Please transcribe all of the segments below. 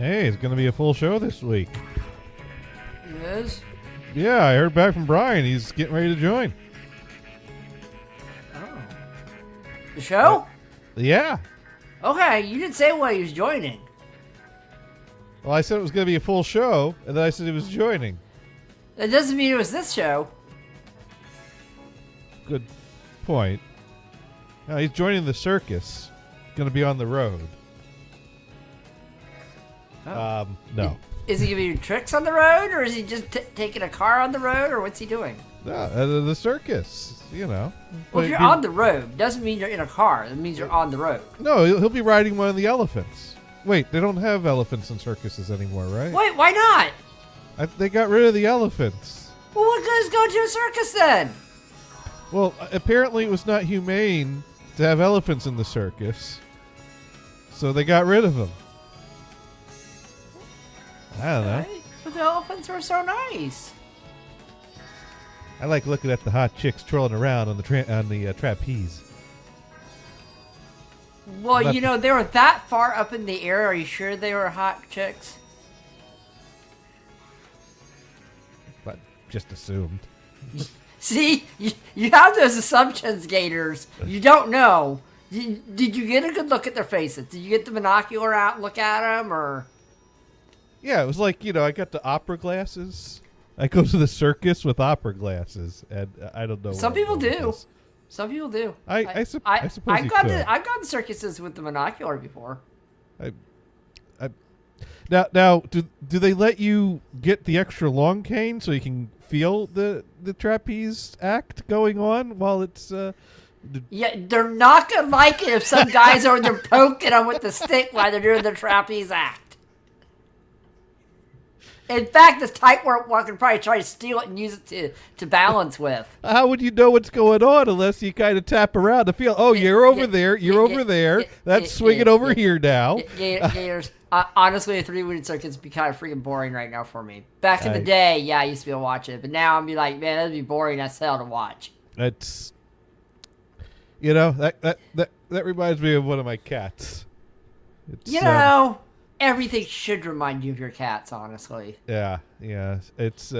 Hey, it's going to be a full show this week. It is? Yeah, I heard back from Brian. He's getting ready to join. Oh. The show? Yeah. Okay, you didn't say when he was joining. Well, I said it was going to be a full show, and then I said he was joining. That doesn't mean it was this show. Good point. No, he's joining the circus. Going to be on the road. Oh. No. Is he giving you tricks on the road, or is he just taking a car on the road, or what's he doing? No, the circus, you know. Well, if you're on the road, doesn't mean you're in a car. It means you're on the road. No, he'll be riding one of the elephants. Wait, they don't have elephants in circuses anymore, right? Wait, why not? They got rid of the elephants. Well, what good is going to a circus then? Well, apparently it was not humane to have elephants in the circus, so they got rid of them. I don't know. But the elephants were so nice. I like looking at the hot chicks trolling around on the trapeze. Well, you know, they were that far up in the air. Are you sure they were hot chicks? But just assumed. See, you have those assumptions, Gators. You don't know. Did you get a good look at their faces? Did you get the binocular out and look at them, or? Yeah, it was like, you know, I got the opera glasses. I go to the circus with opera glasses, and I don't know. Some people do. Is. Some people do. I suppose I've gone to circuses with the binocular before. Now, do they let you get the extra long cane so you can feel the trapeze act going on while it's? Yeah, they're not gonna like it if some guys are there poking them with the stick while they're doing the trapeze act. In fact, this tightrope one could probably try to steal it and use it to balance with. How would you know what's going on unless you kind of tap around to feel? Oh, you're over there. You're over there. That's swinging over here now. Gators. Honestly, a 3-wheeled circus would be kind of freaking boring right now for me. Back in the day, yeah, I used to be able to watch it, but now I'm be like, man, that'd be boring as hell to watch. It's, you know, that reminds me of one of my cats. It's, you know. Everything should remind you of your cats, honestly. Yeah. It's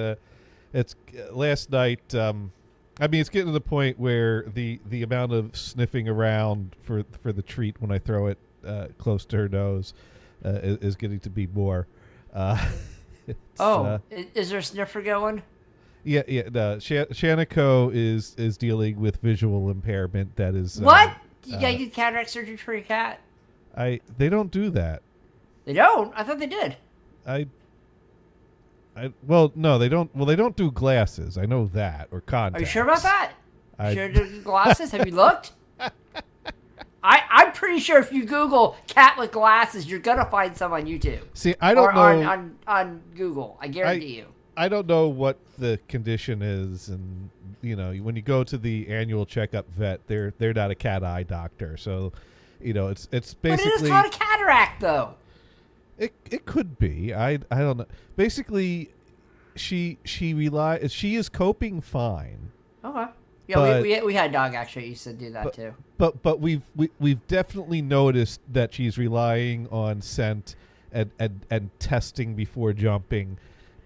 last night. I mean, it's getting to the point where the amount of sniffing around for the treat when I throw it close to her nose is getting to be more. Is there a sniffer going? Yeah. No, Shaniko is dealing with visual impairment. That is what? You gotta get cataract surgery for your cat? They don't do that. They don't? I thought they did. Well, no, they don't. Well, they don't do glasses. I know that, or contacts. Are you sure about that? Sure to do glasses? Have you looked? I'm pretty sure if you Google cat with glasses, you're gonna find some on YouTube. See, I don't know on Google. I guarantee you. I don't know what the condition is, and you know, when you go to the annual checkup vet, they're not a cat eye doctor, so you know it's basically. But it is called a cataract, though. It could be. I don't know. Basically, she is coping fine. Okay. Yeah, we had a dog actually used to do that too. But we've definitely noticed that she's relying on scent and testing before jumping,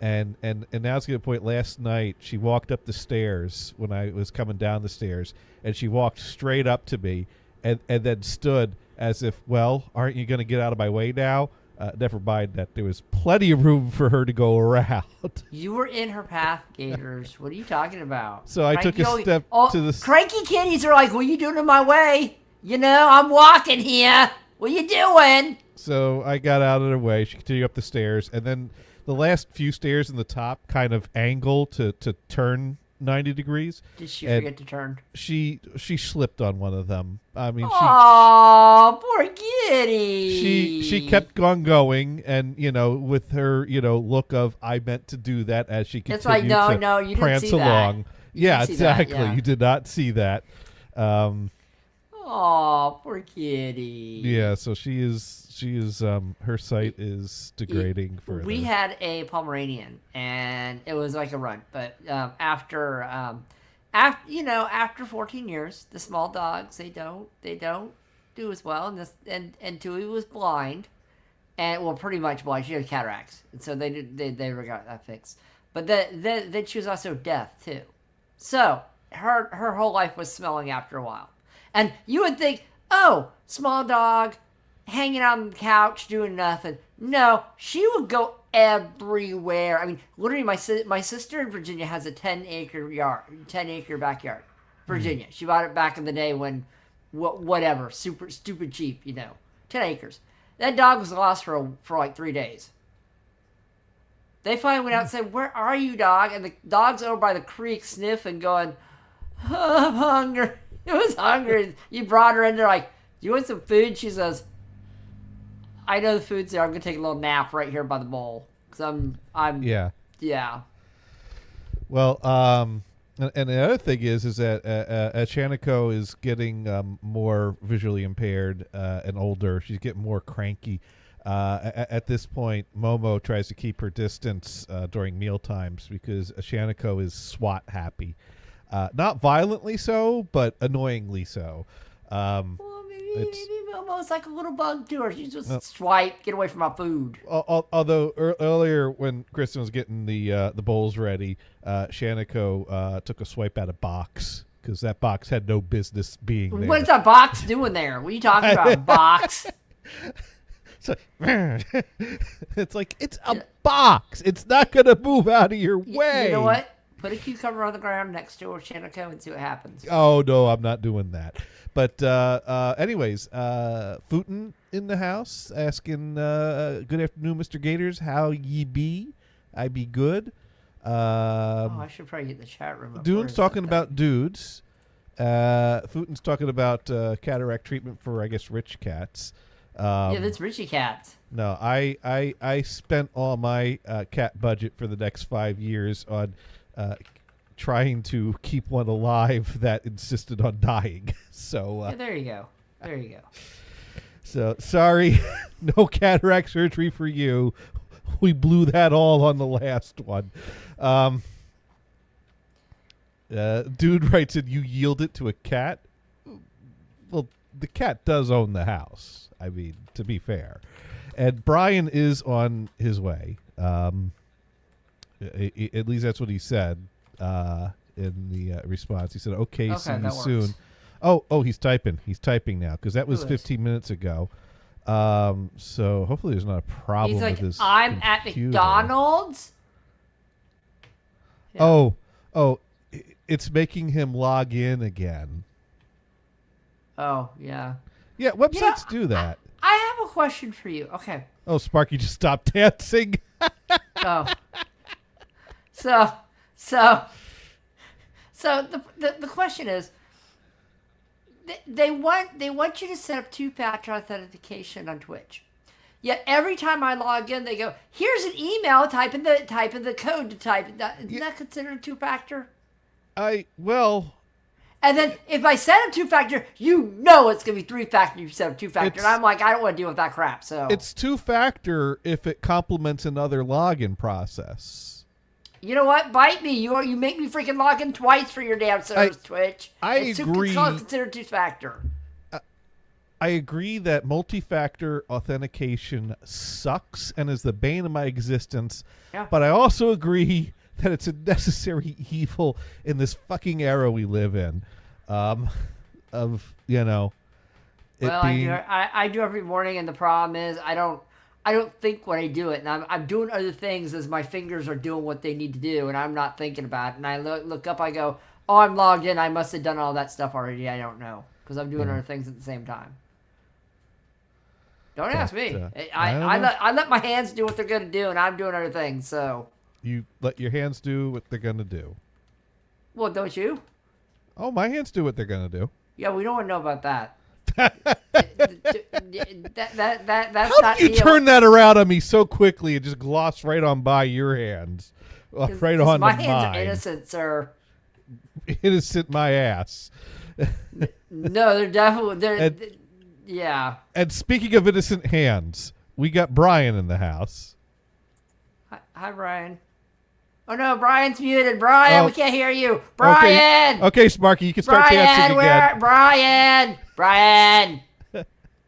and now it's getting to the point. Last night she walked up the stairs when I was coming down the stairs, and she walked straight up to me and then stood as if, well, aren't you going to get out of my way now? Never mind that there was plenty of room for her to go around. You were in her path, Gators. What are you talking about? So I took a step to the... Cranky kitties are like, what are you doing in my way? You know, I'm walking here. What are you doing? So I got out of her way. She continued up the stairs. And then the last few stairs in the top kind of angle to turn 90 degrees. Did she forget to turn? She slipped on one of them. I mean, poor kitty. She kept on going, and you know, with her, you know, look of I meant to do that as she continued it's like, no, you didn't prance see along. That. Yeah, exactly. That, yeah. You did not see that. Poor kitty. Yeah, so she is her sight is degrading further. We had a Pomeranian, and it was like a run. But after 14 years, the small dogs they don't do as well. And Tui was blind, and well, pretty much blind. She had cataracts, and so they got that fixed. But then she was also deaf too, so her whole life was smelling after a while. And you would think, oh, small dog, hanging out on the couch doing nothing. No, she would go everywhere. I mean, literally, my sister in Virginia has a 10-acre backyard. Virginia. She bought it back in the day when, whatever, super stupid cheap, 10 acres. That dog was lost for like 3 days. They finally went out and said, "Where are you, dog?" And the dog's over by the creek sniffing, going, "Oh, I'm hungry." It was hungry. You brought her in there like, "Do you want some food?" She says, "I know the food's there. I'm gonna take a little nap right here by the bowl." Cause I'm Yeah. Yeah. Well, and the other thing is that Shaniko is getting more visually impaired and older. She's getting more cranky. At this point, Momo tries to keep her distance during meal times because Shaniko is SWAT happy. Not violently so, but annoyingly so. Well, maybe Momo's like a little bug to her. She's just swipe, get away from my food. Although earlier when Kristen was getting the bowls ready, Shaniko took a swipe at a box because that box had no business being there. What is that box doing there? What are you talking about, box? So, it's like, it's a box. It's not going to move out of your way. You know what? Put a cucumber on the ground next to Shaniko and see what happens. Oh, no, I'm not doing that. But anyways, Futon in the house asking, good afternoon, Mr. Gators. How ye be? I be good. I should probably get the chat room up. Dune's talking about dudes. Futon's talking about cataract treatment for, I guess, rich cats. Yeah, that's Richie cats. No, I spent all my cat budget for the next 5 years on trying to keep one alive that insisted on dying. So yeah, there you go. There you go. So sorry, no cataract surgery for you. We blew that all on the last one. Dude writes in, you yield it to a cat. Well, the cat does own the house. I mean, to be fair. And Brian is on his way. At least that's what he said in the response. He said, okay see you soon. Works. Oh, he's typing. He's typing now because that was 15 minutes ago. So hopefully there's not a problem He's like, with his I'm computer. at McDonald's. Yeah. Oh, it's making him log in again. Oh, yeah. Yeah, websites do that. I have a question for you. Okay. Oh, Sparky just stopped dancing. Oh. So the question is, they want you to set up two-factor authentication on Twitch. Yet every time I log in, they go, "Here's an email. Type in the code to type it." Isn't that considered a two-factor? And then if I set up two-factor, it's going to be three-factor. You set up two-factor. And I'm like, I don't want to deal with that crap. So it's two-factor if it complements another login process. You know what? Bite me. You make me freaking log in twice for your damn service, Twitch. I agree. It's considered two-factor. I agree that multi-factor authentication sucks and is the bane of my existence. Yeah. But I also agree that it's a necessary evil in this fucking era we live in. I do every morning, and the problem is I don't think when I do it, and I'm doing other things as my fingers are doing what they need to do, and I'm not thinking about it. And I look up, I go, "Oh, I'm logged in. I must have done all that stuff already. I don't know because I'm doing other things at the same time." Don't ask me. I let my hands do what they're gonna do, and I'm doing other things. So you let your hands do what they're gonna do. Well, don't you? Oh, my hands do what they're gonna do. Yeah, we don't want to know about that. That's How not do you turn that around on me so quickly and just gloss right on by your hands? Right on my to hands mine. are innocent, sir. Innocent my ass. No, they're definitely yeah. And speaking of innocent hands, we got Brian in the house. Hi, Brian. Oh no, Brian's muted. Brian, we can't hear you. Brian. Okay, Sparky, you can start dancing again. Brian.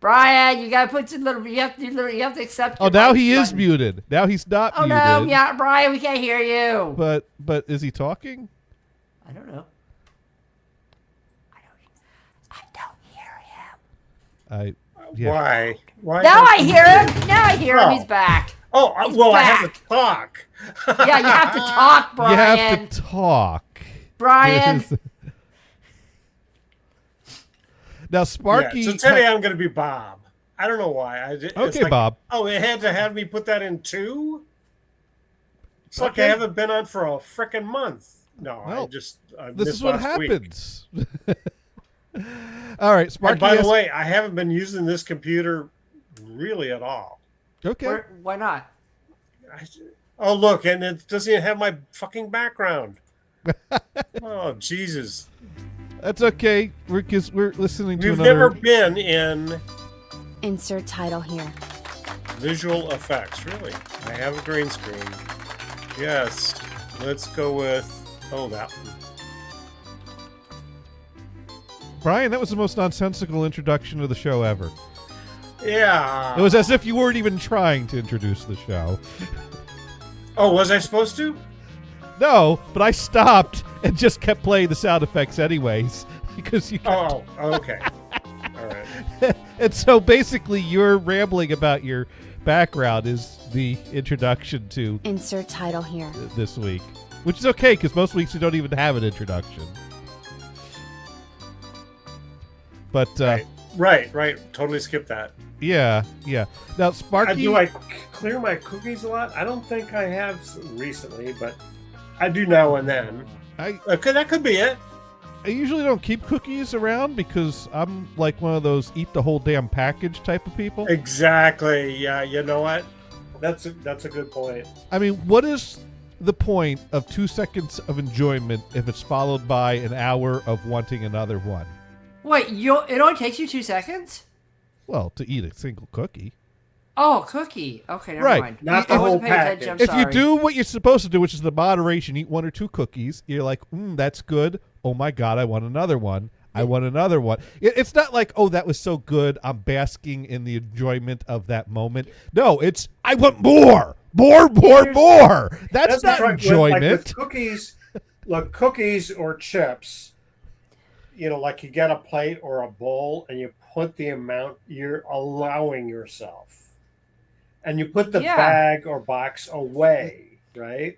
Brian, you gotta put some little. You have to accept. Oh, your now mic he is button. muted. Now he's not Oh muted. no, yeah, Brian, we can't hear you. But is he talking? I don't know. I don't hear him. Yeah. Why? Now I hear him. Now I hear him. Oh. He's back. Oh, He's well, back. I have to talk. Yeah, you have to talk, Brian. You have to talk. Brian. This is- Now, Sparky. Yeah, so today I'm going to be Bob. I don't know why. Okay, Bob. Oh, it had to have me put that in 2? It's like I Okay. haven't been on for a frickin' month. No, Well, I This missed is what last week. happens. All right, Sparky. And by the has- way, I haven't been using this computer really at all. Okay. Why not? Oh, look, and it doesn't even have my fucking background. Oh, Jesus. That's okay. We're listening to We've another. never been in Insert title here. visual effects, really. I have a green screen. Yes. Let's go with, that one. Brian, that was the most nonsensical introduction to the show ever. Yeah. It was as if you weren't even trying to introduce the show. Oh, was I supposed to? No, but I stopped and just kept playing the sound effects anyways because you. Oh, okay. All right. And so basically, your rambling about your background is the introduction to Insert title here. this week, which is okay because most weeks we don't even have an introduction. But Right. Totally skip that. yeah. Now, Sparky. Do I clear my cookies a lot? I don't think I have recently, but I do now and then. That could be it. I usually don't keep cookies around because I'm like one of those eat the whole damn package type of people. Exactly. Yeah. You know what? That's a good point. I mean, what is the point of 2 seconds of enjoyment if it's followed by an hour of wanting another one? Wait, it only takes you 2 seconds? Well, to eat a single cookie. Oh, cookie. Okay, never Right. mind. Not the I whole wasn't paying attention. I'm package. If you sorry. do what you're supposed to do, which is the moderation, eat 1 or 2 cookies, you're like, that's good. Oh my God, I want another one. I want another one. It's not like, oh, that was so good. I'm basking in the enjoyment of that moment. No, it's, I want more. More. That's not right. enjoyment. With cookies, like cookies or chips, like you get a plate or a bowl and you put the amount you're allowing yourself. And you put the bag or box away, right?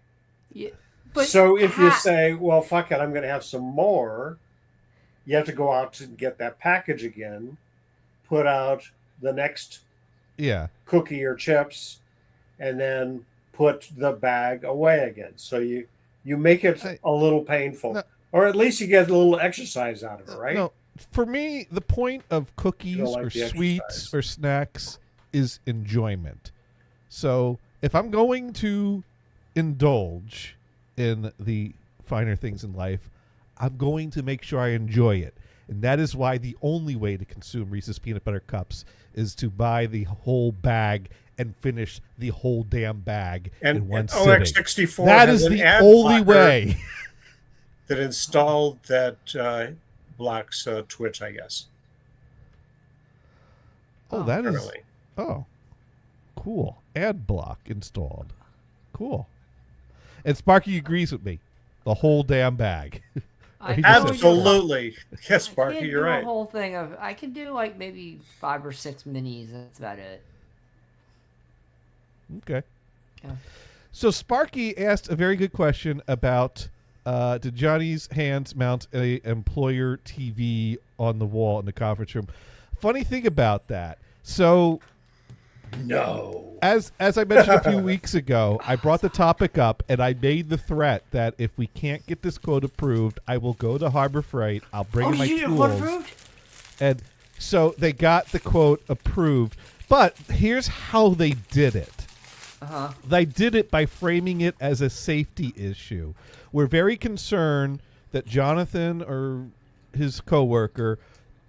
Yeah, but so if you say, well, fuck it, I'm going to have some more, you have to go out and get that package again, put out the next cookie or chips, and then put the bag away again. So you make it a little painful. No. Or at least you get a little exercise out of it, right? No, for me, the point of cookies like or the sweets exercise. or snacks is enjoyment. So if I'm going to indulge in the finer things in life, I'm going to make sure I enjoy it. And that is why the only way to consume Reese's Peanut Butter Cups is to buy the whole bag and finish the whole damn bag in one sitting. OX64 That has is an the ad only blocker way. that installed that blocks Twitch, I guess. Oh, that is... Apparently. Oh, cool. Ad block installed. Cool. And Sparky agrees with me. The whole damn bag. I He can just only said- do a- Absolutely. Yes, I Sparky, can't you're do right. a whole thing of. I can do like maybe 5 or 6 minis. That's about it. Okay. Yeah. So Sparky asked a very good question about did Johnny's hands mount a employer TV on the wall in the conference room? Funny thing about that. So No. as I mentioned a few weeks ago, I brought the topic up and I made the threat that if we can't get this quote approved, I will go to Harbor Freight. I'll bring in my you tools. what approved? And so they got the quote approved. But here's how they did it. They did it by framing it as a safety issue. We're very concerned that Jonathan or his coworker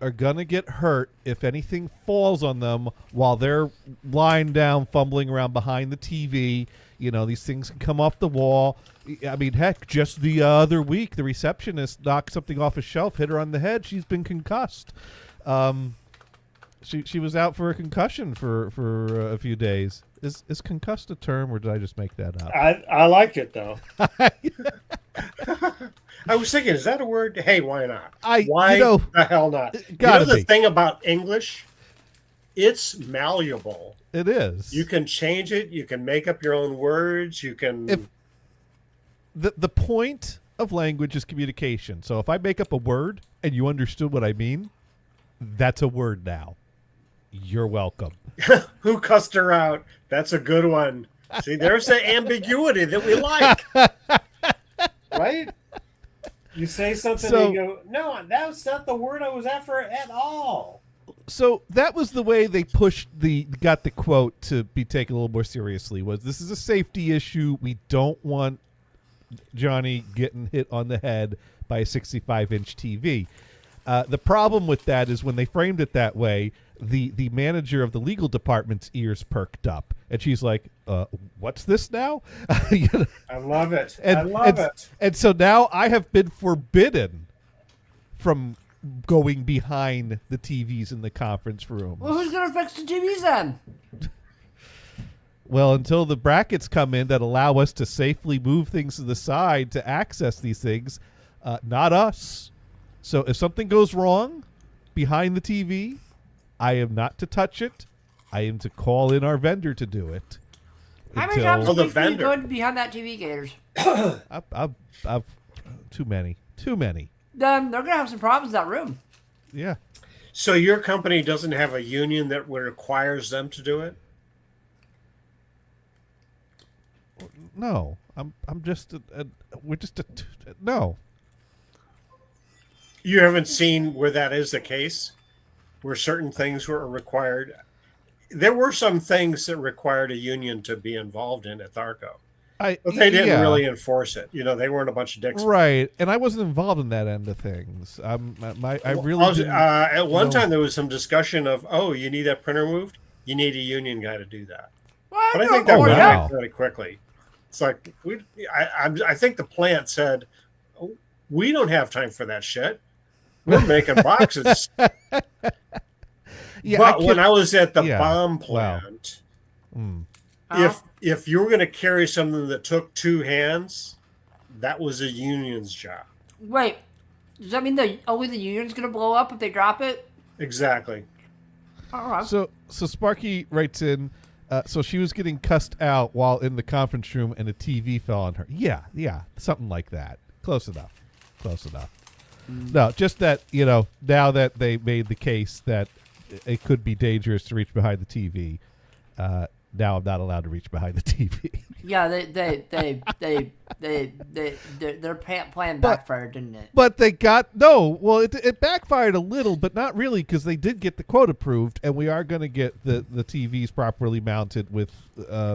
are going to get hurt if anything falls on them while they're lying down, fumbling around behind the TV. You know, these things can come off the wall. I mean, heck, just the other week, the receptionist knocked something off a shelf, hit her on the head. She's been concussed. She was out for a concussion for a few days. Is concussed a term, or did I just make that up? I like it though. I was thinking, is that a word? Hey, why not? Why the hell not? The thing about English, it's malleable. It is. You can change it. You can make up your own words. You can. If the point of language is communication. So if I make up a word and you understood what I mean, that's a word now. You're welcome. Who cussed her out? That's a good one. See, there's the ambiguity that we like. Right? You say something and you go, no, that's not the word I was after at all. So that was the way they got the quote to be taken a little more seriously, was this is a safety issue. We don't want Johnny getting hit on the head by a 65-inch TV. The problem with that is when they framed it that way, the manager of the legal department's ears perked up, and she's like, what's this now? I love it. I love it. And so now I have been forbidden from going behind the TVs in the conference room. Well, who's going to fix the TVs then? Well, until the brackets come in that allow us to safely move things to the side to access these things, not us. So if something goes wrong behind the TV, I am not to touch it. I am to call in our vendor to do it. How many times a week do you go behind that TV, Gators? I've too many. Then they're going to have some problems in that room. Yeah. So your company doesn't have a union that requires them to do it? No. I'm just no. You haven't seen where that is the case? Where certain things were required? There were some things that required a union to be involved in at Tharco. But they didn't really enforce it. They weren't a bunch of dicks. Right, and I wasn't involved in that end of things. At one time there was some discussion of, you need that printer moved? You need a union guy to do that. But I think that went out really quickly. It's like, I think the plant said, we don't have time for that shit. We're making boxes. But when I was at the bomb plant, if you were going to carry something that took two hands, that was a union's job. Wait, does that mean that only the union's going to blow up if they drop it? Exactly. All right. So Sparky writes in, so she was getting cussed out while in the conference room and a TV fell on her. Yeah, something like that. Close enough. No, just that, now that they made the case that it could be dangerous to reach behind the TV, now I'm not allowed to reach behind the TV. Yeah, their plan backfired, didn't it? But they it backfired a little, but not really, because they did get the quote approved, and we are going to get the TVs properly mounted with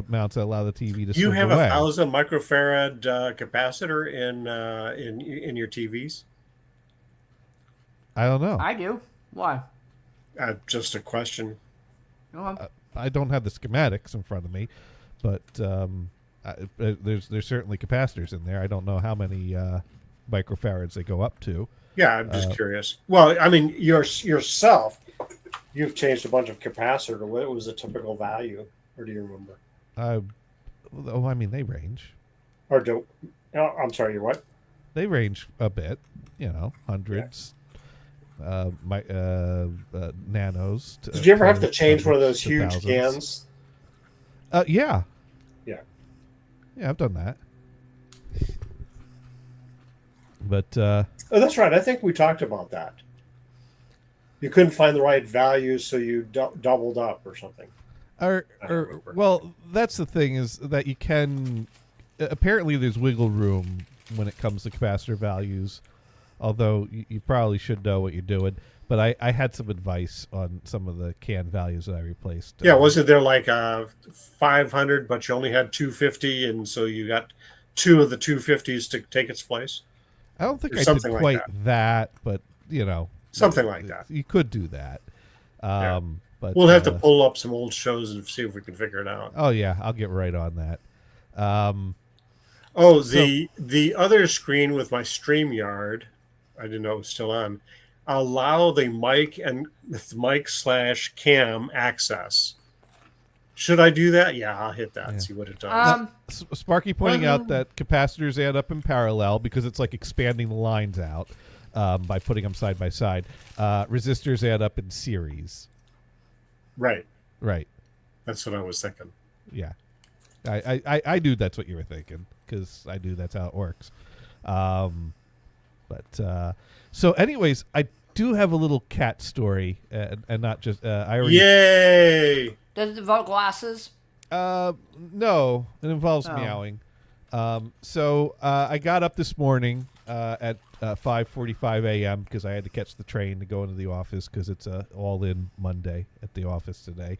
mounts that allow the TV to swing away. You have 1,000 microfarad capacitor in your TVs? I don't know. I do. Why? Just a question. I don't have the schematics in front of me, but there's certainly capacitors in there. I don't know how many microfarads they go up to. Yeah, I'm just curious. Well, I mean, yourself, you've changed a bunch of capacitor. What was the typical value, or do you remember? They range. I'm sorry, you what? They range a bit, hundreds. Nanos. Did you ever have to change one of those huge cans? Yeah. Yeah. Yeah, I've done that. But that's right. I think we talked about that. You couldn't find the right values, so you doubled up or something. Well, that's the thing, is that you can. Apparently, there's wiggle room when it comes to capacitor values. Although you probably should know what you're doing. But I had some advice on some of the can values that I replaced. Yeah, wasn't there like 500, but you only had 250, and so you got two of the 250s to take its place? I don't think I did quite that, but, something like that. You could do that. But we'll have to pull up some old shows and see if we can figure it out. Oh, yeah, I'll get right on that. The other screen with my StreamYard, I didn't know it was still on. allow the mic/cam access. Should I do that? Yeah, I'll hit that and see what it does. Sparky pointing out that capacitors add up in parallel because it's like expanding the lines out by putting them side by side. Resistors add up in series. Right. That's what I was thinking. Yeah. I knew that's what you were thinking because I knew that's how it works. So anyways, I do have a little cat story and not just Yay! Does it involve glasses? No, it involves meowing. So I got up this morning at 5:45 a.m. because I had to catch the train to go into the office because it's a all-in Monday at the office today.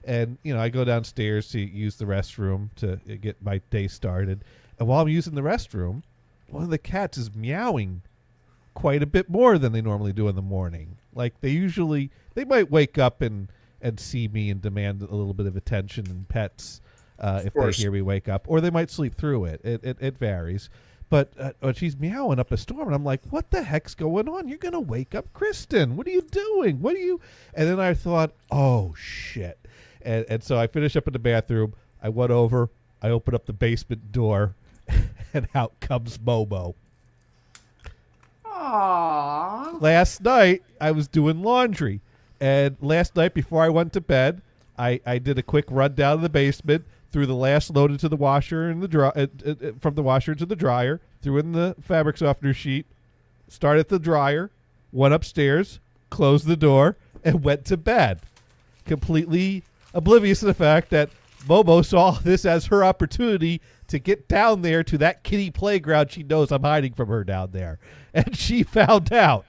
And, I go downstairs to use the restroom to get my day started. And while I'm using the restroom, one of the cats is meowing quite a bit more than they normally do in the morning. Like they might wake up and see me and demand a little bit of attention and pets if they hear me wake up, or they might sleep through it. It varies. But she's meowing up a storm, and I'm like, what the heck's going on? You're going to wake up Kristen. What are you doing? And then I thought, oh, shit. And so I finished up in the bathroom. I went over. I opened up the basement door, and out comes Momo. Aww. Last night, I was doing laundry. And last night, before I went to bed, I did a quick run down to the basement, threw the last load into the washer and from the washer into the dryer, threw in the fabric softener sheet, started the dryer, went upstairs, closed the door, and went to bed. Completely oblivious to the fact that Momo saw this as her opportunity to get down there to that kitty playground she knows I'm hiding from her down there. And she found out.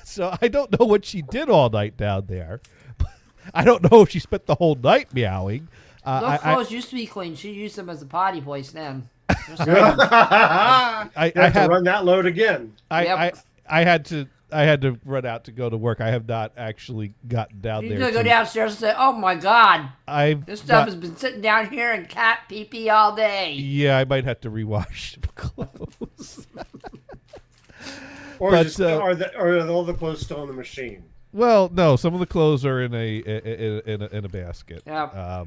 So I don't know what she did all night down there. I don't know if she spent the whole night meowing. Those clothes used to be clean. She used them as a potty place then. I have to run that load again. I had to run out to go to work. I have not actually gotten down there. You're going to go downstairs and say, oh my God, this stuff has been sitting down here in cat pee-pee all day. Yeah, I might have to rewash the clothes. Or are all the clothes still in the machine? Well, no. Some of the clothes are in a basket. Yeah.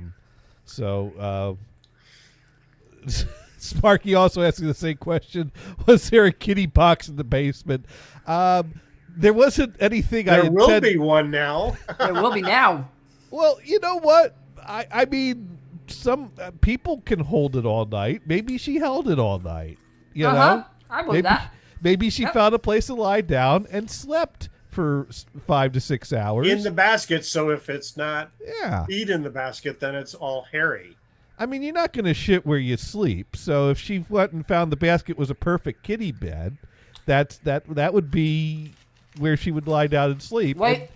Sparky also asking the same question: was there a kitty box in the basement? There wasn't anything. There will be one now. There will be now. Well, you know what? I mean, some people can hold it all night. Maybe she held it all night. You know, I believe that. Maybe she found a place to lie down and slept for 5 to 6 hours in the basket. So if it's not feed in the basket, then it's all hairy. I mean, you're not going to shit where you sleep. So if she went and found the basket was a perfect kitty bed, that would be where she would lie down and sleep. Wait,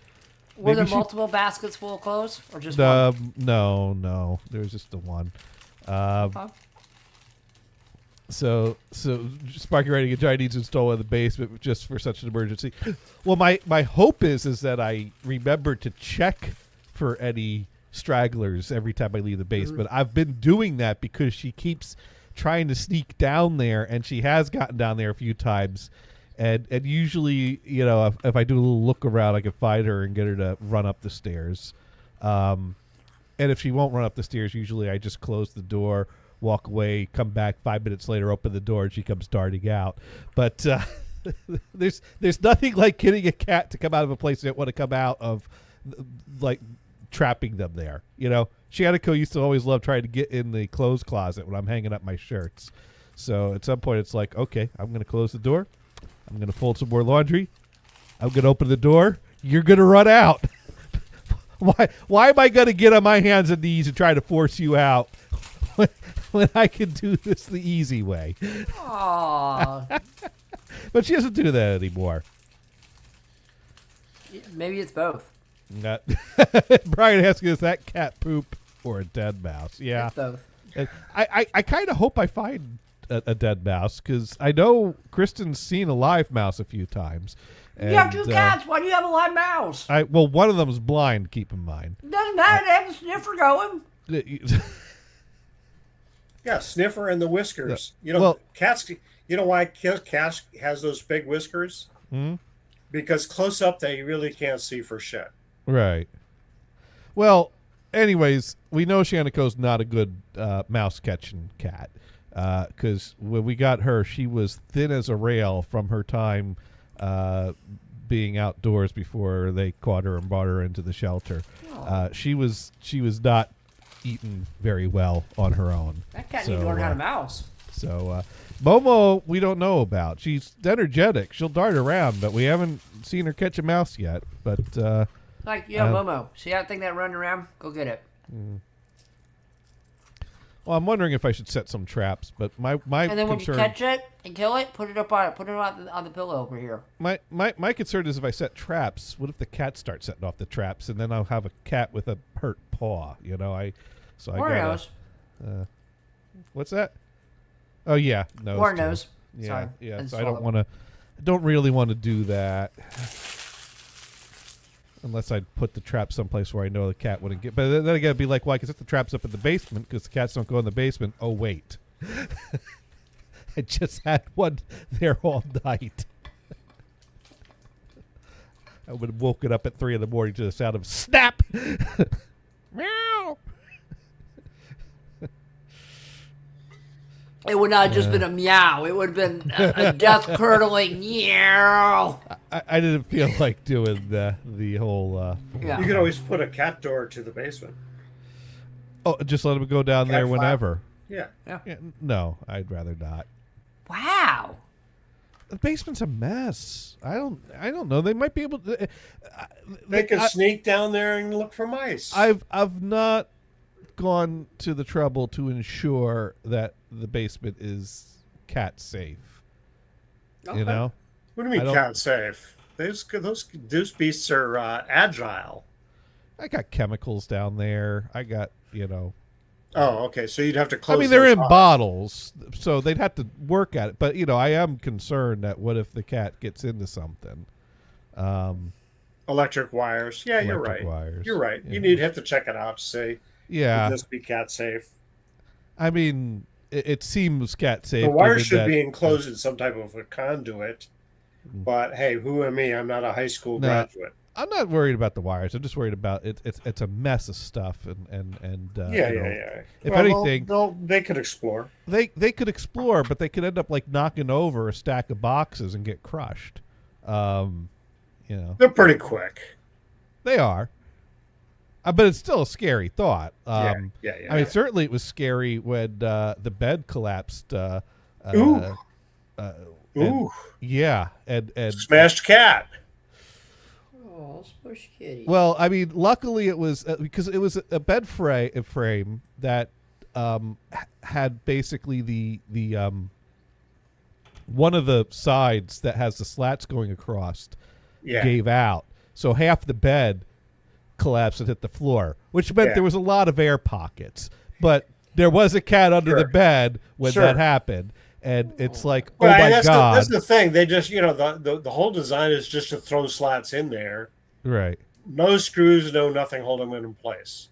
were there multiple baskets full of clothes, or just one? No, there was just the one. So Sparky writing a giant needs to install in the basement just for such an emergency. Well, my hope is that I remember to check for any stragglers every time I leave the basement. I've been doing that because she keeps trying to sneak down there, and she has gotten down there a few times. And usually, if I do a little look around, I can find her and get her to run up the stairs. And if she won't run up the stairs, usually I just close the door, walk away, come back 5 minutes later, open the door, and she comes darting out. But there's nothing like getting a cat to come out of a place they don't want to come out of, like trapping them there. Shaniko used to always love trying to get in the clothes closet when I'm hanging up my shirts. So at some point, it's like, okay, I'm going to close the door. I'm going to fold some more laundry. I'm going to open the door. You're going to run out. Why am I going to get on my hands and knees and try to force you out when I can do this the easy way? Aww. But she doesn't do that anymore. Maybe it's both. Brian asking, is that cat poop or a dead mouse? Yeah. It's both. I kind of hope I find a dead mouse, because I know Kristen's seen a live mouse a few times. You have two cats. Why do you have a live mouse? Well, one of them is blind, keep in mind. Doesn't matter. They have a sniffer going. Yeah, sniffer and the whiskers. Cats. You know why cat has those big whiskers? Because close up, they really can't see for shit. Right. Well, anyways, we know Shanico's not a good mouse catching cat because when we got her, she was thin as a rail from her time being outdoors before they caught her and brought her into the shelter. She was not eaten very well on her own. That cat needs to learn how to mouse. So Momo, we don't know about. She's energetic. She'll dart around, but we haven't seen her catch a mouse yet. But Momo, see that thing that running around? Go get it. Well, I'm wondering if I should set some traps, but my and then when concern, you catch it and kill it, put it on the pillow over here. My concern is if I set traps, what if the cat starts setting off the traps, and then I'll have a cat with a hurt paw? You know, I gotta. What's that? Oh yeah, nose. Or nose. Yeah, Sorry. yeah. So I don't really want to do that. Unless I'd put the trap someplace where I know the cat wouldn't get. But then I gotta be like, why? Because if the trap's up in the basement, because the cats don't go in the basement. Oh wait, I just had one there all night. I would have woken up at 3 a.m. to the sound of snap. Meow. It would not have just been a meow. It would have been a death-curdling meow. I didn't feel like doing the whole. Yeah. You could always put a cat door to the basement. Oh, just let them go down Cat there flap. whenever. Yeah. Yeah, no, I'd rather not. Wow. The basement's a mess. I don't know. They might be able to. They could sneak down there and look for mice. I've not gone to the trouble to ensure that the basement is cat safe. Okay. You know. What do you mean cat safe? Those beasts are agile. I got chemicals down there. I got Oh, okay. So you'd have to close. I mean, they're in off. bottles, so they'd have to work at it. But I am concerned that what if the cat gets into something? Electric wires. Yeah, you're right. Wires. You're right. Yeah. You need to have to check it out to say, would this be cat safe? I mean, it seems cat safe. The wires should be enclosed in some type of a conduit. But hey, who am me? I'm not a high school graduate. I'm not worried about the wires. I'm just worried about it. It's a mess of stuff, and yeah. If anything, they could explore. They could explore, but they could end up like knocking over a stack of boxes and get crushed. They're pretty quick. They are, but it's still a scary thought. Yeah. I mean, certainly it was scary when the bed collapsed. Ooh. And smashed cat. Oh, smush kitty. Well, I mean, luckily it was because it was a bed frame that had basically the one of the sides that has the slats going across gave out, so half the bed collapsed and hit the floor, which meant there was a lot of air pockets. But there was a cat under the bed when that happened. And it's like, oh my God. That's the thing. They just, the whole design is just to throw slats in there. Right. No screws, no nothing holding them in place.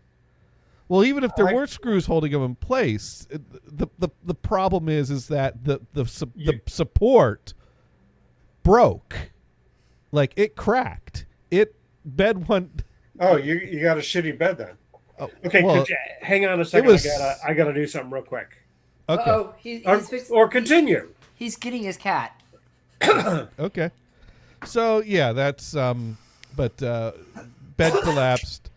Well, even if there were screws holding them in place, the problem is that the support broke. Like, it cracked. Bed went. Oh, you got a shitty bed then. Oh, okay, well, hang on a second. I gotta do something real quick. Okay. Oh, or continue. He's getting his cat. Okay. So yeah, that's but bed collapsed.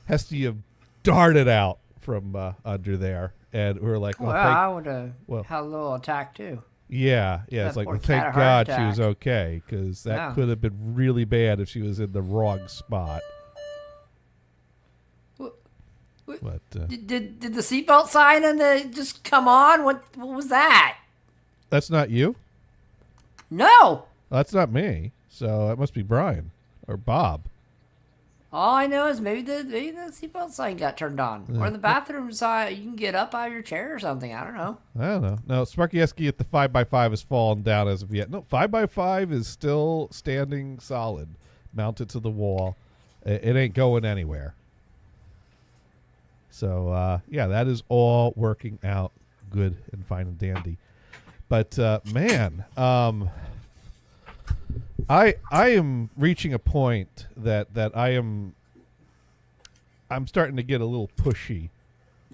Hestia darted out from under there, and we were like, I would have had a little attack too. Yeah. It's like, thank God she was okay, because that could have been really bad if she was in the wrong spot. But, did the seatbelt sign and just come on? What was that? That's not you? No. That's not me. So that must be Brian or Bob. All I know is maybe the seatbelt sign got turned on, or the bathroom sign. You can get up out of your chair or something. I don't know. No, Sparkieski at the 5x5 has fallen down as of yet. No, 5x5 is still standing solid, mounted to the wall. It ain't going anywhere. So, that is all working out good and fine and dandy. But, man, I am reaching a point that I'm starting to get a little pushy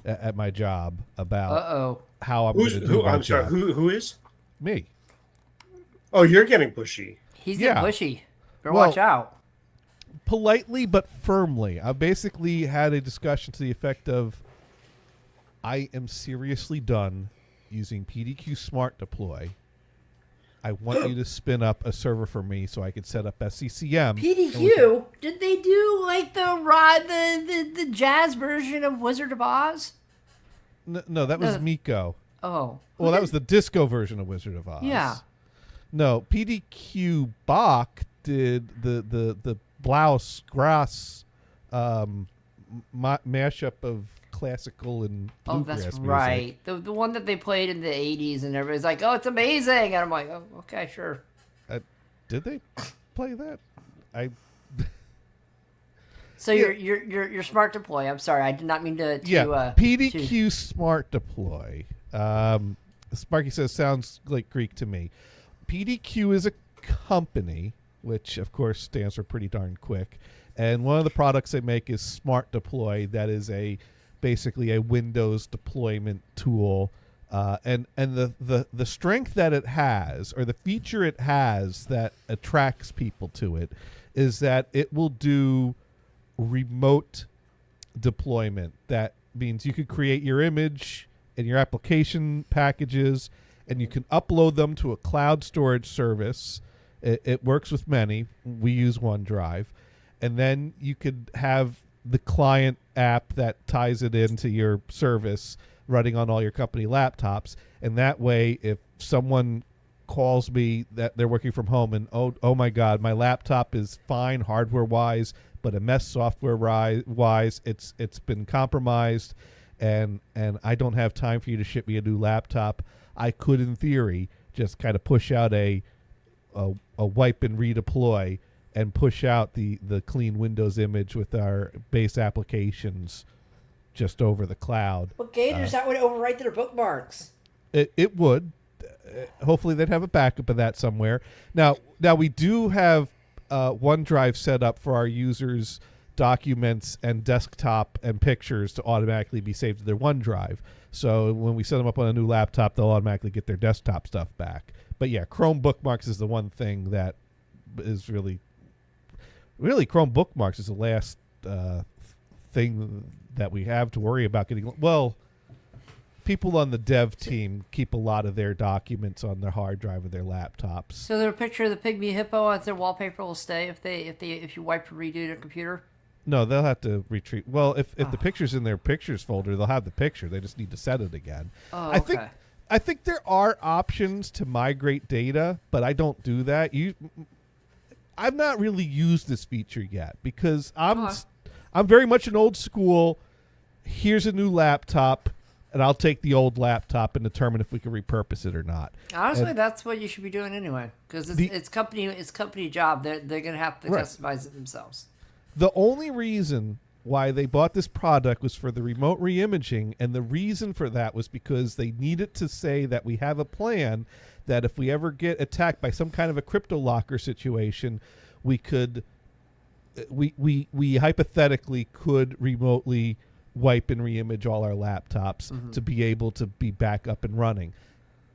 at my job about how I'm going to do my job. Sorry, who is? Me. Oh, you're getting pushy. He's getting pushy. Better Well, watch out. Politely but firmly. I basically had a discussion to the effect of, I am seriously done using PDQ Smart Deploy. I want you to spin up a server for me so I could set up SCCM. PDQ? Did they do like the jazz version of Wizard of Oz? No, that was Miko. Oh. Well, that was the disco version of Wizard of Oz. Yeah. No, PDQ Bach did the blouse grass mashup of classical and bluegrass that's music. right. The one that they played in the 80s and everybody's like, oh, it's amazing. And I'm like, oh, okay, sure. Did they play that? So your Smart Deploy. I'm sorry, I did not mean to PDQ Smart Deploy. Sparky says sounds like Greek to me. PDQ is a company, which of course stands for pretty darn quick, and one of the products they make is Smart Deploy. That is basically a Windows deployment tool, and the strength that it has, or the feature it has that attracts people to it, is that it will do remote deployment. That means you could create your image and your application packages, and you can upload them to a cloud storage service. It works with many. We use OneDrive. And then you could have the client app that ties it into your service running on all your company laptops. And that way, if someone calls me that they're working from home and, oh my God, my laptop is fine hardware-wise, but a mess software-wise, it's been compromised, and I don't have time for you to ship me a new laptop, I could, in theory, just kind of push out a wipe and redeploy and push out the clean Windows image with our base applications just over the cloud. Well, Gators, that would overwrite their bookmarks. It would. Hopefully they'd have a backup of that somewhere. Now we do have OneDrive set up for our users' documents and desktop and pictures to automatically be saved to their OneDrive. So when we set them up on a new laptop, they'll automatically get their desktop stuff back. But yeah, Chrome bookmarks is the one thing that is really Chrome bookmarks is the last thing that we have to worry about getting. Well, people on the dev team keep a lot of their documents on their hard drive of their laptops. So their picture of the pygmy hippo as their wallpaper will stay if you wipe and redo their computer? No, they'll have to retrieve. Well, if the picture's in their pictures folder, they'll have the picture. They just need to set it again. Oh, okay. I think there are options to migrate data, but I don't do that. I've not really used this feature yet because I'm very much an old school. Here's a new laptop, and I'll take the old laptop and determine if we can repurpose it or not. Honestly, that's what you should be doing anyway, because it's company job. They're gonna have to customize it themselves. The only reason why they bought this product was for the remote reimaging, and the reason for that was because they needed to say that we have a plan that if we ever get attacked by some kind of a crypto locker situation, we hypothetically could remotely wipe and reimage all our laptops to be able to be back up and running.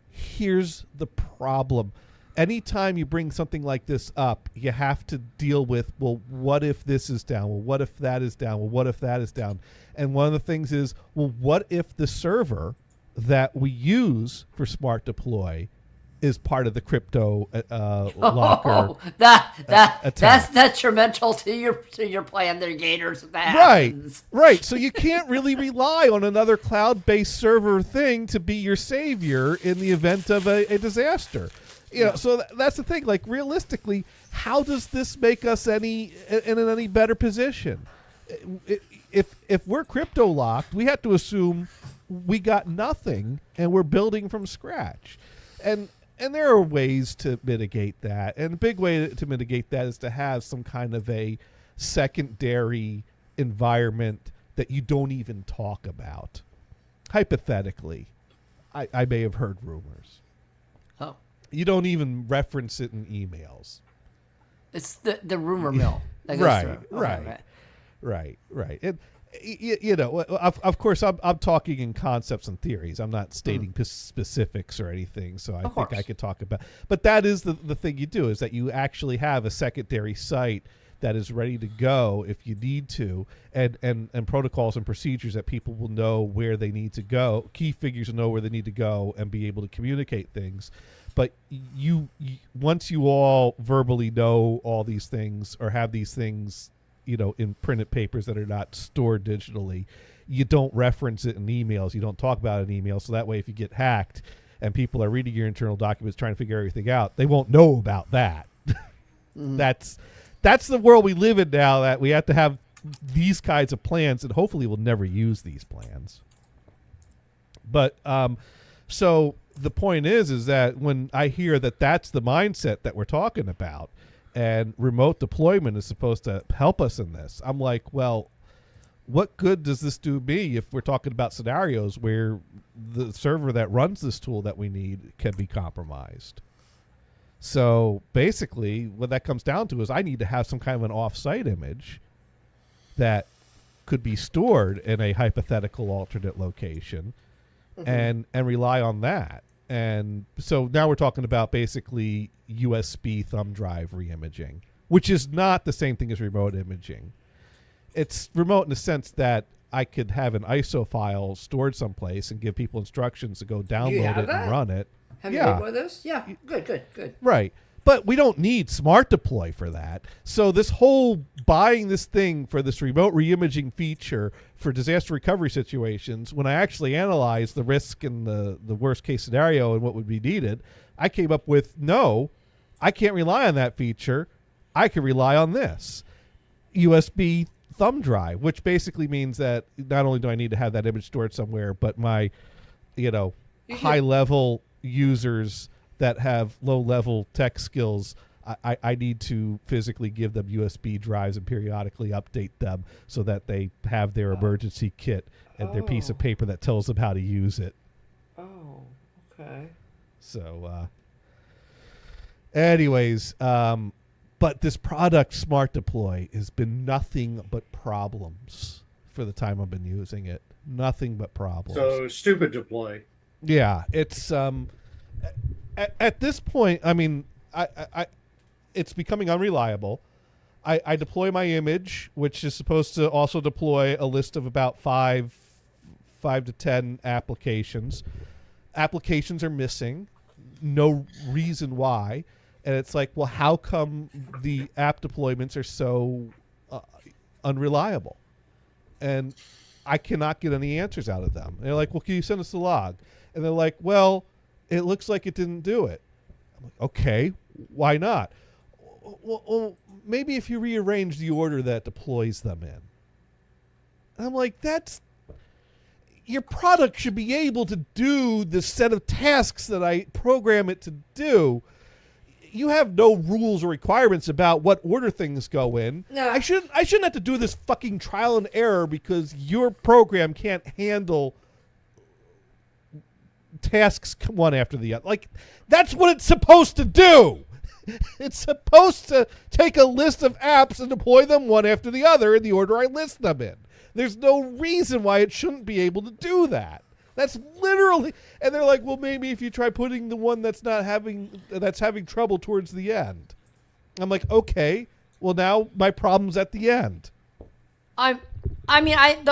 Here's the problem. Anytime you bring something like this up, you have to deal with, well, what if this is down? Well, what if that is down? Well, what if that is down? And one of the things is, well, what if the server that we use for Smart Deploy is part of the crypto locker? That's detrimental to your plan there, Gators. Right. So you can't really rely on another cloud-based server thing to be your savior in the event of a disaster. You know, so that's the thing. Like, realistically, how does this make us in any better position? If we're crypto locked, we have to assume we got nothing and we're building from scratch. And there are ways to mitigate that. And a big way to mitigate that is to have some kind of a secondary environment that you don't even talk about. Hypothetically, I may have heard rumors. Oh. You don't even reference it in emails. It's the rumor mill that goes through. Right. And you know, of course, I'm talking in concepts and theories. I'm not stating specifics or anything. So I think I could talk about. But that is the thing you do, is that you actually have a secondary site that is ready to go if you need to, and protocols and procedures that people will know where they need to go, key figures will know where they need to go and be able to communicate things. But you once you all verbally know all these things or have these things, you know, in printed papers that are not stored digitally, you don't reference it in emails. You don't talk about it in emails. So that way, if you get hacked and people are reading your internal documents trying to figure everything out, they won't know about that. That's the world we live in now, that we have to have these kinds of plans, and hopefully we'll never use these plans. But so the point is that when I hear that that's the mindset that we're talking about, and remote deployment is supposed to help us in this, I'm like, well, what good does this do me if we're talking about scenarios where the server that runs this tool that we need can be compromised? So basically what that comes down to is I need to have some kind of an off-site image that could be stored in a hypothetical alternate location and rely on that. And so now we're talking about basically USB thumb drive reimaging, which is not the same thing as remote imaging. It's remote in the sense that I could have an ISO file stored someplace and give people instructions to go download it and run it. Have you made one of those? Yeah. Good. Right. But we don't need Smart Deploy for that. So this whole buying this thing for this remote reimaging feature for disaster recovery situations, when I actually analyzed the risk and the worst case scenario and what would be needed, I came up with, no, I can't rely on that feature. I can rely on this USB thumb drive, which basically means that not only do I need to have that image stored somewhere, but my, high level users that have low level tech skills, I need to physically give them USB drives and periodically update them so that they have their emergency kit and their piece of paper that tells them how to use it. Oh, okay. So, anyways, but this product, Smart Deploy, has been nothing but problems for the time I've been using it. Nothing but problems. So, stupid deploy. Yeah, it's at this point, I mean, I it's becoming unreliable. I deploy my image, which is supposed to also deploy a list of about 5 to 10 applications. Applications are missing, no reason why, and it's like, well, how come the app deployments are so unreliable? And I cannot get any answers out of them. And they're like, well, can you send us the log? And they're like, well, it looks like it didn't do it. I'm like, okay, why not? Well, maybe if you rearrange the order that deploys them in. And I'm like, your product should be able to do the set of tasks that I program it to do. You have no rules or requirements about what order things go in. No. I shouldn't have to do this fucking trial and error because your program can't handle tasks one after the other. Like, that's what it's supposed to do. It's supposed to take a list of apps and deploy them one after the other in the order I list them in. There's no reason why it shouldn't be able to do that. That's literally, and they're like, well, maybe if you try putting the one that's having trouble towards the end. I'm like, okay, well, now my problem's at the end. The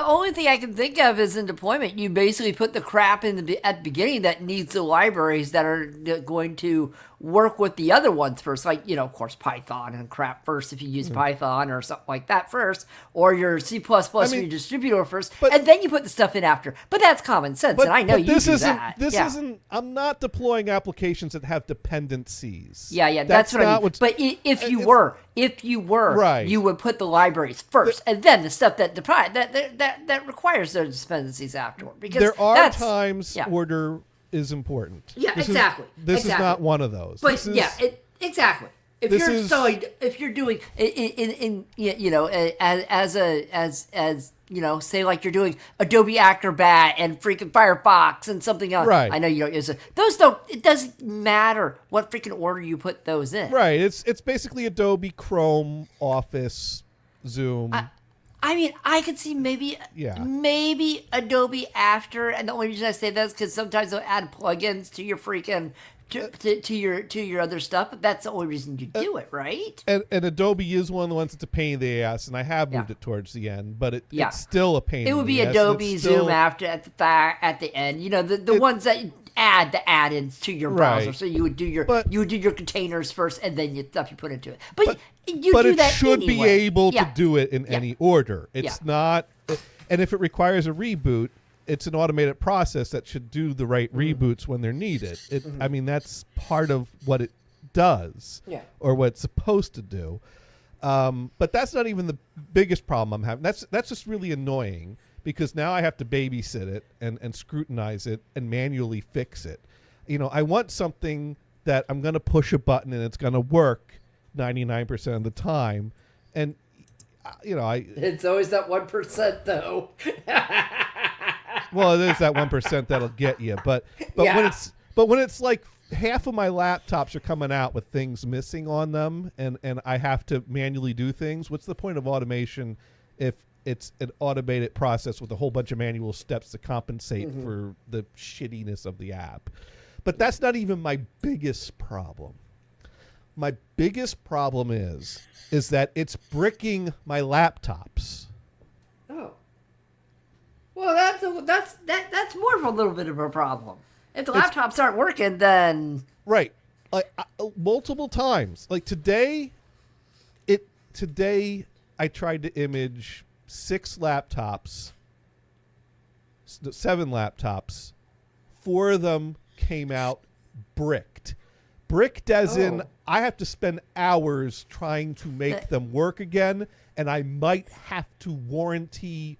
only thing I can think of is in deployment, you basically put the crap at the beginning that needs the libraries that are going to work with the other ones first. Like, of course, Python and crap first if you use Python or something like that first, or your C++ for your distributor first, and then you put the stuff in after. But that's common sense, and I know you do that. I'm not deploying applications that have dependencies. Yeah, that's what I mean. But if you were, right, you would put the libraries first, and then the stuff that requires those dependencies afterward. Because there are times order is important. Yeah, exactly. This is not one of those. But exactly. If you're doing as say like you're doing Adobe Acrobat and freaking Firefox and something else. Right. I know you don't use it. Those don't. It doesn't matter what freaking order you put those in. Right. It's basically Adobe, Chrome, Office, Zoom. I mean, I could see maybe Adobe after, and the only reason I say that is because sometimes they'll add plugins to your freaking to your other stuff, but that's the only reason you do it, right? And Adobe is one of the ones that's a pain in the ass, and I have moved it towards the end, but it's still a pain. It would be Adobe Zoom after at the end. The ones that add the add-ins to your browser. So you would do your containers first, and then stuff you put into it. But you do that should anyway. be able to do it in any order. It's not, and if it requires a reboot, it's an automated process that should do the right reboots when they're needed. I mean, that's part of what it does, or what it's supposed to do. But that's not even the biggest problem I'm having. That's just really annoying, because now I have to babysit it and scrutinize it and manually fix it. I want something that I'm going to push a button and it's going to work 99% of the time. And, it's always that 1% though. Well, it is that 1% that'll get you. But when it's like half of my laptops are coming out with things missing on them, and I have to manually do things, what's the point of automation if it's an automated process with a whole bunch of manual steps to compensate for the shittiness of the app? But that's not even my biggest problem. My biggest problem is that it's bricking my laptops. Oh. Well, that's more of a little bit of a problem. If the laptops aren't working, then right, like multiple times. Like today, I tried to image 7 laptops. 4 of them came out bricked. Bricked as in I have to spend hours trying to make them work again, and I might have to warranty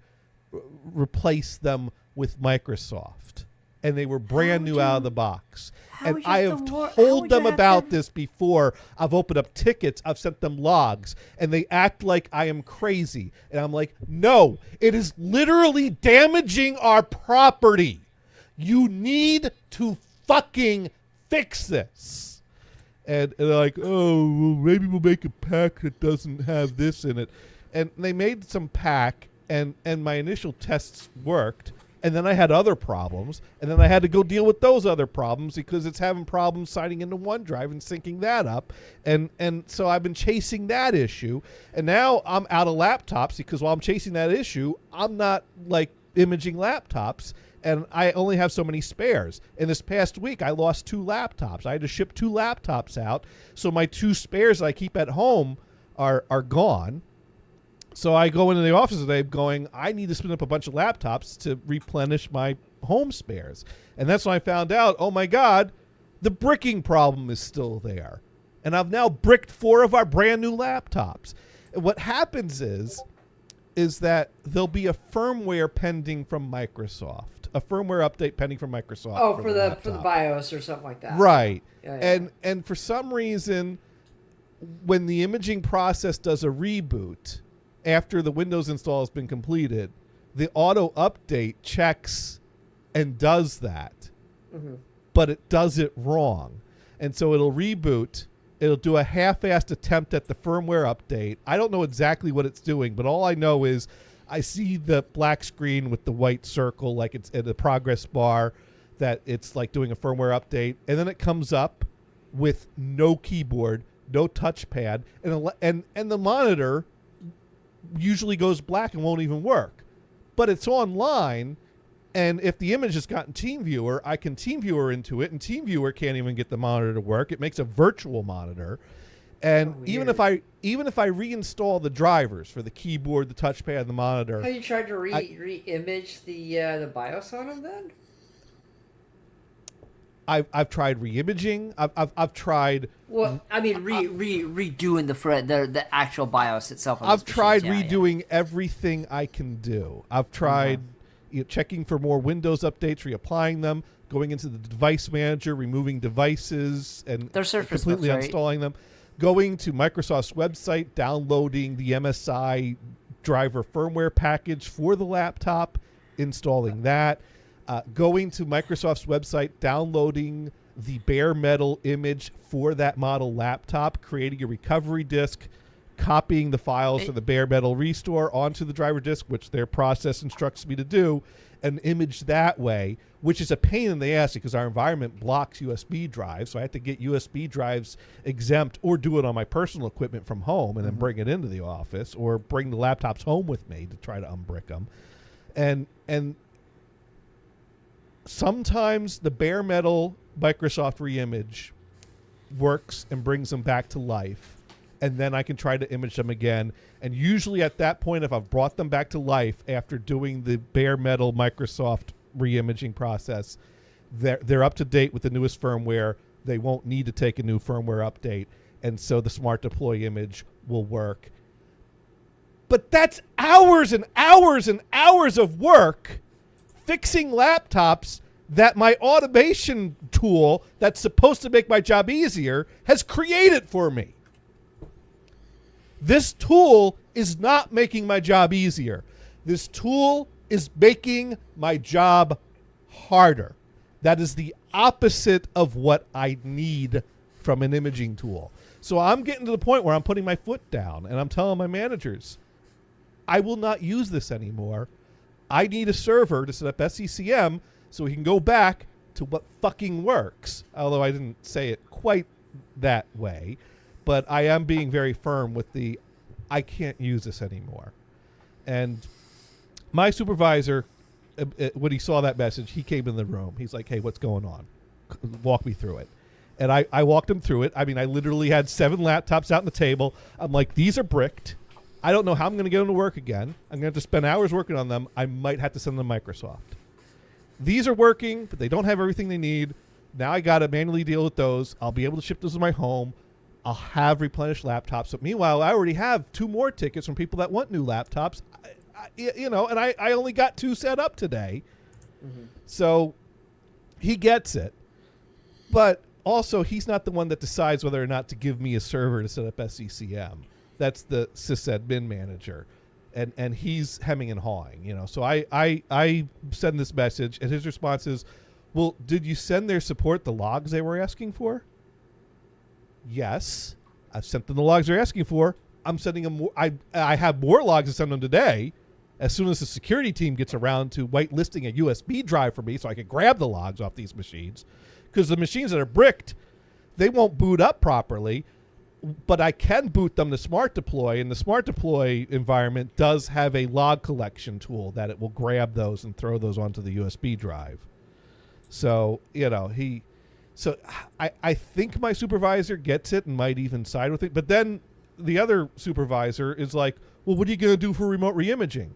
replace them with Microsoft. And they were brand new out of the box. And I have told them about this before. I've opened up tickets. I've sent them logs. And they act like I am crazy. And I'm like, no, it is literally damaging our property. You need to fucking fix this. And they're like, oh, well, maybe we'll make a pack that doesn't have this in it. And they made some pack, and my initial tests worked. And then I had other problems, and then I had to go deal with those other problems because it's having problems signing into OneDrive and syncing that up. And so I've been chasing that issue, and now I'm out of laptops because while I'm chasing that issue, I'm not like imaging laptops, and I only have so many spares. In this past week, I lost 2 laptops. I had to ship 2 laptops out, so my 2 spares that I keep at home are gone. So I go into the office today going, I need to spin up a bunch of laptops to replenish my home spares. And that's when I found out, oh my God, the bricking problem is still there. And I've now bricked 4 of our brand new laptops. And what happens is that there'll be a firmware pending from Microsoft. A firmware update pending from Microsoft. Oh, for the BIOS or something like that. Right. Yeah. And for some reason, when the imaging process does a reboot, after the Windows install has been completed, the auto update checks and does that, but it does it wrong. And so it'll reboot. It'll do a half-assed attempt at the firmware update. I don't know exactly what it's doing, but all I know is I see the black screen with the white circle, like it's at the progress bar, that it's like doing a firmware update. And then it comes up with no keyboard, no touchpad, and the monitor usually goes black and won't even work. But it's online, and if the image has gotten TeamViewer, I can TeamViewer into it, and TeamViewer can't even get the monitor to work. It makes a virtual monitor. And even if I reinstall the drivers for the keyboard, the touchpad, the monitor. Have you tried to re-image the BIOS on them then? I've tried re-imaging. I've tried. Well, I mean, redoing the actual BIOS itself. I've tried redoing everything I can do. I've tried checking for more Windows updates, reapplying them, going into the device manager, removing devices, and completely uninstalling them. Going to Microsoft's website, downloading the MSI driver firmware package for the laptop, installing that, going to Microsoft's website, downloading the bare metal image for that model laptop, creating a recovery disk, copying the files for the bare metal restore onto the driver disk, which their process instructs me to do, and image that way, which is a pain in the ass because our environment blocks USB drives. So I have to get USB drives exempt or do it on my personal equipment from home and then bring it into the office or bring the laptops home with me to try to unbrick them. And sometimes the bare metal Microsoft reimage works and brings them back to life. And then I can try to image them again. And usually at that point, if I've brought them back to life after doing the bare metal Microsoft reimaging process, they're up to date with the newest firmware. They won't need to take a new firmware update. And so the Smart Deploy image will work. But that's hours and hours and hours of work fixing laptops that my automation tool that's supposed to make my job easier has created for me. This tool is not making my job easier. This tool is making my job harder. That is the opposite of what I need from an imaging tool. So I'm getting to the point where I'm putting my foot down and I'm telling my managers, I will not use this anymore. I need a server to set up SCCM so we can go back to what fucking works. Although I didn't say it quite that way. But I am being very firm with I can't use this anymore. And my supervisor, when he saw that message, he came in the room. He's like, hey, what's going on? Walk me through it. And I walked him through it. I mean, I literally had 7 laptops out on the table. I'm like, these are bricked. I don't know how I'm going to get them to work again. I'm going to have to spend hours working on them. I might have to send them to Microsoft. These are working, but they don't have everything they need. Now I got to manually deal with those. I'll be able to ship those to my home. I'll have replenished laptops. But meanwhile, I already have 2 more tickets from people that want new laptops. And I only got 2 set up today. Mm-hmm. So he gets it. But also, he's not the one that decides whether or not to give me a server to set up SCCM. That's the sysadmin manager. And he's hemming and hawing, So I send this message, and his response is, well, did you send their support the logs they were asking for? Yes, I've sent them the logs they're asking for. I'm sending them more. I have more logs to send them today. As soon as the security team gets around to whitelisting a USB drive for me so I can grab the logs off these machines. Because the machines that are bricked, they won't boot up properly. But I can boot them to Smart Deploy, and the Smart Deploy environment does have a log collection tool that it will grab those and throw those onto the USB drive. So, So I think my supervisor gets it and might even side with it. But then the other supervisor is like, well, what are you going to do for remote reimaging?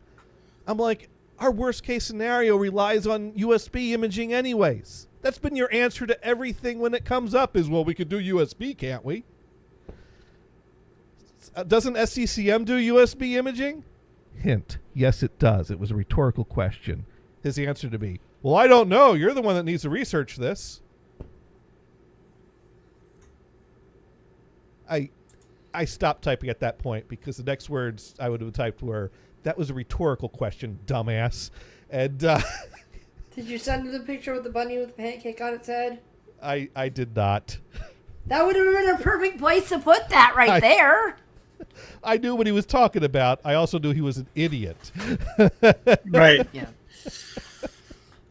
I'm like, our worst case scenario relies on USB imaging anyways. That's been your answer to everything when it comes up is, well, we could do USB, can't we? Doesn't SCCM do USB imaging? Hint, yes, it does. It was a rhetorical question. His answer to me, well, I don't know. You're the one that needs to research this. I stopped typing at that point because the next words I would have typed were, that was a rhetorical question, dumbass. And did you send him the picture with the bunny with the pancake on its head? I did not. That would have been a perfect place to put that there. I knew what he was talking about. I also knew he was an idiot. Right. Yeah.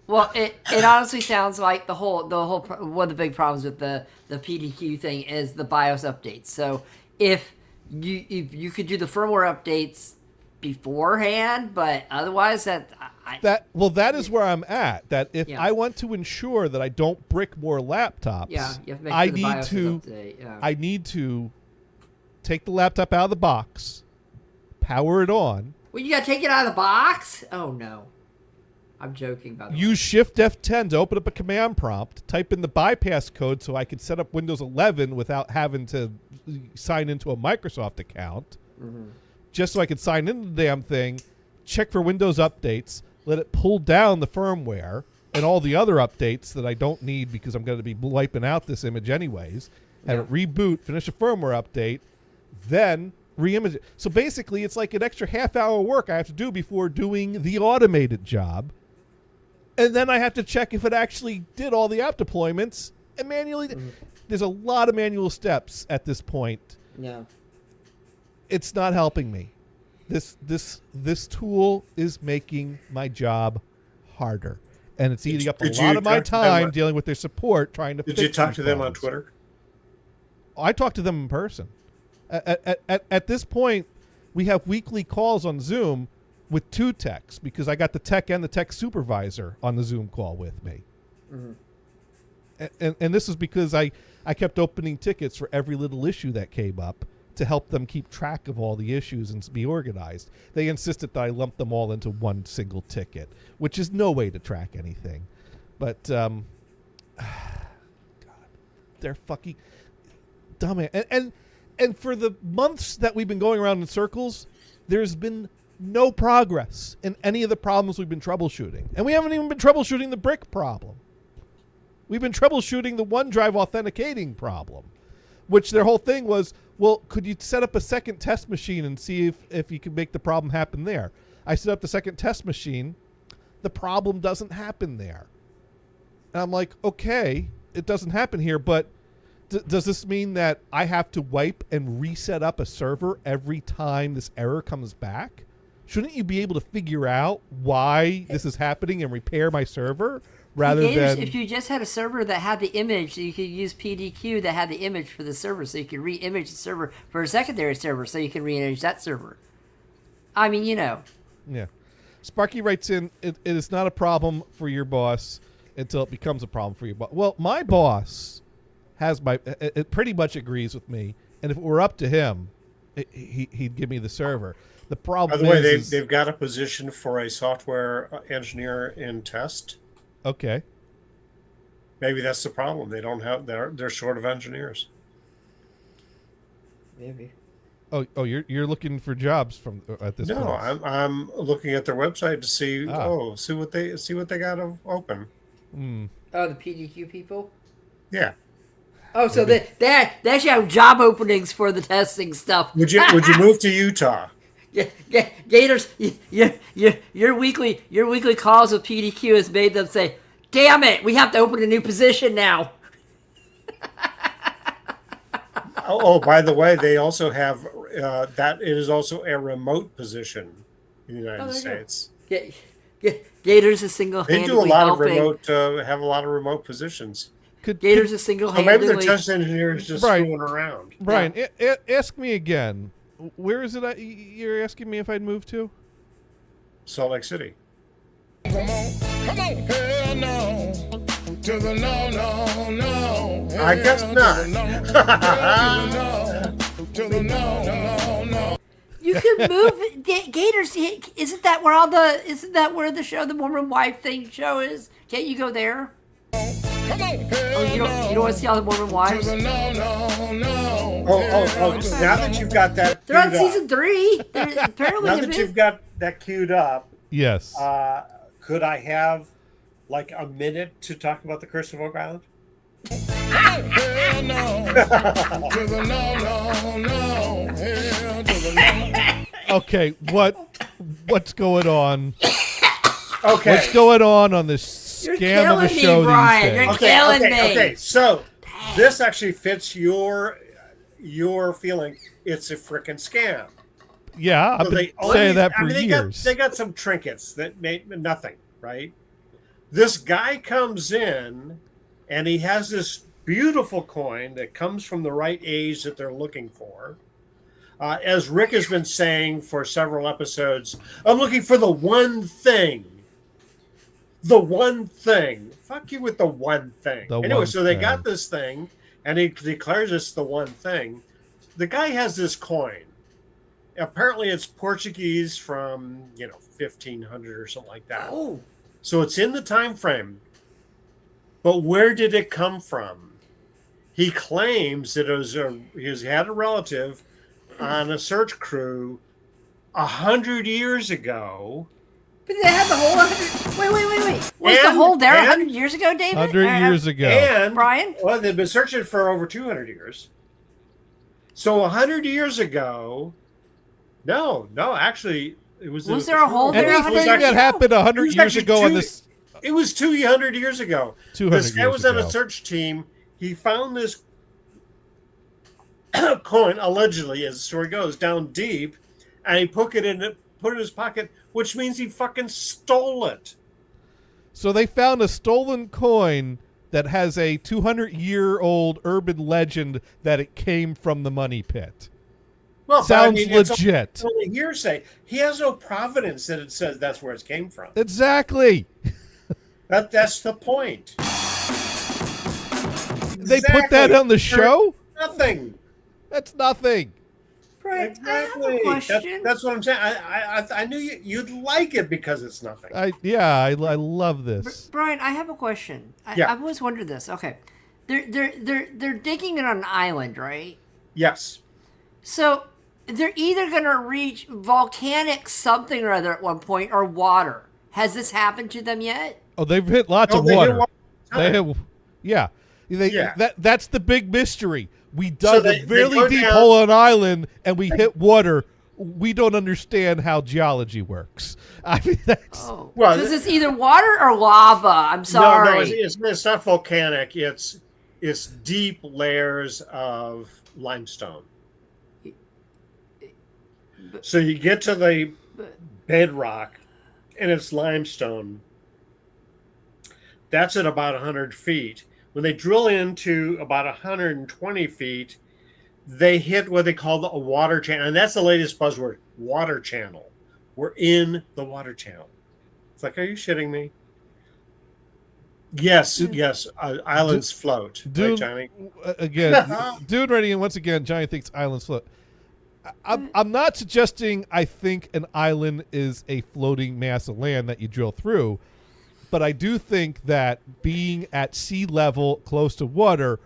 Well, it honestly sounds like the whole one of the big problems with the PDQ thing is the BIOS updates. So if you could do the firmware updates beforehand, but otherwise that is where I'm at. That if I want to ensure that I don't brick more laptops, you have to make sure the BIOS is update. Yeah. I need to take the laptop out of the box, power it on. Well, you gotta take it out of the box? Oh no. I'm joking, by the way. Use Shift F10 to open up a command prompt, type in the bypass code so I can set up Windows 11 without having to sign into a Microsoft account. Mm-hmm. Just so I can sign into the damn thing, check for Windows updates, let it pull down the firmware and all the other updates that I don't need because I'm going to be wiping out this image anyways, have it reboot, finish a firmware update, then Re-image it. So basically, it's like an extra half-hour work I have to do before doing the automated job. And then I have to check if it actually did all the app deployments and manually. There's a lot of manual steps at this point. Yeah. It's not helping me. This tool is making my job harder. And it's eating up a lot of my time dealing with their support, trying to fix Did you talk these to them on problems. Twitter? I talked to them in person. At this point, we have weekly calls on Zoom with 2 techs because I got the tech and the tech supervisor on the Zoom call with me. And this is because I kept opening tickets for every little issue that came up to help them keep track of all the issues and be organized. They insisted that I lump them all into one single ticket, which is no way to track anything. But, God, they're fucking dumb. And for the months that we've been going around in circles, there's been no progress in any of the problems we've been troubleshooting. And we haven't even been troubleshooting the brick problem. We've been troubleshooting the OneDrive authenticating problem, which their whole thing was, well, could you set up a second test machine and see if you can make the problem happen there? I set up the second test machine. The problem doesn't happen there. And I'm like, okay, it doesn't happen here, but does this mean that I have to wipe and reset up a server every time this error comes back? Shouldn't you be able to figure out why this is happening and repair my server rather than... If you just had a server that had the image, you could use PDQ that had the image for the server, so you could re-image the server for a secondary server, so you can re-image that server. I mean, you know. Yeah. Sparky writes in, it is not a problem for your boss until it becomes a problem for your boss. Well, my boss has it pretty much agrees with me, and if it were up to him, he'd give me the server. The problem By the way, they've got a position for a software engineer in test. Okay. Maybe that's the problem. They don't have they're short of engineers. Maybe. Oh, you're looking for jobs from at this point. No, I'm looking at their website to see see what they got open. Oh, the PDQ people? Yeah. Oh, so they actually have job openings for the testing stuff. Would you move to Utah? Yeah, Gators, your weekly calls with PDQ has made them say, "Damn it, we have to open a new position now." Oh, by the way, they also have that. It is also a remote position in the United States. Gators is single-handedly They do a lot helping. of remote. Have a lot of remote positions. Gators is So single-handedly. maybe the test engineer is just screwing around. Brian, ask me again. Where is it you're asking me if I'd move to? Salt Lake City. Come on, hell no. To the no. I guess not. To the no. You can move Gators. Isn't that where the show, the Mormon wife thing show is? Can't you go there? Come on, Oh, you don't want to see all the Mormon wives? no. Oh! Now that you've got that, They're on queued up- season 3. They're apparently Now a that bit- you've got that queued up, Yes. could I have like a minute to talk about the Curse of Oak Island? Hell no. To the no. Hell to the no. Okay, what's going on? Okay. What's going on this You're scam of a killing me, show Brian. these days? You're killing me. Okay. So this actually fits your feeling. It's a frickin' scam. Yeah, I've So been saying that for they years. They got some trinkets that made nothing, right? This guy comes in and he has this beautiful coin that comes from the right age that they're looking for. As Rick has been saying for several episodes, I'm looking for the one thing. The one thing. Fuck you with the one thing. Anyway, so they got this thing, and he declares it's the one thing. The guy has this coin. Apparently, it's Portuguese from 1500 or something like that. Oh. So it's in the time frame. But where did it come from? He claims that he had a relative on a search crew 100 years ago. But they had the whole 100... Wait. Was the whole there 100 years ago, David? 100 years ago. And, Brian? Well, they've been searching for over 200 years. So 100 years ago, No, actually, it was. Was there a hole there? Anything that happened 100 years ago on this. It was 200 years ago. 200 This guy years was on ago. a search team. He found this coin, allegedly, as the story goes, down deep, and he put it in his pocket, which means he fucking stole it. So they found a stolen coin that has a 200-year-old urban legend that it came from the money pit. Well, sounds legit. It's only hearsay. He has no providence that it says that's where it came from. Exactly. That's the point. They put that on the show? Nothing. That's nothing. Brian, Exactly. I have a question. That's what I'm saying. I knew you'd like it because it's nothing. I love this. Brian, I have a question. Yeah. I've always wondered this. Okay, they're digging it on an island, right? Yes. So they're either gonna reach volcanic something or other at one point, or water. Has this happened to them yet? Oh, they've hit lots of they hit water. water They have, yeah. That's the big mystery. We dug a really deep hole on an island and we hit water. We don't understand how geology works. I mean, that's Well, because it's either water or lava. I'm sorry. No, it's not volcanic. It's deep layers of limestone. So you get to the bedrock, and it's limestone. That's at about 100 feet. When they drill into about 120 feet, they hit what they call a water channel. And that's the latest buzzword, water channel. We're in the water channel. It's like, are you shitting me? Yes. Islands float. Dude, right, Johnny? Again, dude writing in once again, Johnny thinks islands float. I'm not suggesting I think an island is a floating mass of land that you drill through, but I do think that being at sea level close to water,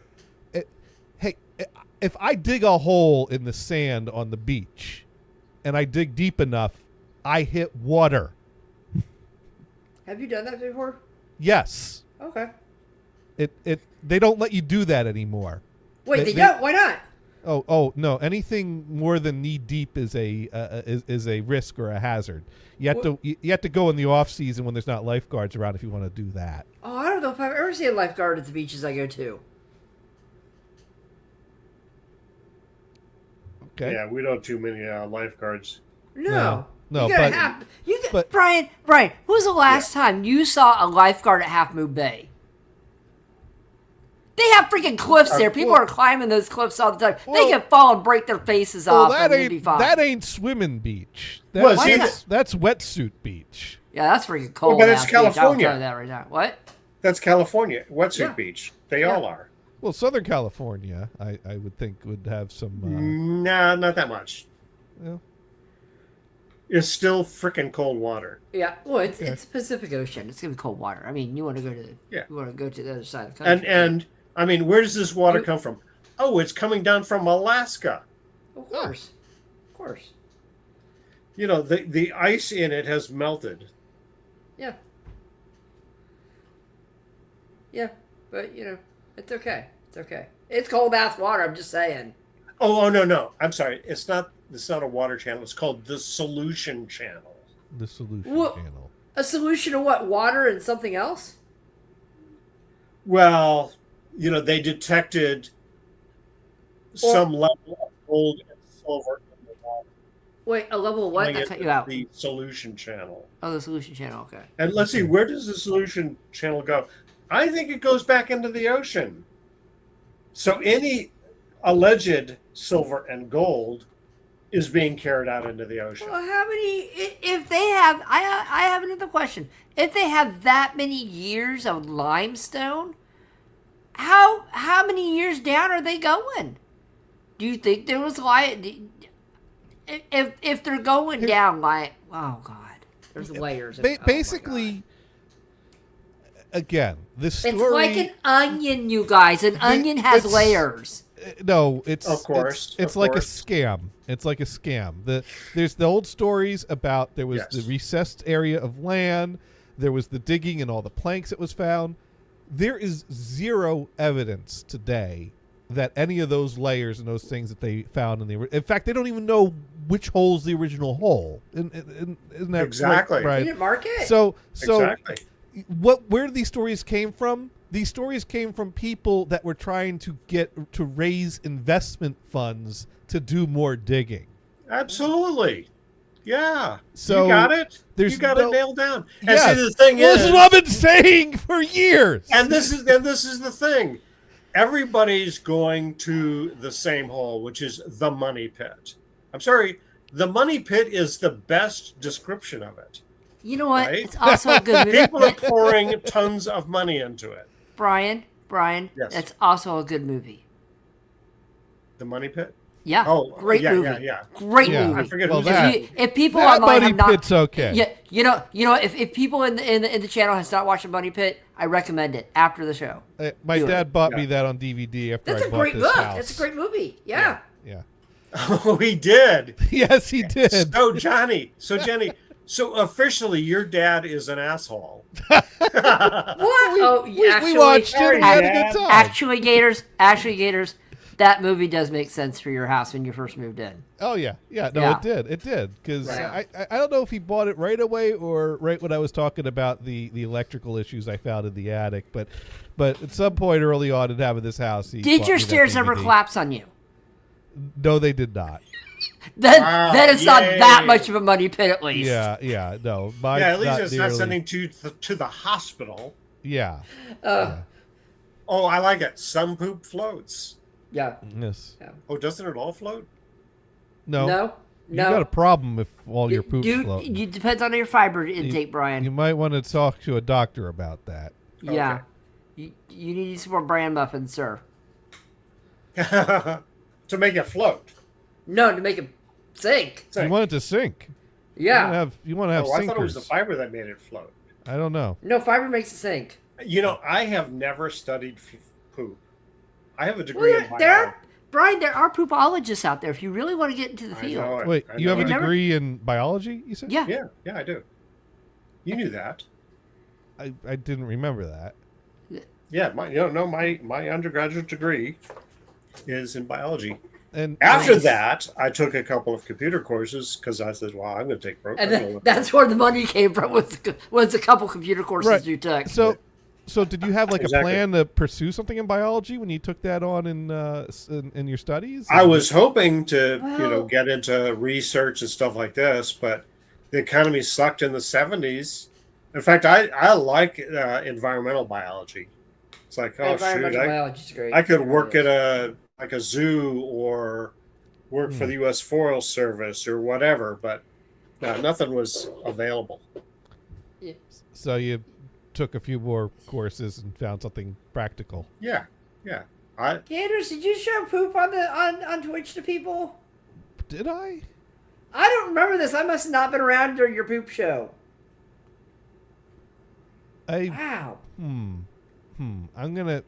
if I dig a hole in the sand on the beach and I dig deep enough, I hit water. Have you done that before? Yes. Okay. They don't let you do that anymore. Wait, they don't? Why not? Oh no! Anything more than knee deep is a risk or a hazard. You have to go in the off season when there's not lifeguards around if you want to do that. Oh, I don't know if I've ever seen a lifeguard at the beaches I go to. Okay. Yeah, we don't do many lifeguards. No, but Brian, when was the last time you saw a lifeguard at Half Moon Bay? They have freaking cliffs there. People are climbing those cliffs all the time. They can fall and break their faces off. That ain't swimming beach. That's wetsuit beach. Yeah, that's freaking cold. But it's California. I'll tell you that right now. What? That's California. Wetsuit beach. They all are. Well, Southern California, I would think would have some. Nah, not that much. Well, it's still freaking cold water. Yeah, well, it's Pacific Ocean. It's gonna be cold water. I mean, you want to go to the other side of the country. And I mean, where does this water come from? Oh, it's coming down from Alaska. Of course. You know, the ice in it has melted. Yeah. Yeah, but it's okay. It's okay. It's cold ass water. I'm just saying. Oh no! I'm sorry. It's not a water channel. It's called the Solution Channel. The Solution Channel. A solution of what? Water and something else? Well, they detected some level of gold and silver in the water. Wait, a level of what? I cut you out. The Solution Channel. Oh, the Solution Channel. Okay. And let's see, where does the Solution Channel go? I think it goes back into the ocean. So any alleged silver and gold is being carried out into the ocean. Well, how many? If they have, I have another question. If they have that many years of limestone, how many years down are they going? Do you think there was if they're going down oh god, there's layers. Basically, again, this story. It's like an onion, you guys. An onion has layers. No, it's of course. It's like a scam. It's like a scam. There's the old stories about there was the recessed area of land. There was the digging and all the planks that was found. There is zero evidence today that any of those layers and those things that they found in fact, they don't even know which hole's the original hole. Isn't that Exactly. right? Didn't mark it. So Exactly. where these stories came from? These stories came from people that were trying to raise investment funds to do more digging. Absolutely. Yeah. So you got it. there's You got no- it nailed down. And Yes. see, the thing Well, is, this is what I've been saying for years. and this is the thing. Everybody's going to the same hole, which is the money pit. I'm sorry, the money pit is the best description of it. You know what? Right? It's also a good movie. People are pouring tons of money into it. Brian, Yes. it's also a good movie. The money pit. Yeah. Oh, great yeah, movie. yeah. Great Yeah. movie. I forget Well, who's that- If people that online Money have not, Pit's okay. Yeah, you know, if people in the channel has not watched the Money Pit, I recommend it after the show. My Do it. dad bought Yeah. me that on DVD after That's I a bought great this book. house. That's a great movie. Yeah. Yeah. Oh, he did. Yes, he did. So Jenny, so officially, your dad is an asshole. What? Oh, yeah. We watched it and we had a Dad. good time. Actually, Gators, that movie does make sense for your house when you first moved in. Oh yeah. No, Yeah. it did because Right. I don't know if he bought it right away or right when I was talking about the electrical issues I found in the attic, but at some point early on in having this house, he Did bought your me that stairs ever DVD. collapse on you? No, they did not. Then it's not yay. that much of a money pit, at least. Yeah, no. Mine's Yeah, at least it's not nearly- sending to the hospital. Yeah. Oh, I like it. Some poop floats. Yeah. Yes. Oh, doesn't it all float? No. No. You got a problem if all your poop's Dude, floating. it depends on your fiber intake, Brian. You might want to talk to a doctor about that. Yeah. You need some more bran muffins, sir. To make it float. No, to make it sink. You want it to sink. Yeah. You want to have Oh, I sinkers. thought it was the fiber that made it float. I don't know. No, fiber makes it sink. You know, I have never studied poop. I have a degree in Well, biology. Brian, there are poopologists out there if you really want to get into the I field. know it. Wait, I you have know a it. never- degree in biology, you said? Yeah. Yeah, I do. You knew that. I didn't remember that. Yeah, my undergraduate degree is in biology. And After Nice. that, I took a couple of computer courses because I said, "Well, I'm going to take And then, that's where the money came from. Was a couple computer courses Right. you took. So did you have like Exactly. a plan to pursue something in biology when you took that on in your studies? I was hoping to, Well- get into research and stuff like this, but the economy sucked in the 70s. In fact, I like environmental biology. It's like, oh shoot, biology's great. I could work at a zoo or work for the U.S. Forest Service or whatever, but nothing was available. So you took a few more courses and found something practical. Yeah. Gators, did you show poop on Twitch to people? Did I? I don't remember this. I must have not been around during your poop show. Wow. I'm gonna.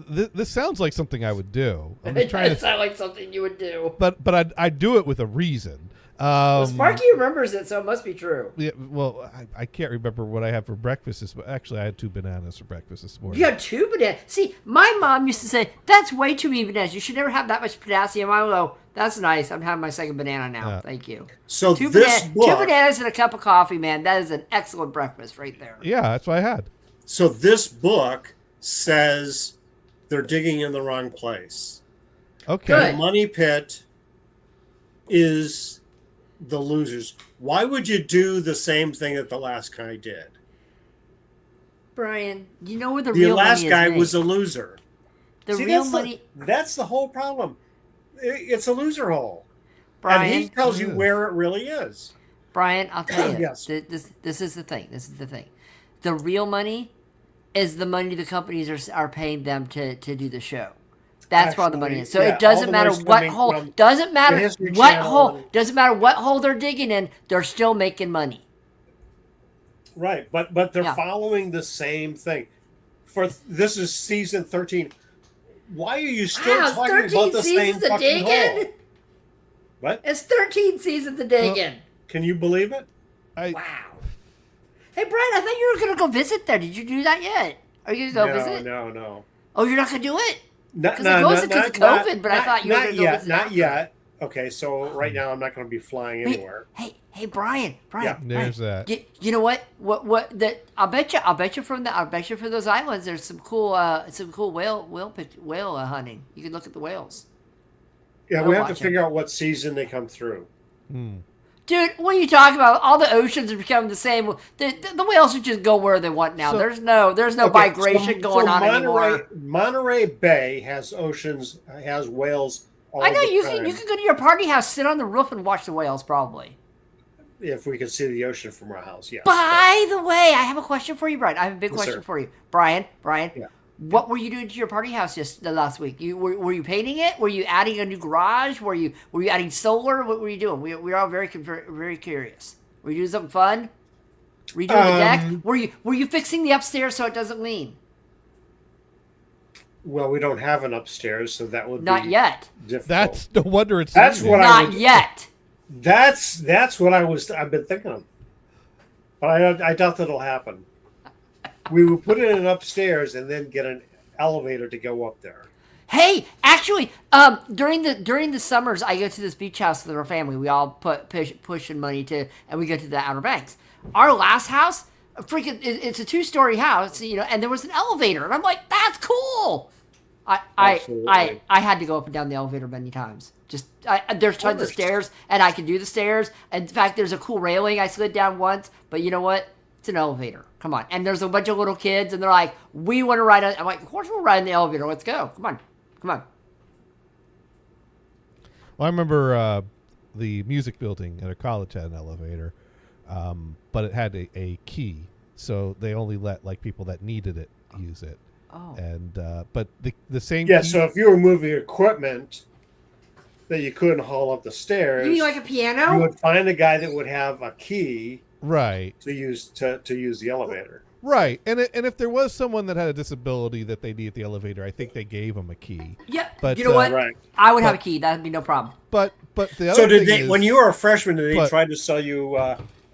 This sounds like something I would do. I'm It just trying does to, sound like something you would do. but I'd do it with a reason. Sparky remembers it, so it must be true. Yeah, well, I can't remember what I had for breakfast this morning. Actually, I had 2 bananas for breakfast this morning. You had 2 bananas. See, my mom used to say, that's way too many bananas. You should never have that much potassium. I go, that's nice. I'm having my second banana now. Yeah. Thank you. So 2 this book, 2 bananas and a cup of coffee, man. That is an excellent breakfast right there. Yeah, that's what I had. so this book says they're digging in the wrong place. Okay. Good. The money pit is the losers. Why would you do the same thing that the last guy did? Brian, you know where the The real last money guy is made. was a loser. The See, real that's money... that's the whole problem. It's a loser hole. Brian, And he tells you Yeah. where it really is. Brian, I'll tell you. Yes. This is the thing. This is the thing. The real money is the money the companies are paying them to do the show. That's where all the money is. So Actually, it doesn't all the matter money's what coming hole. from Doesn't matter the History what Channel hole. and- Doesn't matter what hole they're digging in. They're still making money. Right, but they're Yeah. following the same thing. This is season 13. Why are you still Wow, talking 13 about the same seasons of fucking hole? digging. What? It's 13 seasons of digging. Can you believe it? Wow. Hey, Brian, I thought you were gonna go visit there. Did you do that yet? Are you gonna go visit? No. Oh, you're not gonna do it? Not, Because it goes because of COVID, but I thought you were not gonna go yet. visit Not after. yet. Okay, so right now I'm not going to be flying anywhere. Hey, Brian. Yeah. There's that. You know what? That I'll bet you from those islands. There's some cool whale hunting. You can look at the whales. Yeah, Whale we have to watching. figure out what season they come through. Dude, what are you talking about? All the oceans are becoming the same. The whales are just go where they want now. So- there's no migration going on anymore. Monterey Bay has oceans, has whales. All I know the you time. can go to your party house, sit on the roof, and watch the whales. Probably. If we could see the ocean from our house, yes. By the way, I have a question for you, Brian. I have a big Yes, question sir. for you, Brian. Yeah. What were you doing to your party house just the last week? Were you painting it? Were you adding a new garage? Were you adding solar? What were you doing? We're all very curious. Were you doing something fun? Redoing the deck? Were you fixing the upstairs so it doesn't lean? Well, we don't have an upstairs, so that would Not be yet. difficult. That's no wonder it's. That's leaning. what Not yet. That's what I've been thinking of, but I doubt that'll happen. We would put it in upstairs and then get an elevator to go up there. Hey, actually, during the summers, I go to this beach house with our family. We all pushing money to, and we go to the Outer Banks. Our last house, it's a 2-story house, and there was an elevator, and I'm like, that's cool. Absolutely. I had to go up and down the elevator many times. There's tons of stairs, and I can do the stairs. And in fact, there's a cool railing I slid down once. But you know what? It's an elevator. Come on. And there's a bunch of little kids, and they're like, "We want to ride." I'm like, "Of course we'll ride in the elevator. Let's go. Come on." Well, I remember the music building at a college had an elevator, but it had a key, so they only let like people that needed it use it. Oh. And but the same. Yeah, key, so if you were moving equipment that you couldn't haul up the stairs, You mean like a you piano? would find a guy that would have a key right, to use the elevator. right, and if there was someone that had a disability that they needed the elevator, I think they gave them a key. Yeah. But, you know what? Right. I would have a key. That'd be no problem. But the other So did thing they? is, When you were a freshman, did they but- try to sell you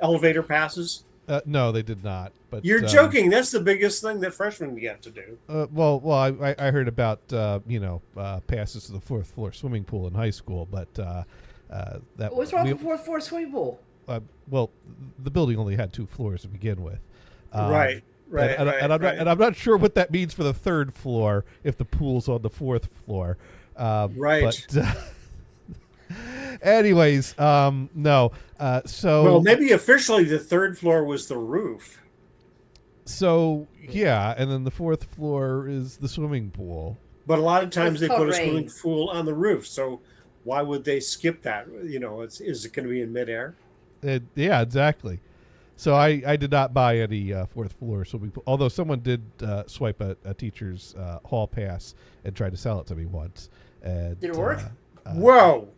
elevator passes? no, they did not. But You're joking. That's the biggest thing that freshmen get to do. Well, I heard about passes to the 4th floor swimming pool in high school, but that What's wrong with the 4th floor swimming pool? well, the building only had 2 floors to begin with. Right. And I'm not sure what that means for the 3rd floor if the pool's on the 4th floor. Right. But, anyways, no. So Well, maybe officially the 3rd floor was the roof. So yeah, and then the 4th floor is the swimming pool. But a lot of times It's they called put a swimming rain. pool on the roof. So why would they skip that? Is it going to be in midair? Yeah, exactly. So I did not buy any 4th floor swimming pool, although someone did swipe a teacher's hall pass and tried to sell it to me once. And, Did it work? Whoa.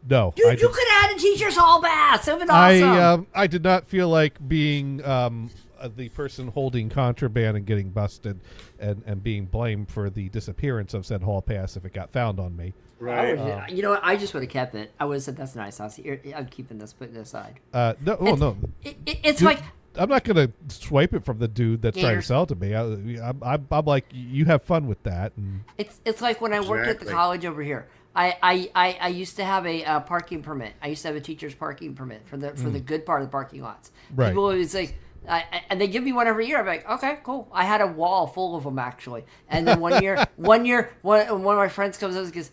No, Dude, I you did, could have had a teacher's hall pass. That would have been awesome. I did not feel like being the person holding contraband and getting busted and being blamed for the disappearance of said hall pass if it got found on me. Right. You know what? I just would have kept it. I would have said, "That's nice. I'm keeping this, putting it aside." No. It's Dude, like I'm not gonna swipe it from the dude that's trying You're- to sell it to me. I'm like, you have fun with that. And it's like when I worked at the Exactly. college over here. I used to have a parking permit. I used to have a teacher's parking permit for the good part of the parking lots. Right. People always like, and they give me one every year. I'm like, okay, cool. I had a wall full of them actually. And then one year, one of my friends comes up and goes,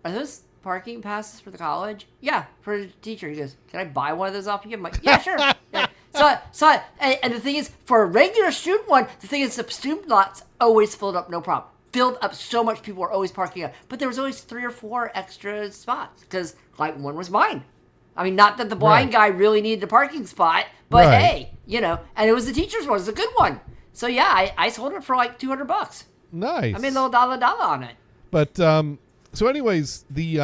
"Are those parking passes for the college?" "Yeah, for the teacher." He goes, "Can I buy one of those off you?" I'm like, "Yeah, sure." Yeah. And the thing is, for a regular student one, the thing is, the student lots always filled up, no problem. Filled up so much, people were always parking up. But there was always 3 or 4 extra spots because, like, one was mine. I mean, not that the blind guy really needed a parking spot, but Right. hey, and it was the teacher's one. It was a good one. So yeah, I sold it for like $200. nice. I made a little dollar on it. But so anyways, the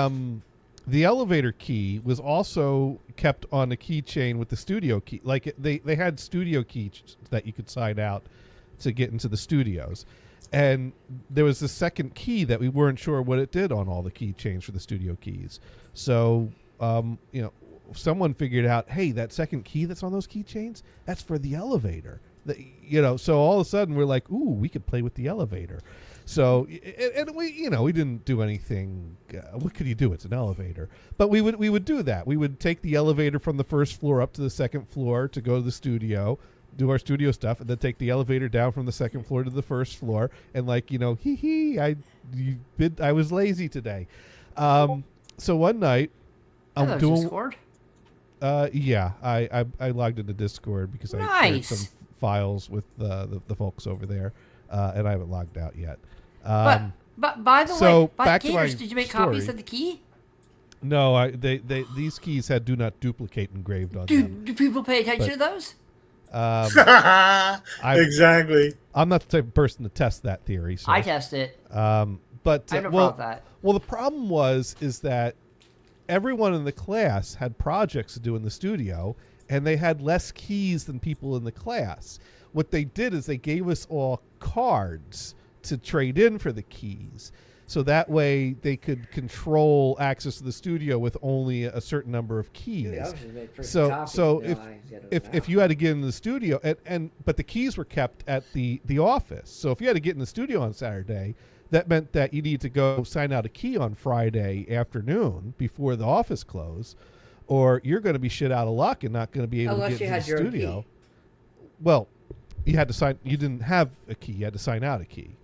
elevator key was also kept on a keychain with the studio key. Like they had studio keys that you could sign out to get into the studios. And there was the second key that we weren't sure what it did on all the keychains for the studio keys. So, someone figured out, hey, that second key that's on those keychains, that's for the elevator. So all of a sudden we're like, ooh, we could play with the elevator. So, and we didn't do anything. What could you do? It's an elevator. But we would do that. We would take the elevator from the first floor up to the second floor to go to the studio, do our studio stuff, and then take the elevator down from the second floor to the first floor. And I was lazy today. So one night, I'm doing. Discord? Yeah, I logged into Discord because I shared some files with the folks over there, and I haven't logged out yet. But by the way, Gators, did you make copies of the key? No, these keys had "do not duplicate" engraved on them. Do people pay attention to those? Exactly. I'm not the type of person to test that theory. So. I test it. But I have no problem with that. Well, the problem is that everyone in the class had projects to do in the studio, and they had less keys than people in the class. What they did is they gave us all cards to trade in for the keys. So that way they could control access to the studio with only a certain number of keys. So if you had to get in the studio, but the keys were kept at the office. So if you had to get in the studio on Saturday, that meant that you need to go sign out a key on Friday afternoon before the office closed, or you're going to be shit out of luck and not going to be able to get into the studio. Well, you had to sign. You didn't have a key. You had to sign out a key.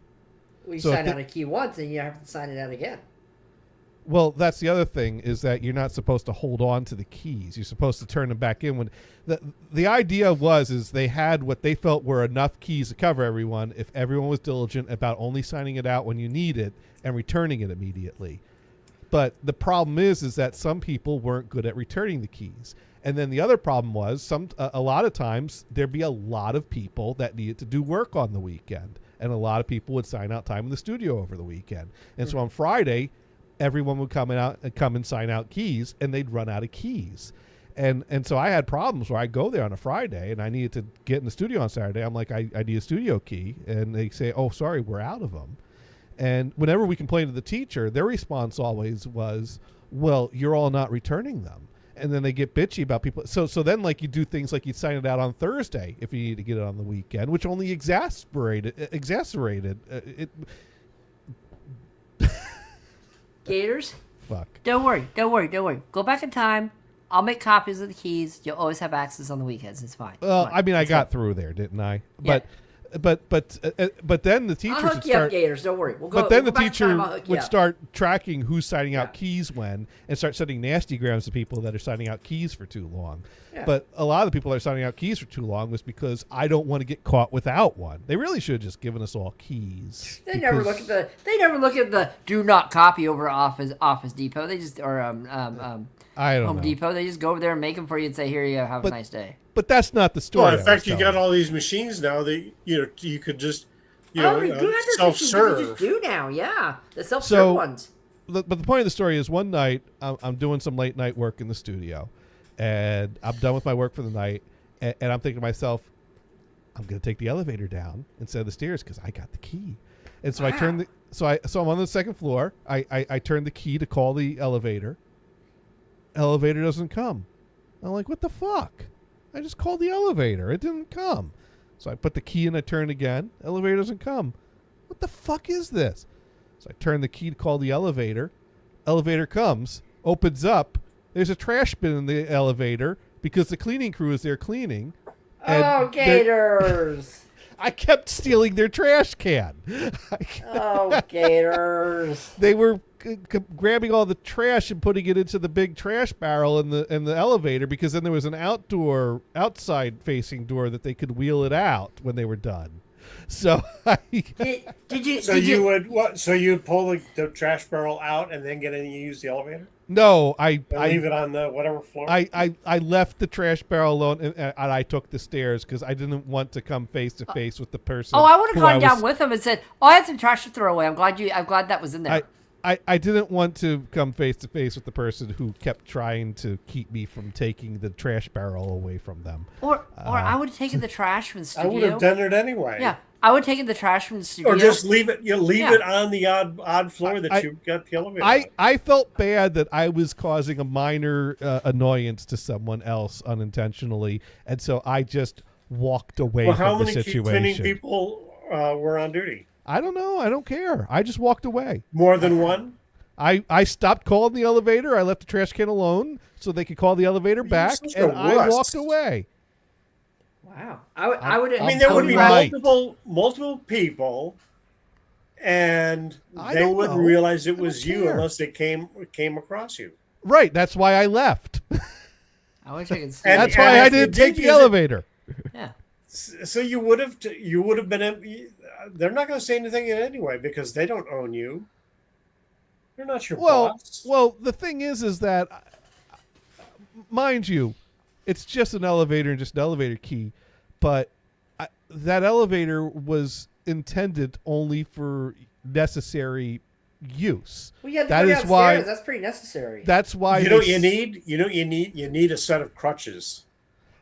Well, you sign out a key once, and you have to sign it out again. Well, that's the other thing, is that you're not supposed to hold on to the keys. You're supposed to turn them back in when the idea is they had what they felt were enough keys to cover everyone if everyone was diligent about only signing it out when you need it and returning it immediately. But the problem is that some people weren't good at returning the keys. And then the other problem was a lot of times there'd be a lot of people that needed to do work on the weekend, and a lot of people would sign out time in the studio over the weekend. And so on Friday, everyone would come and sign out keys, and they'd run out of keys. And so I had problems where I go there on a Friday and I needed to get in the studio on Saturday. I'm like, I need a studio key. And they say, oh, sorry, we're out of them. And whenever we complained to the teacher, their response always was, well, you're all not returning them. And then they get bitchy about people. So then you do things like you sign it out on Thursday if you need to get it on the weekend, which only exacerbated it. Gators? Fuck. Don't worry. Go back in time. I'll make copies of the keys. You'll always have access on the weekends. It's fine. Well, I mean, I got through there, didn't I? Yeah. But then the teacher I'll hook you up, Gators. Don't worry. The teacher would start tracking who's signing out keys when, and start sending nasty grams to people that are signing out keys for too long. Yeah. But a lot of the people that are signing out keys for too long was because I don't want to get caught without one. They really should have just given us all keys. They never look at the do not copy over Office Depot. They just I don't Home know. Depot. They just go over there and make them for you and say, "Here you go, have a nice day." But that's not the story. Well, in fact, you got all these machines now that you could just self-serve. You just do now, yeah, the self-serve ones. But the point of the story is, one night I'm doing some late night work in the studio, and I'm done with my work for the night, and I'm thinking to myself, I'm going to take the elevator down instead of the stairs because I got the key. And so I'm on the second floor. I turn the key to call the elevator. Elevator doesn't come. I'm like, what the fuck? I just called the elevator. It didn't come. So I put the key in, I turn again. Elevator doesn't come. What the fuck is this? So I turn the key to call the elevator. Elevator comes, opens up. There's a trash bin in the elevator because the cleaning crew is there cleaning. Oh, Gators! I kept stealing their trash can. Oh, Gators! They were grabbing all the trash and putting it into the big trash barrel in the elevator, because then there was an outside facing door that they could wheel it out when they were done. So you'd pull the trash barrel out and then get in and use the elevator? No, I leave it on the whatever floor. I left the trash barrel alone, and I took the stairs because I didn't want to come face to face with the person. Oh, I would have gone down with him and said, "Oh, I had some trash to throw away. I'm glad that was in there." I didn't want to come face to face with the person who kept trying to keep me from taking the trash barrel away from them. Or I would have taken the trash from the studio. I would have done it anyway. Yeah, I would have taken the trash from the studio. Or just leave it. Leave it on the odd floor that you got the elevator. I felt bad that I was causing a minor annoyance to someone else unintentionally, and so I just walked away from the situation. How many cleaning people were on duty? I don't know. I don't care. I just walked away. More than one? I stopped calling the elevator. I left the trash can alone so they could call the elevator back, such and a I wuss. walked away. Wow. I would. I mean, there would be Right. multiple people, and I they don't wouldn't know. realize I it don't was you care. unless they came across you. Right. That's why I left. I wish I could see. And- That's why I if you didn't did take the use it- elevator. Yeah. So you would have been. They're not going to say anything anyway because they don't own you. They're not your boss. Well, the thing is that, mind you, it's just an elevator and just an elevator key, but that elevator was intended only for necessary use. Well, you have to That go is downstairs. why- That's pretty necessary. That's why You know what they you need? You need a set of crutches.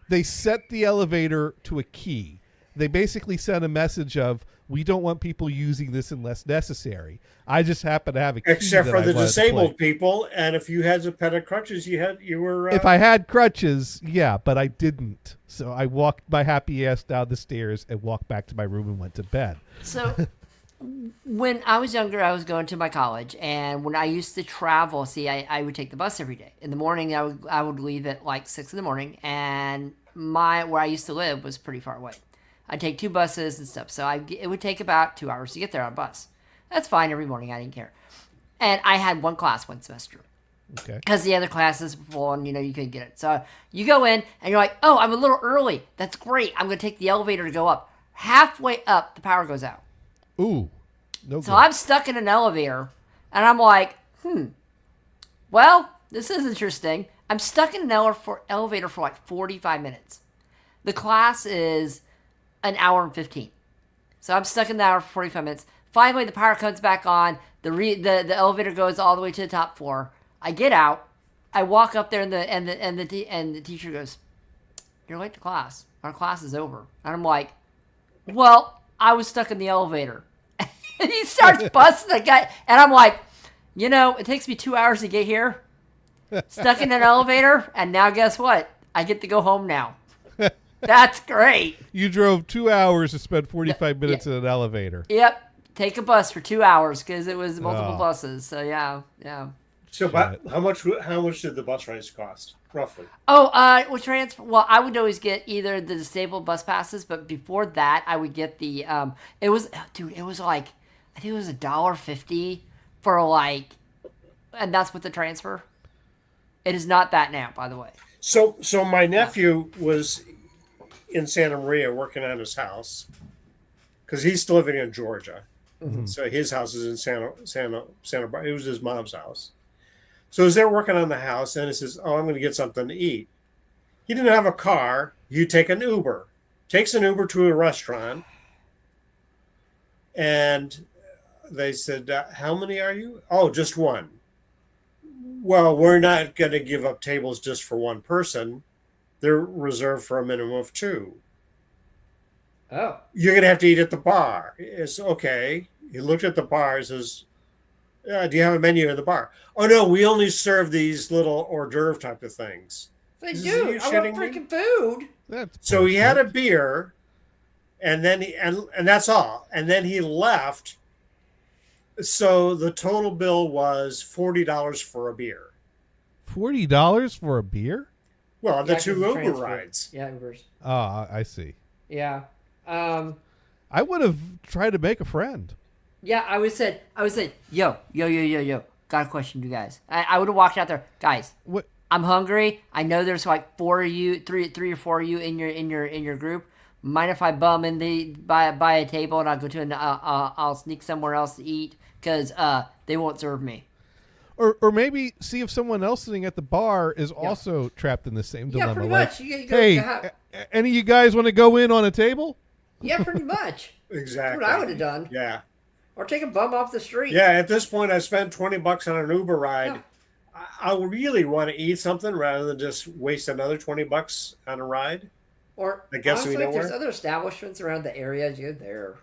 They set the elevator to a key. They basically sent a message of, we don't want people using this unless necessary. I just happen to have a key Except that for I the wanted to disabled play. people, and if you had a pet of crutches, you were. If I had crutches, yeah, but I didn't. So I walked my happy ass down the stairs and walked back to my room and went to bed. So, when I was younger, I was going to my college, and when I used to travel, I would take the bus every day. In the morning, I would leave at like 6 in the morning, and where I used to live was pretty far away. I'd take 2 buses and stuff, so it would take about 2 hours to get there on a bus. That's fine every morning. I didn't care, and I had one class one semester. Okay. Because the other classes were full and, you couldn't get it. So you go in and you're like, oh, I'm a little early. That's great. I'm going to take the elevator to go up. Halfway up, the power goes out. Ooh. No So good. I'm stuck in an elevator and I'm like, well, this is interesting. I'm stuck in an elevator for like 45 minutes. The class is an hour and 15. So I'm stuck in the hour for 45 minutes. Finally, the power comes back on. The elevator goes all the way to the top floor. I get out. I walk up there, and the teacher goes, "You're late to class. Our class is over." And I'm like, "Well, I was stuck in the elevator." And he starts busting the guy, and I'm like, it takes me 2 hours to get here. Stuck in an elevator, and now guess what? I get to go home now. That's great. You drove 2 hours to spend 45 minutes in an elevator. Yep. Take a bus for 2 hours because it was multiple Oh. buses. So yeah. So, but how much did the bus rides cost, roughly? Oh, with transfer. Well, I would always get either the disabled bus passes, but before that, I would get the. It was like, I think it was $1.50 for like, and that's with the transfer. It is not that now, by the way. So my nephew was in Santa Maria working on his house because he's still living in Georgia. Mm-hmm. So his house is in Santa Barbara. It was his mom's house. So as they're working on the house, and he says, "Oh, I'm going to get something to eat." He didn't have a car. You take an Uber. Takes an Uber to a restaurant, and they said, "How many are you?" "Oh, just one." "Well, we're not going to give up tables just for one person. They're reserved for a minimum of 2. Oh. You're going to have to eat at the bar." It's okay. He looked at the bar and says, "Do you have a menu in the bar?" "Oh, no, we only serve these little hors d'oeuvre type of things." Like, Is dude, you I want shitting me? freaking food. That's So he had a bullshit. beer, and then and that's all. And then he left. So the total bill was $40 for a beer. $40 for a beer? Well, the Yeah, 2 'cause Uber transfer. rides. Yeah, Ubers. Oh, I see. Yeah. I would have tried to make a friend. Yeah, I would say, yo. Got a question, you guys. I would have walked out there, guys. What? I'm hungry. I know there's like 4 of you, three or 4 of you in your group. Mind if I bum in by a table and I'll go to I'll sneak somewhere else to eat because they won't serve me. Or maybe see if someone else sitting at the bar is also trapped in the same dilemma. Yeah, pretty Like, much. You go, hey, any of you guys want to go in on a table? yeah, pretty much. Exactly. That's what I would have done. Yeah. Or take a bum off the street. Yeah, at this point, I spent $20 on an Uber ride. Yeah. I really want to eat something rather than just waste another $20 on a ride. Or I guess honestly, we know if there's where. other establishments around the area, you're there.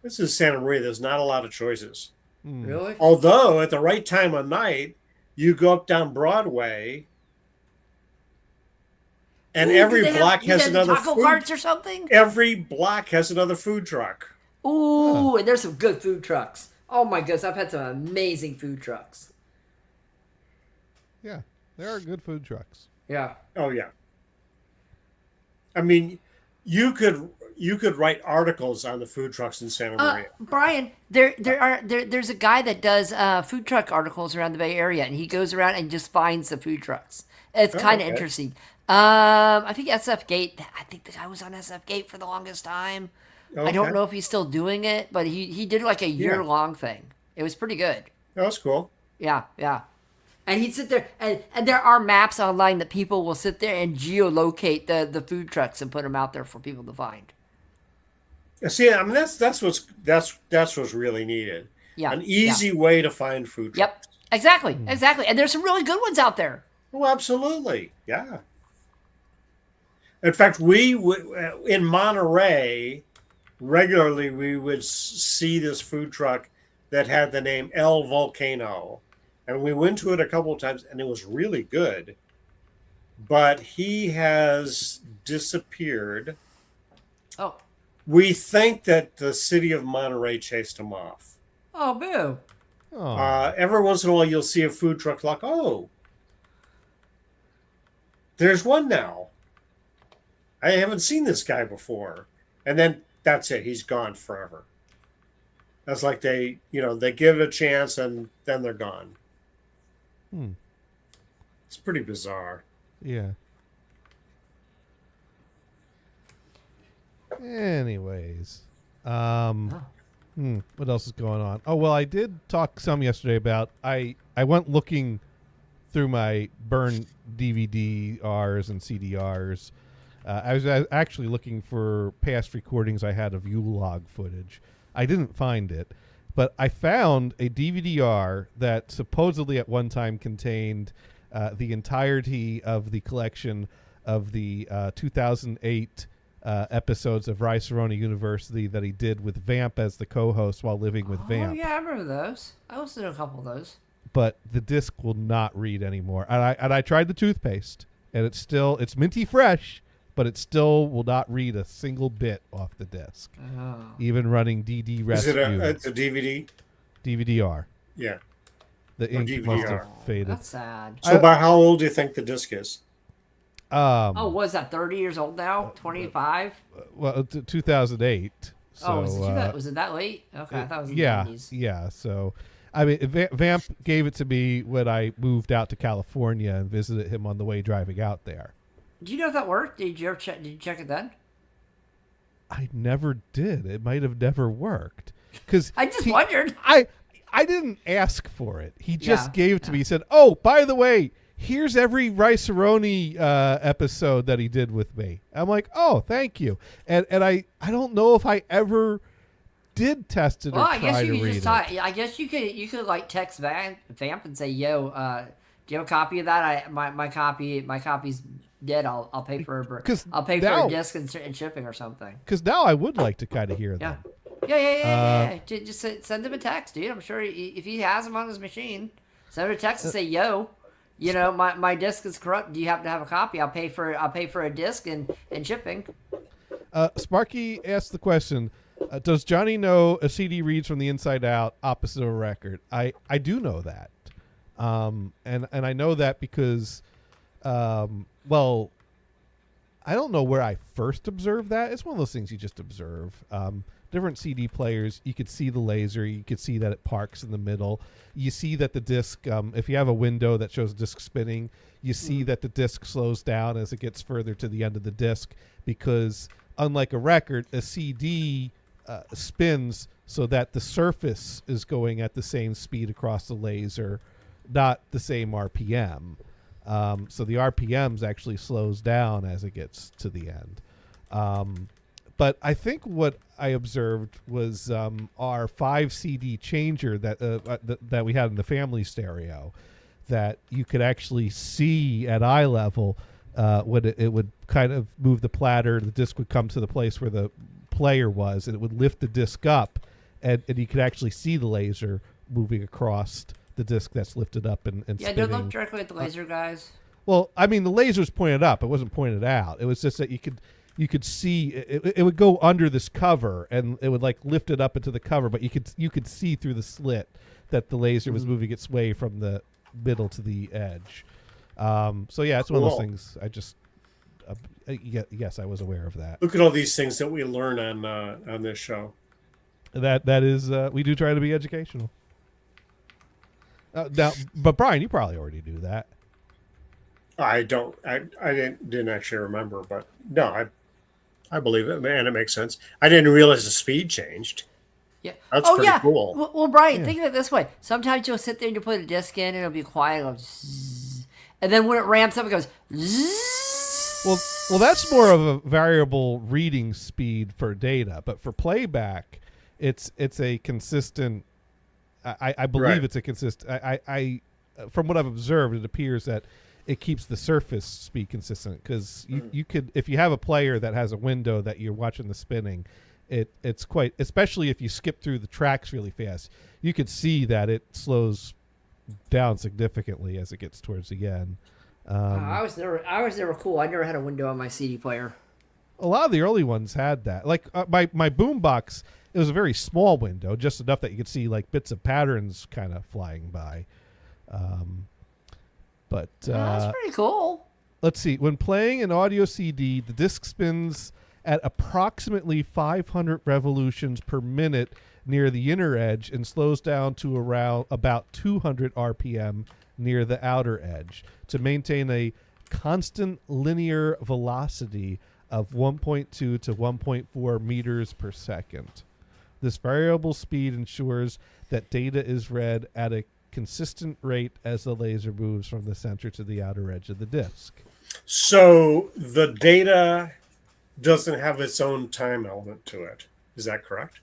This is Santa Maria. There's not a lot of choices. Really? Although at the right time of night, you go up down Broadway, and Ooh, every do they block have has another taco food. carts or something. Every block has another food truck. Ooh, and there's some good food trucks. Oh my goodness, I've had some amazing food trucks. Yeah, there are good food trucks. Yeah. Oh yeah. I mean, you could write articles on the food trucks in Santa Maria. Brian, there's a guy that does food truck articles around the Bay Area, and he goes around and just finds the food trucks. It's kind of interesting. I think SF Gate. I think the guy was on SF Gate for the longest time. Okay. I don't know if he's still doing it, but he did like a year-long thing. It was pretty good. That was cool. Yeah. And he'd sit there, and there are maps online that people will sit there and geolocate the food trucks and put them out there for people to find. See, I mean that's what's really needed. Yeah, an easy way to find food trucks. Yep, exactly. And there's some really good ones out there. Oh, absolutely, yeah. In fact, we in Monterey regularly we would see this food truck that had the name El Volcano, and we went to it a couple of times, and it was really good. But he has disappeared. Oh. We think that the city of Monterey chased him off. Oh, boo. Every once in a while, you'll see a food truck like, oh, there's one now. I haven't seen this guy before. And then that's it. He's gone forever. That's like they give it a chance and then they're gone. It's pretty bizarre. Yeah. Anyways, what else is going on? Oh, well, I did talk some yesterday about I went looking through my burned DVD-Rs and CDRs. I was actually looking for past recordings I had of Yule log footage. I didn't find it, but I found a DVD-R that supposedly at one time contained the entirety of the collection of the 2008 episodes of Rice-A-Roni University that he did with Vamp as the co-host while living with Vamp. Oh, yeah, I remember those. I listened to a couple of those. But the disc will not read anymore. And I tried the toothpaste, and it's minty fresh, but it still will not read a single bit off the disc. Oh. Even running DD Rescue. It's a DVD? DVD-R. Yeah. The ink must have faded. That's sad. So about how old do you think the disc is? What is that, 30 years old now? 25? Well, 2008. So, was it that late? Okay, I thought it was in the 90s. Yeah, so, I mean, Vamp gave it to me when I moved out to California and visited him on the way driving out there. Do you know if that worked? Did you check it then? I never did. It might have never worked. 'Cause I just wondered. I didn't ask for it. He just gave it to me. He said, oh, by the way, here's every Rice-A-Roni episode that he did with me. I'm like, oh, thank you. And I don't know if I ever did test it or try to read it. I guess you could like text Vamp and say, yo, do you have a copy of that? My copy's dead. I'll pay for a disc and shipping or something. Because now I would like to kind of hear them. Yeah. Just send him a text, dude. I'm sure if he has them on his machine, send him a text and say, yo, my disc is corrupt. Do you happen to have a copy? I'll pay for a disc and shipping. Sparky asked the question, does Johnny know a CD reads from the inside out opposite of a record? I do know that. And I know that because, well, I don't know where I first observed that. It's one of those things you just observe. Different CD players, you could see the laser. You could see that it parks in the middle. You see that the disc, if you have a window that shows disc spinning, you see that the disc slows down as it gets further to the end of the disc because, unlike a record, a CD spins so that the surface is going at the same speed across the laser, not the same RPM. So the RPMs actually slows down as it gets to the end. But I think what I observed was our 5 CD changer that we had in the family stereo, that you could actually see at eye level when it would kind of move the platter. The disc would come to the place where the player was, and it would lift the disc up, and you could actually see the laser moving across the disc that's lifted up and spinning. Don't look directly at the laser, guys. Well, I mean, the laser's pointed up. It wasn't pointed out. It was just that you could you could see it would go under this cover, and it would like lift it up into the cover, but you could see through the slit that the laser was moving its way from the middle to the edge. So yeah, it's one of those things. I just yes, I was aware of that. Look at all these things that we learn on this show. That is we do try to be educational. Now, but Brian, you probably already knew that. I don't. I didn't actually remember, but no, I believe it, and it makes sense. I didn't realize the speed changed. Yeah. That's pretty cool. Well, Brian, think of it this way. Sometimes you'll sit there and you put a disc in, and it'll be quiet, it'll zzz, and then when it ramps up, it goes zzz. Well, that's more of a variable reading speed for data, but for playback, it's a consistent. I believe it's a consistent. I from what I've observed, it appears that it keeps the surface speed consistent, because you could, if you have a player that has a window that you're watching the spinning, it's quite, especially if you skip through the tracks really fast, you could see that it slows down significantly as it gets towards the end. I was never cool. I never had a window on my CD player. A lot of the early ones had that. Like my boombox, it was a very small window, just enough that you could see like bits of patterns kind of flying by. But that's pretty cool. Let's see. When playing an audio CD, the disc spins at approximately 500 revolutions per minute near the inner edge and slows down to around about 200 RPM near the outer edge to maintain a constant linear velocity of 1.2 to 1.4 meters per second. This variable speed ensures that data is read at a consistent rate as the laser moves from the center to the outer edge of the disc. So the data doesn't have its own time element to it. Is that correct?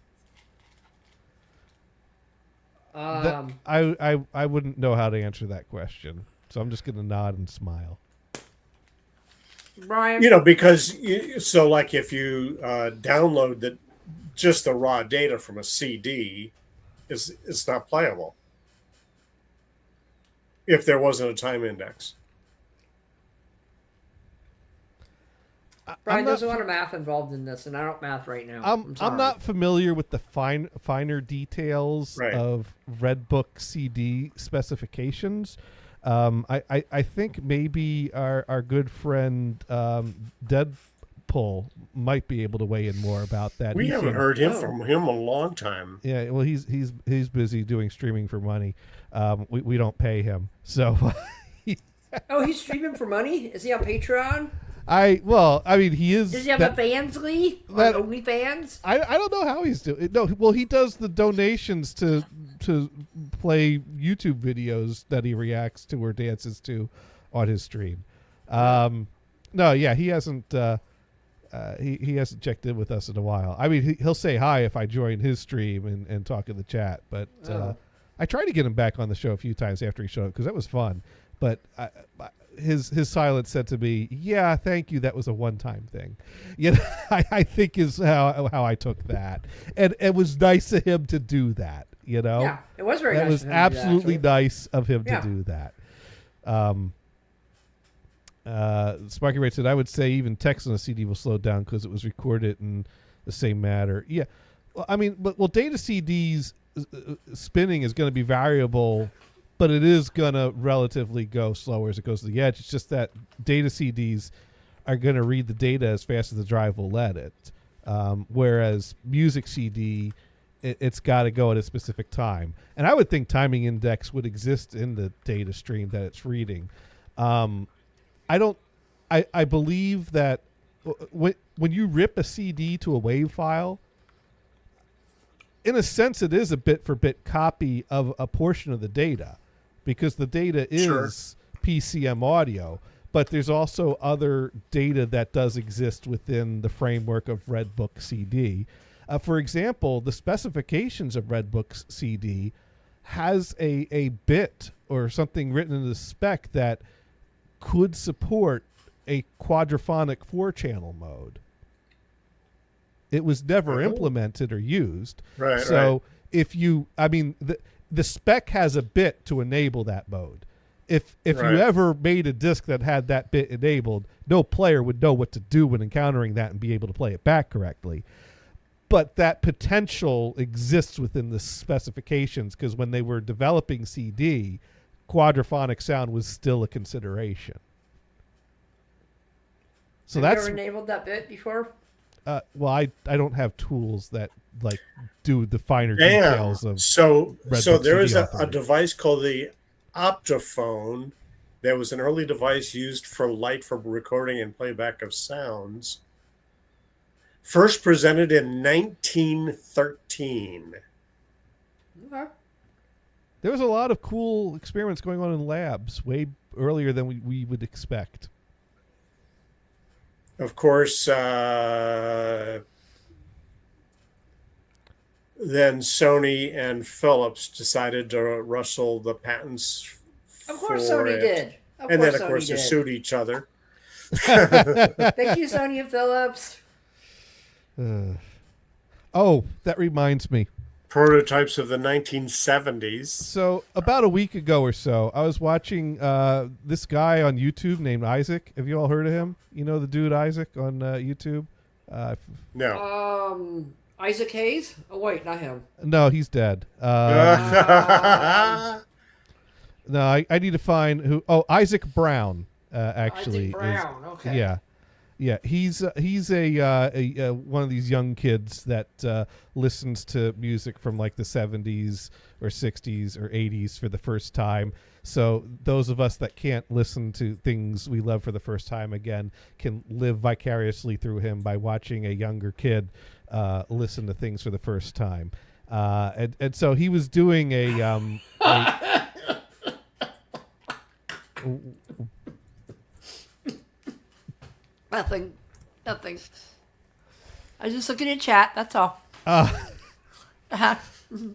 I wouldn't know how to answer that question, so I'm just going to nod and smile. Brian, because like if you download just the raw data from a CD, it's not playable if there wasn't a time index. Brian, there's a lot of math involved in this, and I don't math right now. I'm not familiar with the finer details of Redbook CD specifications. I think maybe our good friend Deadpool might be able to weigh in more about that. We haven't heard from him a long time. Yeah, well, he's busy doing streaming for money. We don't pay him, so. Oh, he's streaming for money? Is he on Patreon? He is. Does he have a Fansly on OnlyFans? I don't know how he's doing. No, well, he does the donations to play YouTube videos that he reacts to or dances to on his stream. He hasn't. He hasn't checked in with us in a while. I mean, he'll say hi if I join his stream and talk in the chat. But I tried to get him back on the show a few times after he showed up because that was fun. But his silence said to me, "Yeah, thank you. That was a one-time thing." I think is how I took that, and it was nice of him to do that. Yeah, it was very. That nice was absolutely nice of him to do that. Sparky Ray said, "I would say even text on a CD will slow down because it was recorded in the same matter." Yeah, well, I mean, data CDs spinning is going to be variable. But it is going to relatively go slower as it goes to the edge. It's just that data CDs are going to read the data as fast as the drive will let it. Whereas music CD, it's got to go at a specific time. And I would think timing index would exist in the data stream that it's reading. I believe that when you rip a CD to a WAV file, in a sense, it is a bit-for-bit copy of a portion of the data. Because the data is PCM audio, but there's also other data that does exist within the framework of Redbook CD. For example, the specifications of Redbook CD has a bit or something written in the spec that could support a quadraphonic 4-channel mode. It was never implemented or used. Right. So if you, the spec has a bit to enable that mode. if Right. you ever made a disc that had that bit enabled, no player would know what to do when encountering that and be able to play it back correctly. But that potential exists within the specifications, because when they were developing CD, quadraphonic sound was still a consideration. So Have you that's ever enabled that bit before? well, I don't have tools that like do the finer Damn. details of So Red so Book there CD is a Authority. device called the Optophone. That was an early device used for recording and playback of sounds. First presented in 1913. Okay. There was a lot of cool experiments going on in labs way earlier than we would expect. Of course, then Sony and Philips decided to rustle the patents. Of course, for Sony it. did. And then, of Sony course, they did. sued each other. Thank you, Sony and Philips. Oh, that reminds me. Prototypes of the 1970s. So about a week ago or so, I was watching this guy on YouTube named Isaac. Have you all heard of him? You know the dude Isaac on YouTube? No. Isaac Hayes? Oh, wait, not him. No, he's dead. No, I need to find who. Oh, Isaac Brown. Actually, Isaac Brown, okay. Yeah. He's a one of these young kids that listens to music from like the 70s or 60s or 80s for the first time. So those of us that can't listen to things we love for the first time again can live vicariously through him by watching a younger kid listen to things for the first time. And so he was doing a Nothing. I was just looking at chat, that's all. I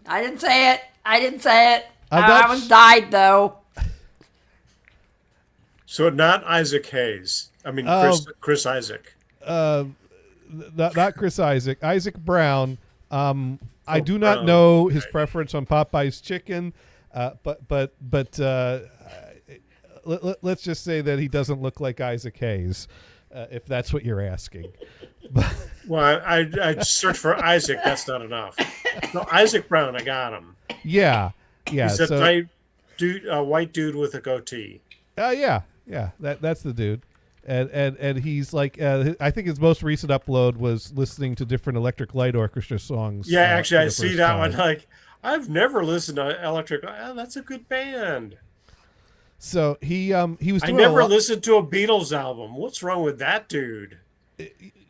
didn't say it. I was died, though. So not Isaac Hayes. I mean, Chris Isaac. Not Chris Isaac. Isaac Brown. I do not Brown. know his preference on Popeye's chicken, but let's just say that he doesn't look like Isaac Hayes, if that's what you're asking. Well, I searched for Isaac. That's not enough. No, Isaac Brown. I got him. Yeah. He's a type dude, a white dude with a goatee. Yeah. That's the dude, and he's like, I think his most recent upload was listening to different Electric Light Orchestra songs. Yeah, actually, for I the see first that time. one. Like, I've never listened to Electric. Oh, that's a good band. So he was. Doing I never a lot, listened to a Beatles album. What's wrong with that dude?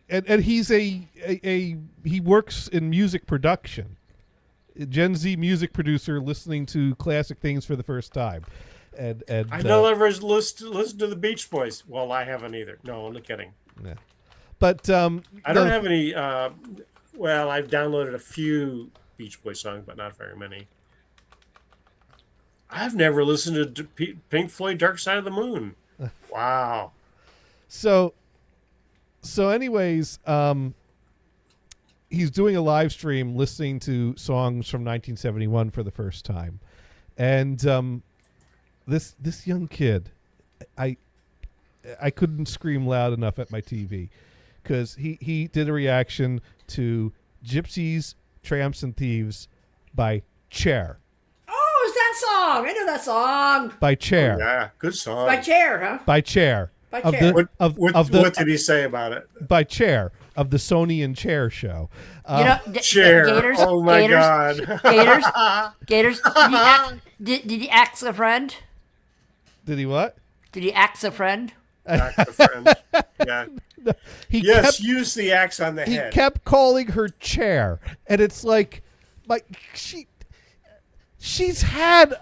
and he's he works in music production, Gen Z music producer, listening to classic things for the first time. And I never listened to the Beach Boys. Well, I haven't either. No, I'm kidding. Yeah. But I don't have any. Well, I've downloaded a few Beach Boys songs, but not very many. I've never listened to Pink Floyd Dark Side of the Moon. Wow. So anyways, he's doing a live stream listening to songs from 1971 for the first time. And this young kid, I couldn't scream loud enough at my TV, because he did a reaction to Gypsies, Tramps, and Thieves by Cher. Oh, it's that song. I know that song. By Cher. Yeah, good song. By Chair, huh? By Cher. By Of Cher. the, What did he say about it? by Chair of the Sony and Chair show. Cher. Gators. Oh my Gators, God. Gators. Did he axe a friend? Did he what? Did he axe a friend? Back to friend. Yeah. He Yes, kept, use the axe on the he head. kept calling her Chair, and it's like she's had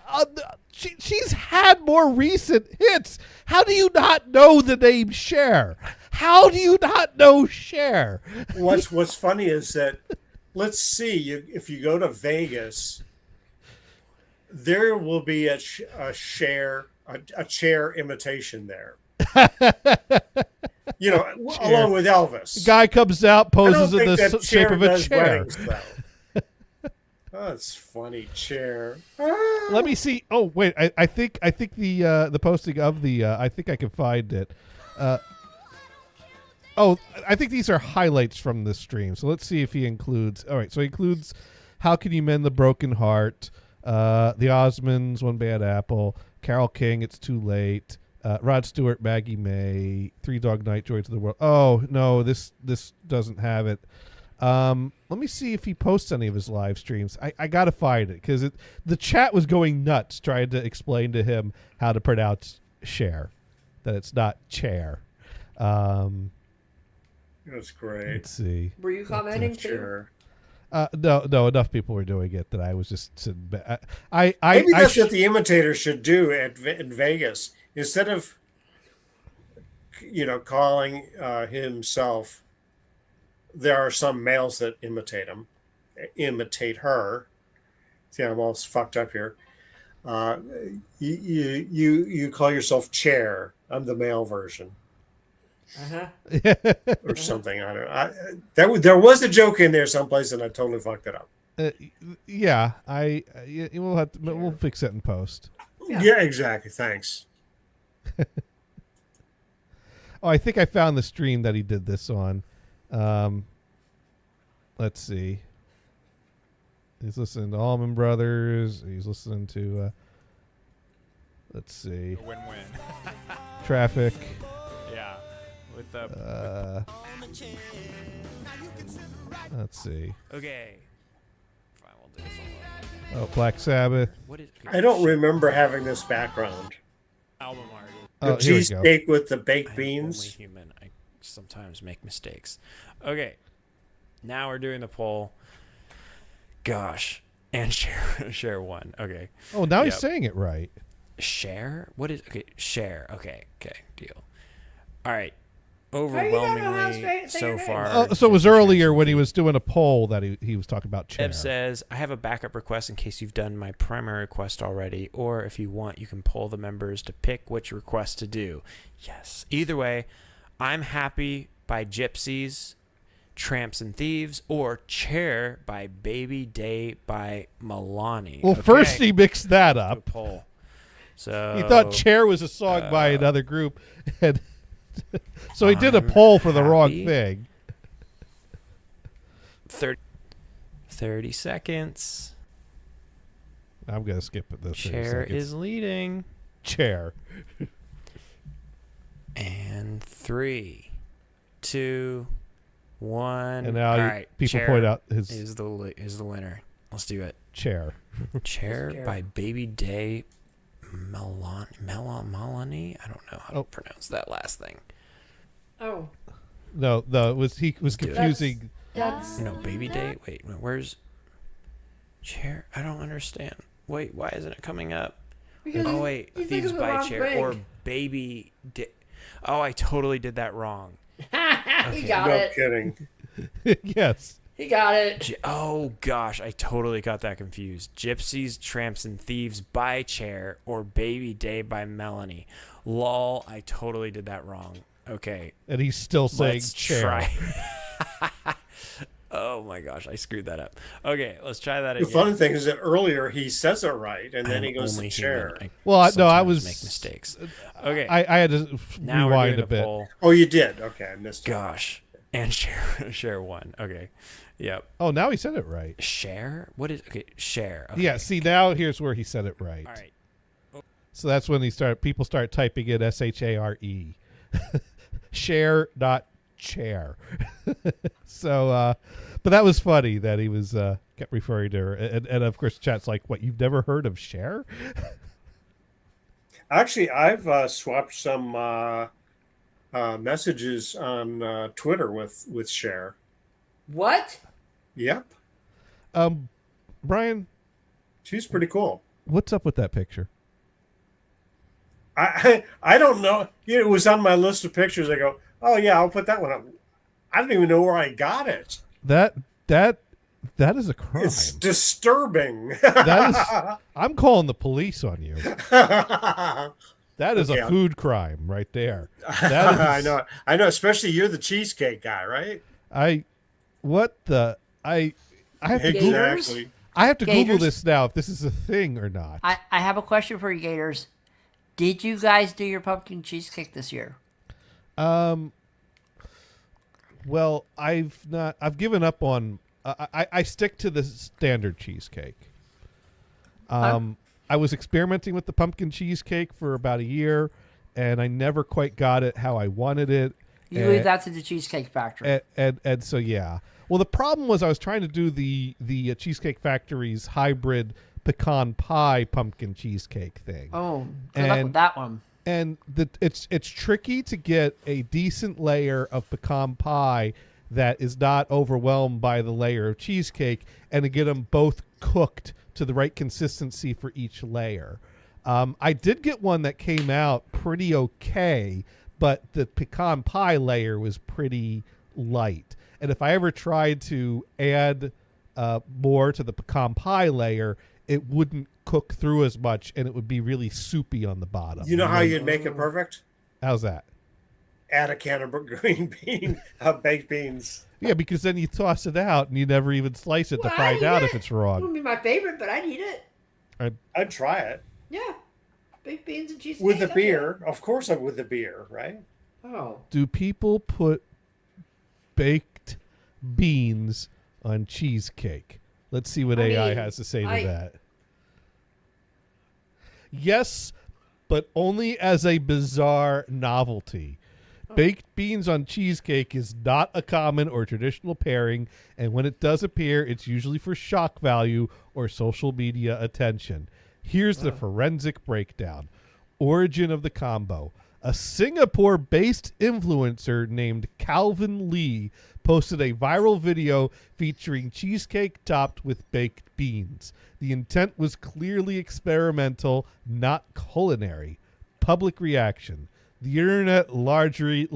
she's had more recent hits. How do you not know the name Cher? How do you not know Cher? What's funny is that, let's see, if you go to Vegas, there will be a chair imitation there. Along with Elvis. The guy comes out, I don't poses in think the that shape of a does chair. weddings, though. Oh, that's funny. Chair. Let me see. Oh wait, I think the posting of the I think I can find it. Oh, I think these are highlights from the stream. So let's see if he includes. All right, so he includes "How Can You Mend the Broken Heart," the Osmonds, "One Bad Apple," Carole King, "It's Too Late," Rod Stewart, "Maggie May," "Three Dog Night," "Joy to the World." Oh no, this doesn't have it. Let me see if he posts any of his live streams. I gotta find it because the chat was going nuts trying to explain to him how to pronounce share, that it's not chair. That's great. Let's see. Were you commenting too? Chair. No, enough people were doing it that I was just sitting back. Maybe that's what the imitator should do in Vegas. Instead of, calling himself, there are some males that imitate her. See, I'm all fucked up here. You call yourself Chair. I'm the male version. Or something. I don't know. There was a joke in there someplace, and I totally fucked it up. Yeah, we'll fix it in post. Yeah, exactly. Thanks. Oh, I think I found the stream that he did this on. Let's see. He's listening to Allman Brothers. He's listening to. Let's see. Win-win. Traffic. Yeah. With the. Let's see. Okay. Fine, we'll do this all. Oh, Black Sabbath. What is? I don't remember having this background. Album art. The Oh, here we go. cheesesteak with the baked I'm beans. only human. I sometimes make mistakes. Okay. Now we're doing the poll. Gosh. And share one. Okay. Oh, now he's Yep. saying it right. Share? What is okay? Share. Okay. Deal. All right. How do you not know how to Overwhelmingly say so your name? far. So it was earlier when he was doing a poll that he was talking about chair. Eb says, I have a backup request in case you've done my primary request already, or if you want, you can poll the members to pick which request to do. Yes. Either way, I'm happy by Gypsies, Tramps and Thieves, or Chair by Baby Day by Milani. Well, first he mixed that Do a up. poll. So He thought Chair was a song by another group, and so he did a poll for the wrong happy. thing. 30 seconds. I'm gonna skip it. Those 30 Chair seconds. is leading. Chair. And 3, 2, 1. And now All right, people Chair point out his is the winner. Let's do it. chair. Chair by Baby Day Milani. I don't know how to pronounce that last thing. Oh, No, it was he was Do it. confusing. that's No, Baby Day. Wait, where's Chair? I don't understand. Wait, why isn't it coming up? because Oh wait, you think Thieves of the by wrong Chair thing. or Baby Day. Oh, I totally did that wrong. He got No it. kidding. Yes. He got it. Oh gosh, I totally got that confused. Gypsies, Tramps, and Thieves by Chair or Baby Day by Melanie. Lol, I totally did that wrong. Okay, And he's still saying let's chair. try. Oh my gosh, I screwed that up. Okay, let's try that The again. funny thing is that earlier he says it right, and then I'm he goes only to human. chair. Well, I sometimes was make mistakes. Okay, I had to now we're rewind doing a the bit. poll. Oh, you did? Okay, I missed it. Gosh, and share one. Okay, yep. Oh, now he said it right. Share? What is share? Okay. Yeah. See, now here's where he said it right. All right. So that's when people start typing in share. Share, not chair. So, but that was funny that he was kept referring to her, and of course, chat's like, "What? You've never heard of Cher?" Actually, I've swapped some messages on Twitter with Cher. What? Yep, Brian, she's pretty cool. what's up with that picture? I don't know. It was on my list of pictures. I go, oh yeah, I'll put that one up. I don't even know where I got it. That is a crime. It's disturbing. That is. I'm calling the police on you. That is Okay, a food crime right there. That is, I know. Especially you're the cheesecake guy, right? I have to Google. Exactly. I have to Google Gators? this now if this is a thing or not. I have a question for you, Gators. Did you guys do your pumpkin cheesecake this year? Well, I've given up on. I stick to the standard cheesecake. I was experimenting with the pumpkin cheesecake for about a year, and I never quite got it how I wanted it. You leave that to the Cheesecake Factory. And so yeah. Well, the problem was I was trying to do the Cheesecake Factory's hybrid pecan pie pumpkin cheesecake thing. Oh, good luck with that one. And it's tricky to get a decent layer of pecan pie that is not overwhelmed by the layer of cheesecake, and to get them both cooked to the right consistency for each layer. I did get one that came out pretty okay, but the pecan pie layer was pretty light. And if I ever tried to add more to the pecan pie layer, it wouldn't cook through as much, and it would be really soupy on the bottom. You know how you'd make it perfect? How's that? Add a can of baked beans. Yeah, because then you toss it out and you never even slice it to find out if it's It wrong. wouldn't be my favorite, but I'd eat it. I'd try it. Yeah. Baked beans and cheesecake. With the beer. Of course I'm with the beer, right? Oh. Do people put baked beans on cheesecake? Let's see what AI has to say to that. Yes, but only as a bizarre novelty. Baked beans on cheesecake is not a common or traditional pairing, and when it does appear, it's usually for shock value or social media attention. Here's the forensic breakdown. Origin of the combo. A Singapore-based influencer named Calvin Lee posted a viral video featuring cheesecake topped with baked beans. The intent was clearly experimental, not culinary. Public reaction. The internet largely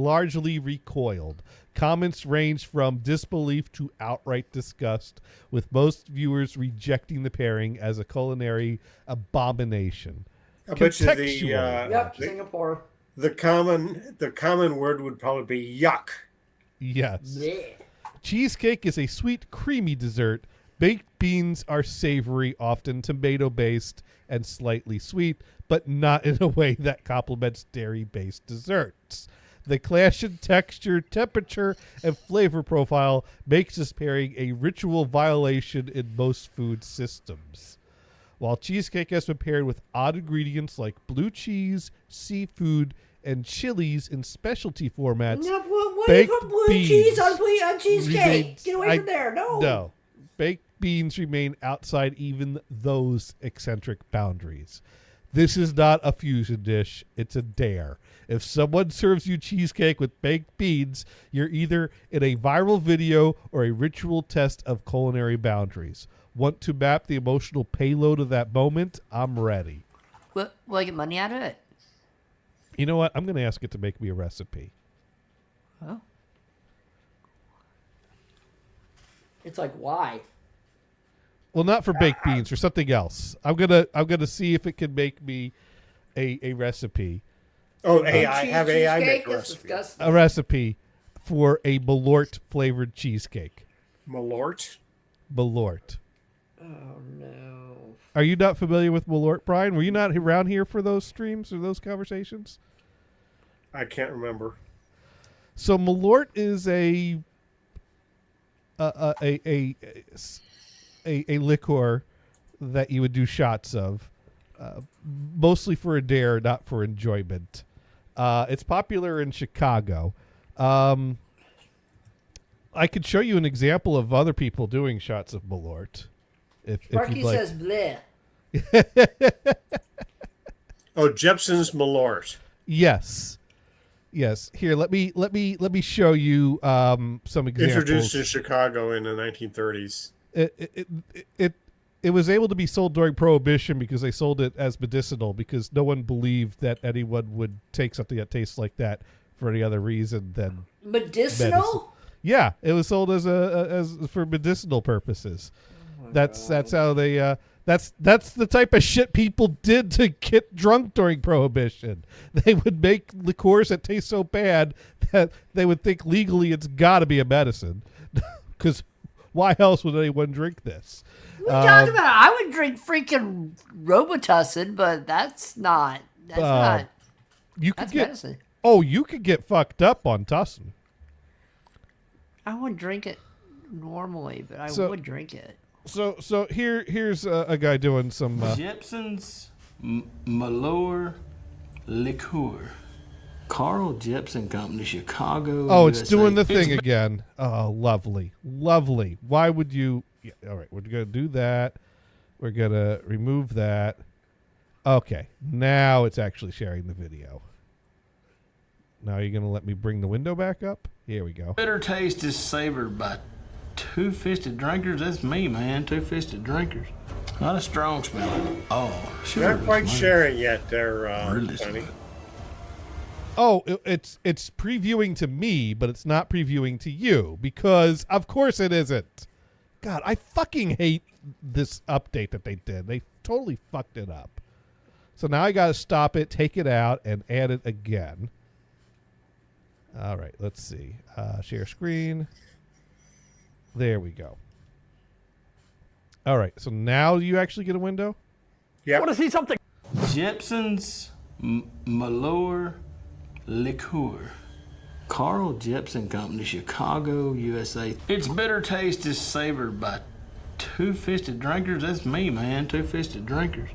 recoiled. Comments ranged from disbelief to outright disgust, with most viewers rejecting the pairing as a culinary abomination. I bet you Singapore. the common word would probably be yuck. Yes. Yeah. Cheesecake is a sweet, creamy dessert. Baked beans are savory, often tomato-based and slightly sweet, but not in a way that complements dairy-based desserts. The clash in texture, temperature, and flavor profile makes this pairing a ritual violation in most food systems. While cheesecake has been paired with odd ingredients like blue cheese, seafood, and chilies in specialty formats, No, what do you baked put blue beans cheese on cheesecake? remains- Get away from there. No. No. Baked beans remain outside even those eccentric boundaries. This is not a fusion dish. It's a dare. If someone serves you cheesecake with baked beans, you're either in a viral video or a ritual test of culinary boundaries. Want to map the emotional payload of that moment? I'm ready. Will I get money out of it? You know what? I'm going to ask it to make me a recipe. Oh. It's like, why? Well, not for baked beans, for something else. I'm gonna see if it can make me a recipe. Oh, AI, have AI Cheesecake? make a That's recipe. disgusting. A recipe for a Malort flavored cheesecake. Malort? Malort. Oh, no. Are you not familiar with Malort, Brian? Were you not around here for those streams or those conversations? I can't remember. So Malort is a liqueur that you would do shots of, mostly for a dare, not for enjoyment. It's popular in Chicago. I could show you an example of other people doing shots of Malort. If Sparky you'd like. says bleh. Oh, Jepson's Malort. Yes. Here, let me show you some examples. Introduced in Chicago in the 1930s. It was able to be sold during Prohibition because they sold it as medicinal, because no one believed that anyone would take something that tastes like that for any other reason than Medicinal? medicine. Yeah, it was sold as for medicinal purposes. That's how they that's the type of shit people did to get drunk during Prohibition. They would make liqueurs that taste so bad that they would think legally it's got to be a medicine. Because Why else would anyone drink this? What are you talking about? I would drink freaking Robitussin, but that's not. That's not. You could That's get. medicine. Oh, you could get fucked up on Tussin. I wouldn't drink it normally, but I would drink it. So here's a guy doing some. Jepson's Malort liqueur. Carl Jepson Company, Chicago. Oh, it's USA. doing the thing again. Oh, lovely. Why would you? Yeah, all right, we're gonna do that. We're gonna remove that. Okay, now it's actually sharing the video. Now you're gonna let me bring the window back up? Here we go. Bitter taste is savored by two-fisted drinkers. That's me, man. Two-fisted drinkers. Not a strong smelling. Oh, sure. Not quite sharing yet there, Really Sonny. smooth. Oh, it's previewing to me, but it's not previewing to you because of course it isn't. God, I fucking hate this update that they did. They totally fucked it up. So now I got to stop it, take it out, and add it again. All right, let's see. Share screen. There we go. All right, so now you actually get a window? Yeah. Want to see something? Jepson's Malort liqueur. Carl Jepson Company, Chicago, USA. Its bitter taste is savored by two-fisted drinkers. That's me, man. Two-fisted drinkers.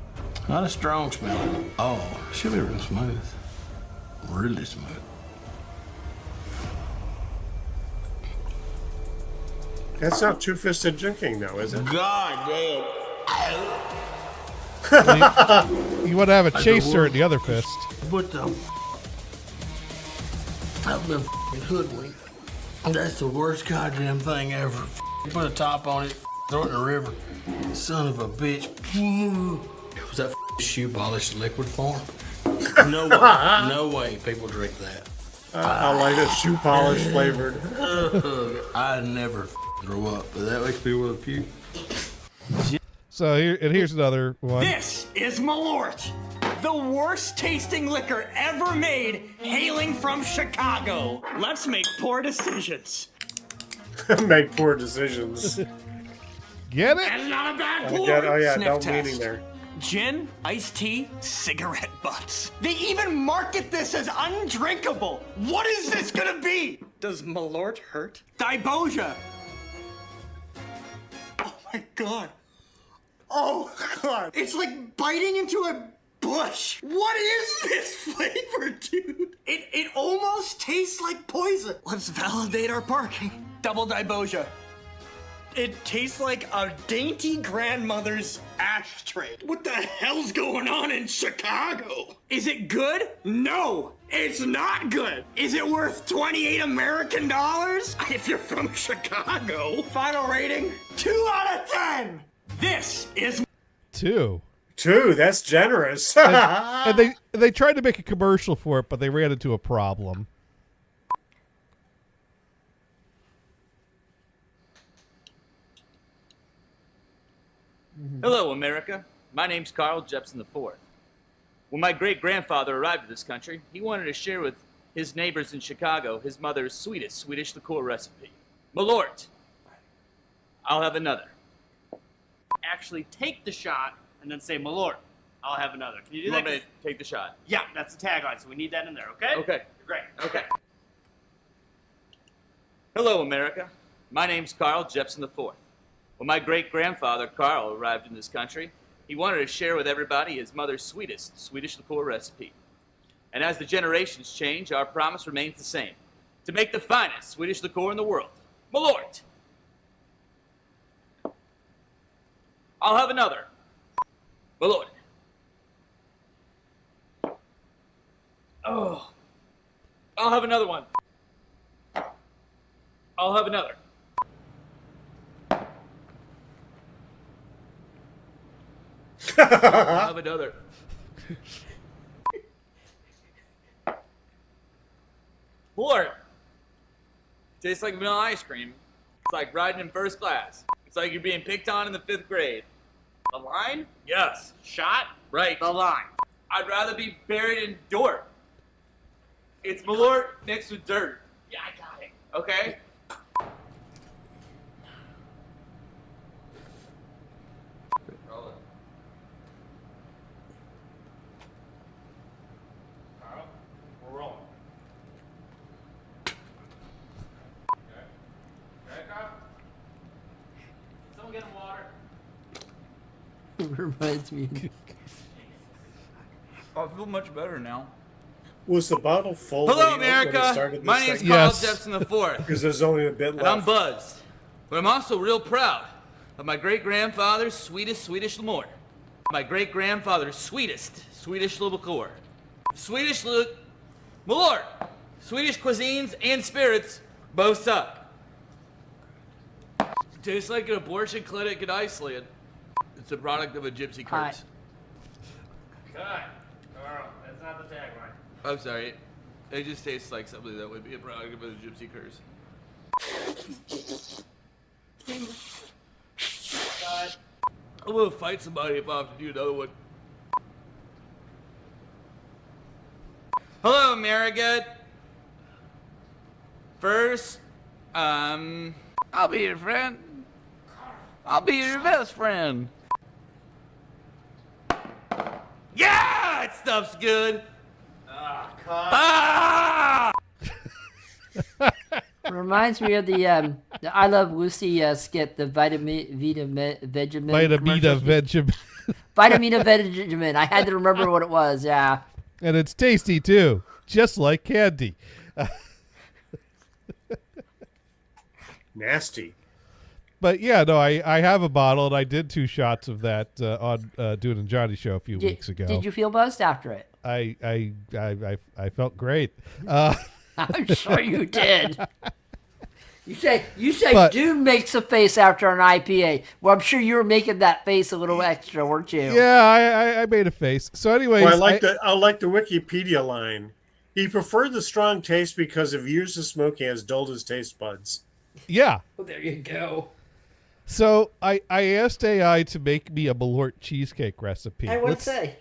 Not a strong smelling. Oh, should be real smooth. Really smooth. That's not two-fisted drinking, though, is it? God damn. You want to have a chaser in the other fist. What the? I've been f***ing hoodwinked. That's the worst goddamn thing ever. Put a top on it, throw it in the river. Son of a bitch. Was that shoe polish liquid form? No way. No way people drink that. I like it shoe polish flavored. I never throw up, but that makes me want to puke. So here's another one. This is Malort, the worst tasting liquor ever made, hailing from Chicago. Let's make poor decisions. Make poor decisions. Get it? That's not a bad Oh, pour. yeah, Sniff no test. meaning there. Gin, iced tea, cigarette butts. They even market this as undrinkable. What is this gonna be? Does Malort hurt? Dibosia. Oh my god. Oh god. It's like biting into a bush. What is this flavor, dude? It almost tastes like poison. Let's validate our parking. Double Dibosia. It tastes like a dainty grandmother's ashtray. What the hell's going on in Chicago? Is it good? No, it's not good. Is it worth 28 American dollars? If you're from Chicago. Final rating, 2 out of 10. This is 2. 2, that's generous. And they tried to make a commercial for it, but they ran into a problem. Hello, America. My name's Carl Jepson IV. When my great-grandfather arrived in this country, he wanted to share with his neighbors in Chicago his mother's sweetest Swedish liqueur recipe. Malort. I'll have another. Actually take the shot and then say Malort. I'll have another. Can you do You that? want me to take the shot? Yeah, that's the tagline, so we need that in there, okay? Okay. Great. Okay. Hello, America. My name's Carl Jepson IV. When my great-grandfather, Carl, arrived in this country, he wanted to share with everybody his mother's sweetest Swedish liqueur recipe. And as the generations change, our promise remains the same. To make the finest Swedish liqueur in the world. Malort! I'll have another. Malort. Oh. I'll have another one. I'll have another. I'll have another. Malort. Tastes like vanilla ice cream. It's like riding in first class. It's like you're being picked on in the 5th grade. The line? Yes. Shot? Right. The line. I'd rather be buried in dirt. It's Malort mixed with dirt. Yeah, I got it. Okay? reminds me. I feel much better now. Was the bottle full? Hello, when it America. started My this name's segment? Carl Yes. Jepson IV, Because there's only a bit and left. I'm buzzed. But I'm also real proud of my great-grandfather's sweetest Swedish liqueur. My great-grandfather's sweetest Swedish liqueur. Swedish Malort. Swedish cuisines and spirits both suck. Tastes like an abortion clinic in Iceland. It's a product of a gypsy Hi. curse. Cut. Carl, that's not the tagline. I'm sorry. It just tastes like something that would be a product of a gypsy curse. Cut. I'm gonna fight somebody if I have to do another one. Hello, America. First, I'll be your friend. I'll be your best friend. Yeah, that stuff's good. Ah! Reminds me of the I Love Lucy skit, the Vitamina Vegemin. Vitamina Vegemin. Vitamina Vegemin. I had to remember what it was. Yeah. And it's tasty, too. Just like candy. Nasty. But yeah, no, I have a bottle, and I did 2 shots of that on Dude and Johnny show a few weeks ago. Did you feel buzzed after it? I felt great. I'm sure you did. You say But- dude makes a face after an IPA. Well, I'm sure you were making that face a little extra, weren't you? Yeah, I made a face. So anyways, Well, I like the Wikipedia line. He preferred the strong taste because of years of smoking has dulled his taste buds. yeah. Well, there you go. So I asked AI to make me a Malort cheesecake recipe. And what'd it Let's-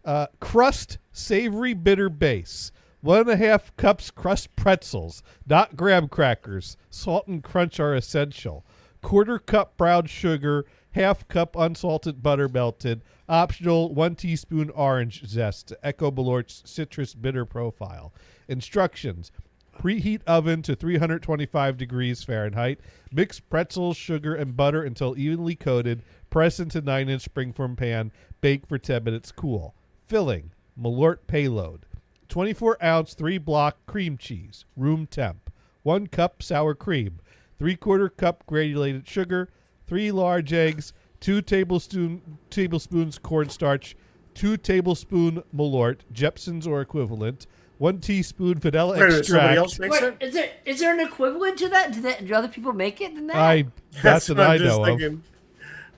say? Crust savory bitter base. 1.5 cups crust pretzels, not graham crackers. Salt and crunch are essential. 1/4 cup brown sugar, 1/2 cup unsalted butter melted. Optional 1 teaspoon orange zest to echo Malort's citrus bitter profile. Instructions. Preheat oven to 325 degrees Fahrenheit. Mix pretzels, sugar, and butter until evenly coated. Press into 9-inch springform pan. Bake for 10 minutes. Cool. Filling. Malort payload. 24-ounce 3-block cream cheese, room temp. 1 cup sour cream. 3/4 cup granulated sugar. 3 large eggs. 2 tablespoons cornstarch. 2 tablespoon Malort, Jepson's or equivalent. 1 teaspoon vanilla Wait a minute, somebody extract. else makes Wait, it? is there an equivalent to that? Do other people make it than that? That's what I I'm just know of. thinking.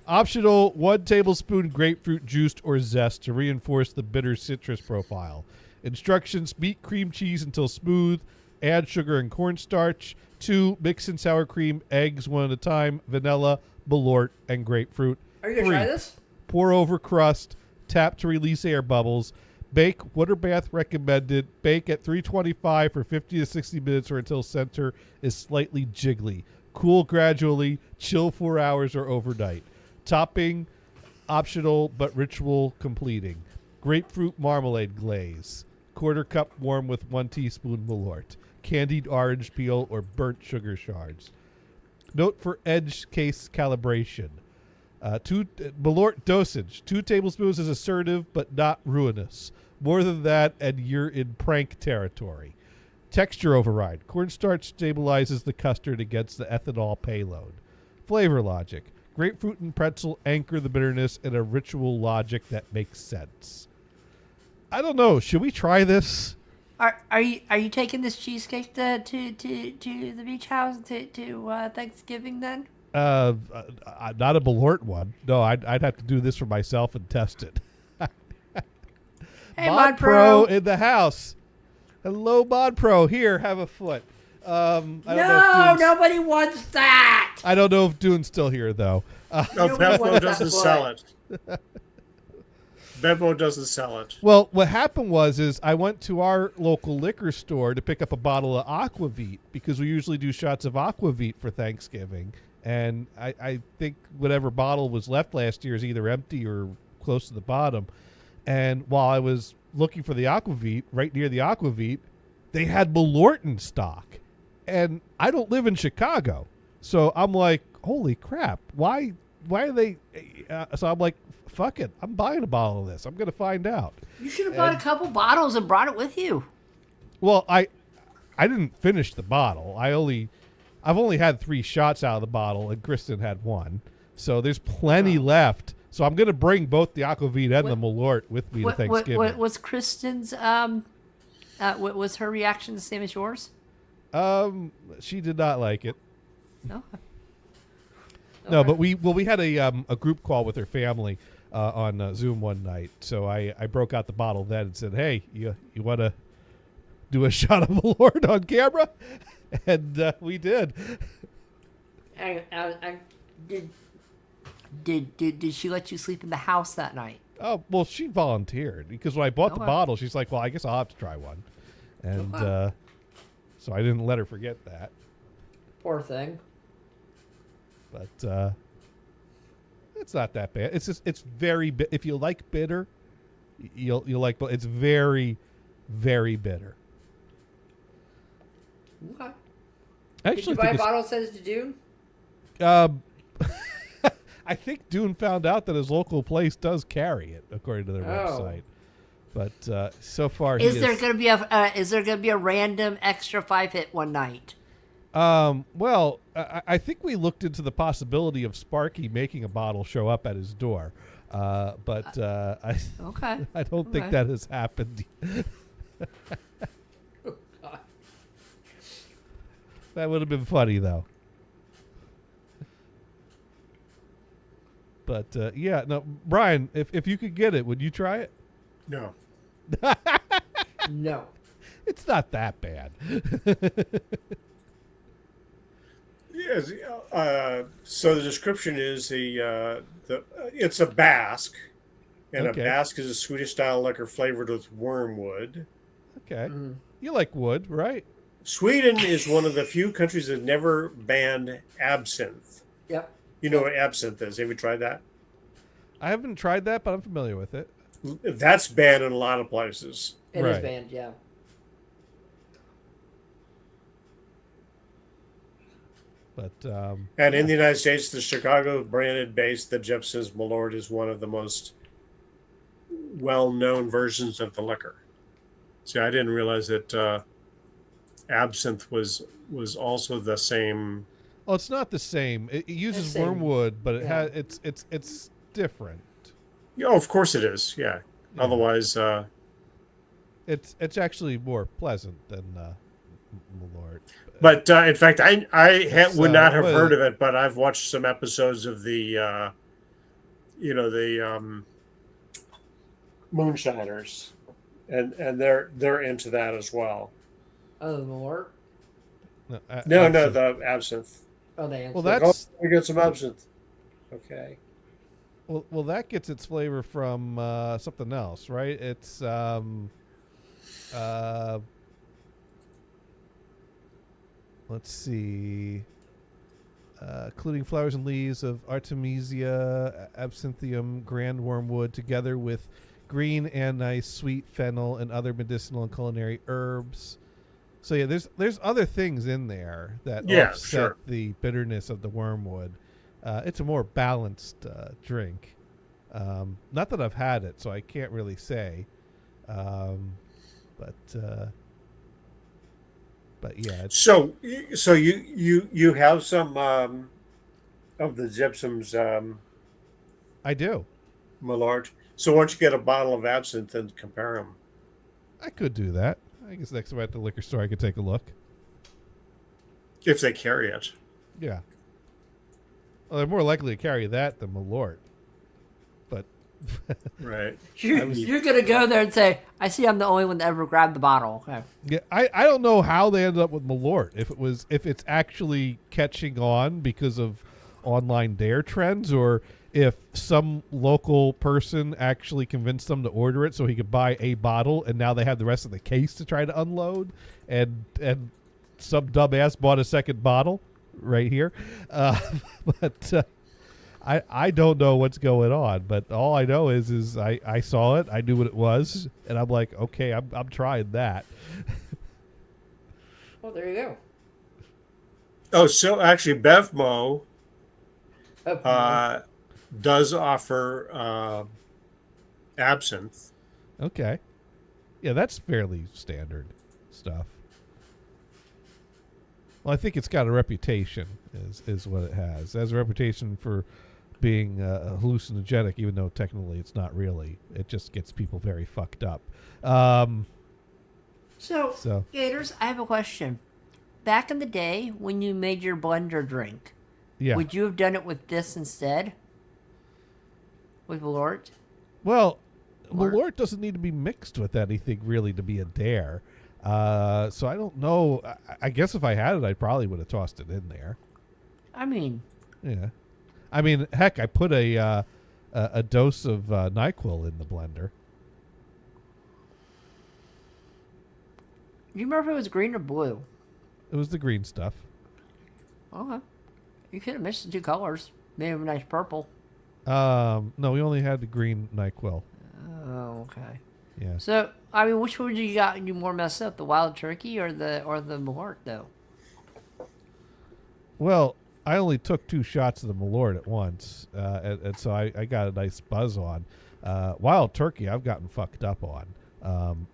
Optional 1 tablespoon grapefruit juice or zest to reinforce the bitter citrus profile. Instructions: beat cream cheese until smooth. Add sugar and cornstarch. 2, mix in sour cream, eggs 1 at a time, vanilla, Malort, and grapefruit. Are you going to 3, try this? pour over crust. Tap to release air bubbles. Bake water bath recommended. Bake at 325 for 50 to 60 minutes or until center is slightly jiggly. Cool gradually. Chill 4 hours or overnight. Topping optional but ritual completing. Grapefruit marmalade glaze. 1/4 cup warm with 1 teaspoon Malort. Candied orange peel or burnt sugar shards. Note for edge case calibration. Malort dosage. 2 tablespoons is assertive but not ruinous. More than that and you're in prank territory. Texture override. Cornstarch stabilizes the custard against the ethanol payload. Flavor logic. Grapefruit and pretzel anchor the bitterness in a ritual logic that makes sense. I don't know. Should we try this? Are you taking this cheesecake to the beach house to Thanksgiving then? Not a Malort one. No, I'd have to do this for myself and test it. Hey, Mod Mod Pro. in the house. Hello, Mod Pro. Here, have a foot. I don't know if No, Dune's- nobody wants that. I don't know if Dune's still here though. No, Nobody Bevmo wants doesn't that sell it. Bevmo doesn't sell it. Well, what happened was I went to our local liquor store to pick up a bottle of Aquavit because we usually do shots of Aquavit for Thanksgiving. And I think whatever bottle was left last year is either empty or close to the bottom. And while I was looking for the Aquavit, right near the Aquavit, they had Malort in stock. And I don't live in Chicago. So I'm like, holy crap, why why are they? So I'm like, fuck it. I'm buying a bottle of this. I'm gonna find out. You should have bought a couple bottles and brought it with you. Well, I didn't finish the bottle. I've only had 3 shots out of the bottle, and Kristen had 1. So there's plenty left. So I'm gonna bring both the Aquavit and the Malort with me to Thanksgiving. What was Kristen's? Was her reaction the same as yours? She did not like it. No. No, but we had a group call with her family on Zoom one night. So I broke out the bottle then and said, "Hey, you want to do a shot of Malort on camera?" And we did. Did she let you sleep in the house that night? Oh, well, she volunteered because when I bought the bottle, she's like, "Well, I guess I'll have to try one," and so I didn't let her forget that. Poor thing. But it's not that bad. It's just it's very if you like bitter, you'll like. It's very, very bitter. Okay. I Did you buy a bottle sent it to Dune? I think Dune found out that his local place does carry it, according to their website. But so far, is there going to be a random extra 5-hit one night? Well, I think we looked into the possibility of Sparky making a bottle show up at his door, but I don't think that has happened. That would have been funny, though. But yeah, no, Brian, if you could get it, would you try it? No. No. It's not that bad. Yes. So the description is it's a Basque, and a Basque is a Swedish style liquor flavored with wormwood. Okay. Mm. You like wood, right? Sweden is one of the few countries that never banned absinthe. Yep. You know what absinthe is? Have you tried that? I haven't tried that, but I'm familiar with it. That's banned in a lot of places. It is banned, yeah. But and in the United States, the Chicago branded base, the Jepson's Malort, is one of the most well-known versions of the liquor. See, I didn't realize that absinthe was also the same. Oh, it's not the same. It uses wormwood, but it has it's different. Yeah, of course it is. Yeah. Otherwise, it's actually more pleasant than Malort. But in fact, I would not have heard of it, but I've watched some episodes of the Moonshiners, and they're into that as well. Oh, the Malort? No, the absinthe. Oh, the absinthe. Well, that's we get some absinthe. Okay. Well, that gets its flavor from something else, right? It's let's see, including flowers and leaves of Artemisia, absinthium, grand wormwood, together with green anise, sweet fennel, and other medicinal and culinary herbs. So yeah, there's other things in there that offset the bitterness of the wormwood. It's a more balanced drink. Not that I've had it, so I can't really say. But yeah. So you have some of the gypsums. I do. Malort. So why don't you get a bottle of absinthe and compare them? I could do that. I guess next time I'm at the liquor store, I could take a look. If they carry it. Yeah. Well, they're more likely to carry that than Malort. But right. You're going to go there and say, I see I'm the only one that ever grabbed the bottle. Okay. Yeah, I don't know how they ended up with Malort. If it's actually catching on because of online dare trends, or if some local person actually convinced them to order it so he could buy a bottle, and now they have the rest of the case to try to unload, and some dumbass bought a second bottle right here. But I don't know what's going on, but all I know is I saw it, I knew what it was, and I'm like, okay, I'm trying that. Well, there you go. Oh, so actually, Bevmo does offer absinthe. Okay. Yeah, that's fairly standard stuff. Well, I think it's got a reputation, is what it has. It has a reputation for being hallucinogenic, even though technically it's not really. It just gets people very fucked up. So, Gators, I have a question. Back in the day, when you made your blender drink, would you have done it with this instead? With Malort? Well, Malort doesn't need to be mixed with anything really to be a dare. So I don't know. I guess if I had it, I probably would have tossed it in there. I mean... Yeah. I mean, heck, I put a dose of NyQuil in the blender. Do you remember if it was green or blue? It was the green stuff. Okay. You could have mixed the two colors. Made a nice purple. No, we only had the green NyQuil. Oh, okay. Yeah. So, I mean, which one you more messed up, the wild turkey or the Malort, though? Well, I only took 2 shots of the Malort at once, and so I got a nice buzz on. Wild turkey, I've gotten fucked up on.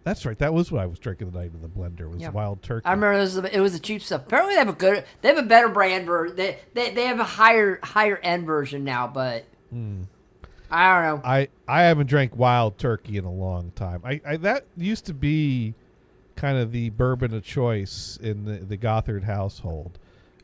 That's right. That was what I was drinking the night in the blender. Was wild turkey. I remember it was the cheap stuff. Apparently, they have a better brand version. They have a higher end version now, but I don't know. I haven't drank wild turkey in a long time. I that used to be kind of the bourbon of choice in the Gothard household,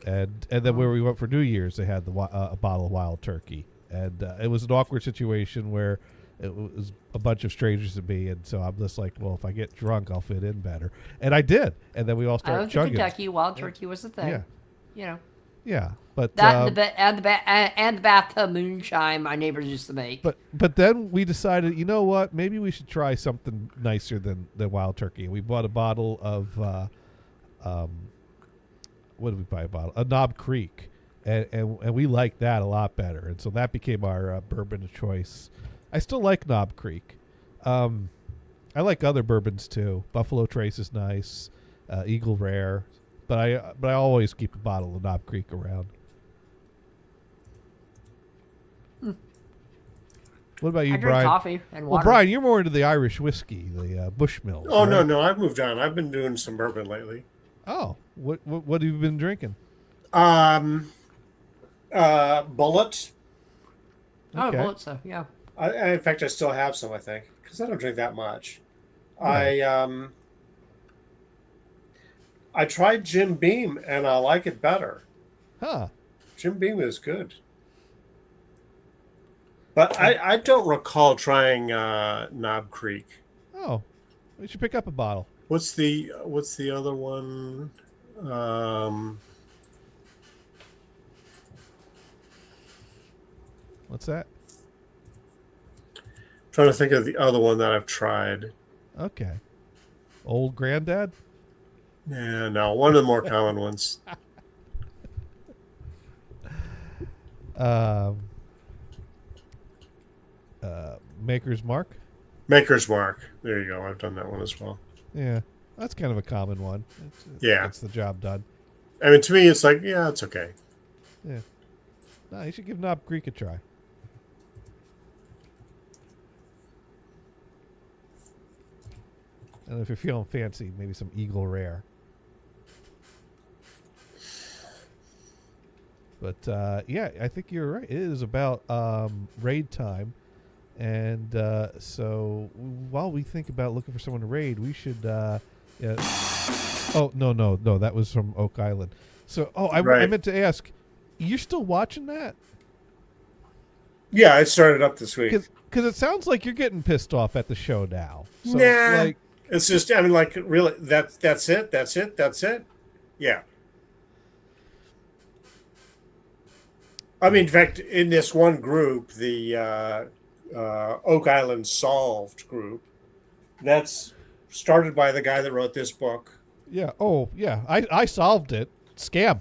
and then where we went for New Year's, they had a bottle of wild turkey, and it was an awkward situation where it was a bunch of strangers to me, and so I'm just like, well, if I get drunk, I'll fit in better, and I did, and then we all started chugging. Kentucky wild turkey was the thing. Yeah, you know. Yeah, but that and the bathtub moonshine my neighbors used to make. But then we decided, you know what? Maybe we should try something nicer than wild turkey. We bought a bottle of what did we buy? A Knob Creek, and we liked that a lot better, and so that became our bourbon of choice. I still like Knob Creek. I like other bourbons too. Buffalo Trace is nice. Eagle Rare. But I always keep a bottle of Knob Creek around. What about you, I drink Brian? coffee and water. Well, Brian, you're more into the Irish whiskey, the Bushmills. Oh, right? no, I've moved on. I've been doing some bourbon lately. Oh, what have you been drinking? Bullet. Oh, Okay. Bullet stuff, yeah. In fact, I still have some, I think, because I don't drink that much. Right. I tried Jim Beam, and I like it better. Huh. Jim Beam is good. But I don't recall trying Knob Creek. Oh, we should pick up a bottle. What's the other one? What's that? Trying to think of the other one that I've tried. Okay. Old Granddad? Yeah, no, one of the more common ones. Maker's Mark? Maker's Mark. There you go. I've done that one as well. Yeah, that's kind of a common one. Yeah. Gets the job done. I mean, to me, it's like, yeah, it's okay. Yeah. No, you should give Knob Creek a try. And if you're feeling fancy, maybe some Eagle Rare. But yeah, I think you're right. It is about raid time. And so while we think about looking for someone to raid, we should... yeah. Oh, no. That was from Oak Island. So, I meant to ask, you're still watching that? Yeah, I started up this week. Because it sounds like you're getting pissed off at the show now. So, nah, like, it's just, I mean, like, really, that's it. Yeah. I mean, in fact, in this one group, the Oak Island Solved group, that's started by the guy that wrote this book. Yeah. Oh, yeah. I solved it. Scam.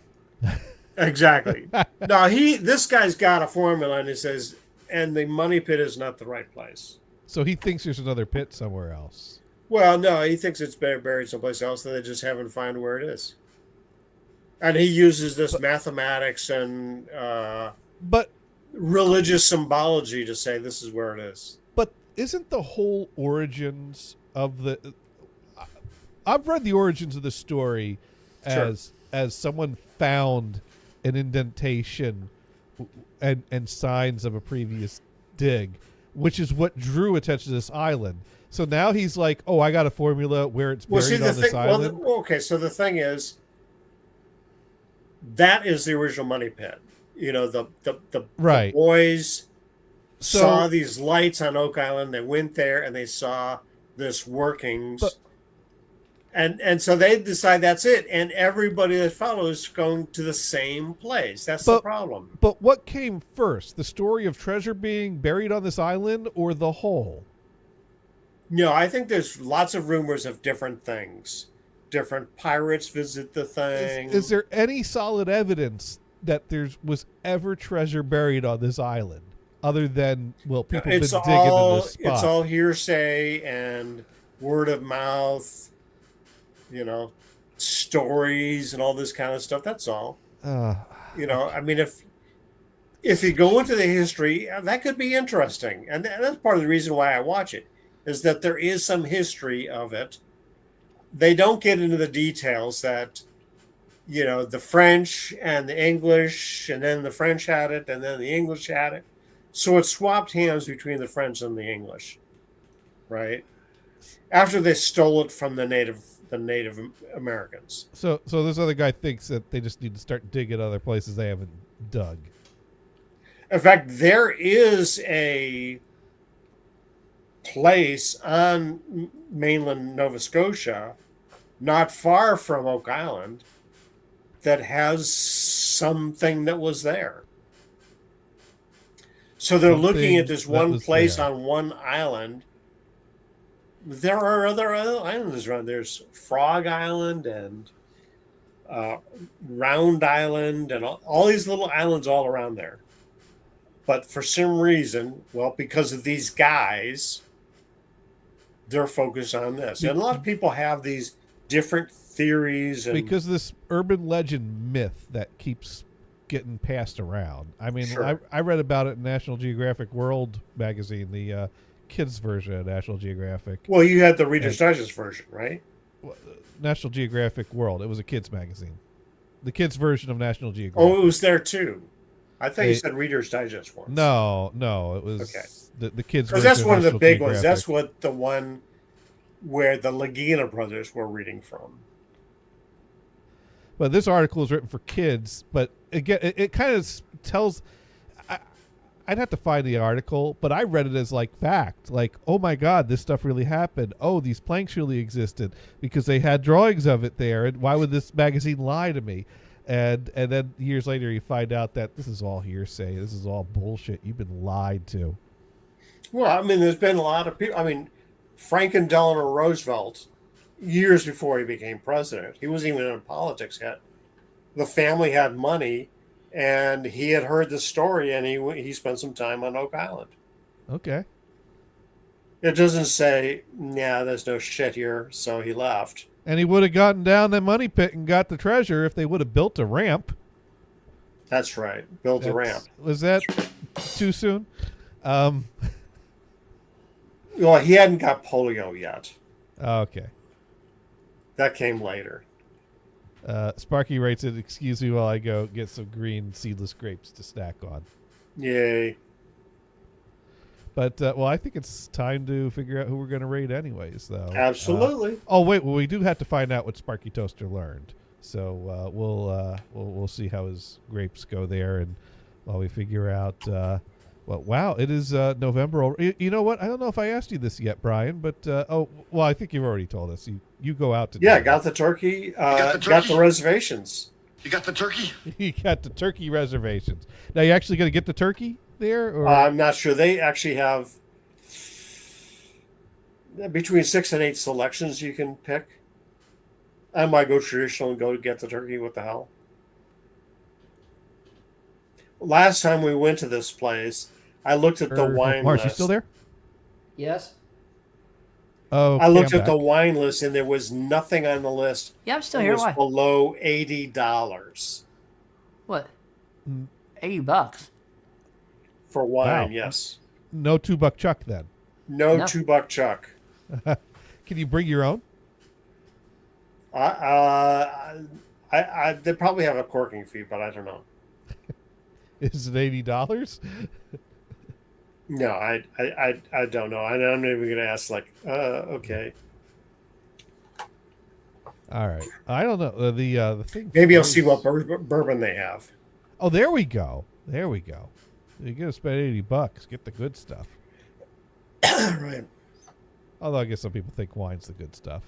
Exactly. No, this guy's got a formula, and he says, and the money pit is not the right place. So he thinks there's another pit somewhere else. Well, no, he thinks it's buried someplace else, and they just haven't found where it is. And he uses this mathematics and... But religious symbology to say this is where it is. But isn't the whole origins of the... I've read the origins of the story as someone found an indentation and signs of a previous dig, which is what drew attention to this island. So now he's like, oh, I got a formula where it's buried on this island. Well, okay, so the thing is, that is the original money pit. You know, the boys saw these lights on Oak Island. They went there and they saw this workings. And so they decide that's it. And everybody that follows going to the same place. That's the problem. But what came first? The story of treasure being buried on this island or the hole? No, I think there's lots of rumors of different things. Different pirates visit the thing. Is there any solid evidence that there was ever treasure buried on this island? Other than, well, people have been digging in this spot. It's all hearsay and word of mouth. You know, stories and all this kind of stuff. That's all. You know, I mean, if you go into the history, that could be interesting. And that's part of the reason why I watch it, is that there is some history of it. They don't get into the details that, you know, the French and the English, and then the French had it, and then the English had it. So it swapped hands between the French and the English, right? After they stole it from the Native Americans. So this other guy thinks that they just need to start digging other places they haven't dug. In fact, there is a place on mainland Nova Scotia, not far from Oak Island, that has something that was there. So they're looking at this one place on one island. There are other islands around. There's Frog Island and Round Island and all these little islands all around there. But for some reason, well, because of these guys, they're focused on this. And a lot of people have these different theories. Because this urban legend myth that keeps getting passed around. I mean, I read about it in National Geographic World magazine, the kids version of National Geographic. Well, you had the Reader's Digest version, right? National Geographic World. It was a kids magazine. The kids version of National Geographic. Oh, it was there too. I thought you said Reader's Digest once. No, it was the kids version. Because that's one of the big Geographic. ones. That's what the one where the Lagina brothers were reading from. But this article is written for kids, but again, it kind of tells... I'd have to find the article, but I read it as like fact. Like, oh my God, this stuff really happened. Oh, these planks really existed because they had drawings of it there. And why would this magazine lie to me? And then years later, you find out that this is all hearsay. This is all bullshit. You've been lied to. Well, I mean, there's been a lot of people. I mean, Franklin Delano Roosevelt, years before he became president, he wasn't even in politics yet. The family had money. And he had heard the story, and he spent some time on Oak Island. Okay. It doesn't say, yeah, there's no shit here, so he left. And he would have gotten down the money pit and got the treasure if they would have built a ramp. That's right. Built a ramp. Was that too soon? Well, he hadn't got polio yet. Okay. That came later. Sparky writes it, excuse me while I go get some green seedless grapes to snack on. Yay. But, well, I think it's time to figure out who we're going to rate anyways, though. Absolutely. Wait, well, we do have to find out what Sparky Toaster learned. So we'll see how his grapes go there, and while we figure out... wow, it is November. You know what? I don't know if I asked you this yet, Brian, but I think you've already told us. You go out to got the turkey. Got the reservations. You got the turkey? You got the turkey reservations. Now, you actually going to get the turkey there? Or? I'm not sure. They actually have between 6 and 8 selections you can pick. I might go traditional and go get the turkey. What the hell? Last time we went to this place, I looked at the wine Marsh, list. you still there? Yes. Oh, I looked at the wine list, and there was nothing on the list. Yeah, I'm still here. Why? Below $80. What? $80. For wine, Wow. yes. No $2 Chuck then. No No. $2 Chuck. Can you bring your own? They probably have a corking fee, but I don't know. Is it $80? No, I don't know. I'm not even going to ask. Okay. All right. I don't know the thing. Maybe I'll see what bourbon they have. Oh, there we go. There we go. You're gonna spend $80. Get the good stuff. Right. Although I guess some people think wine's the good stuff.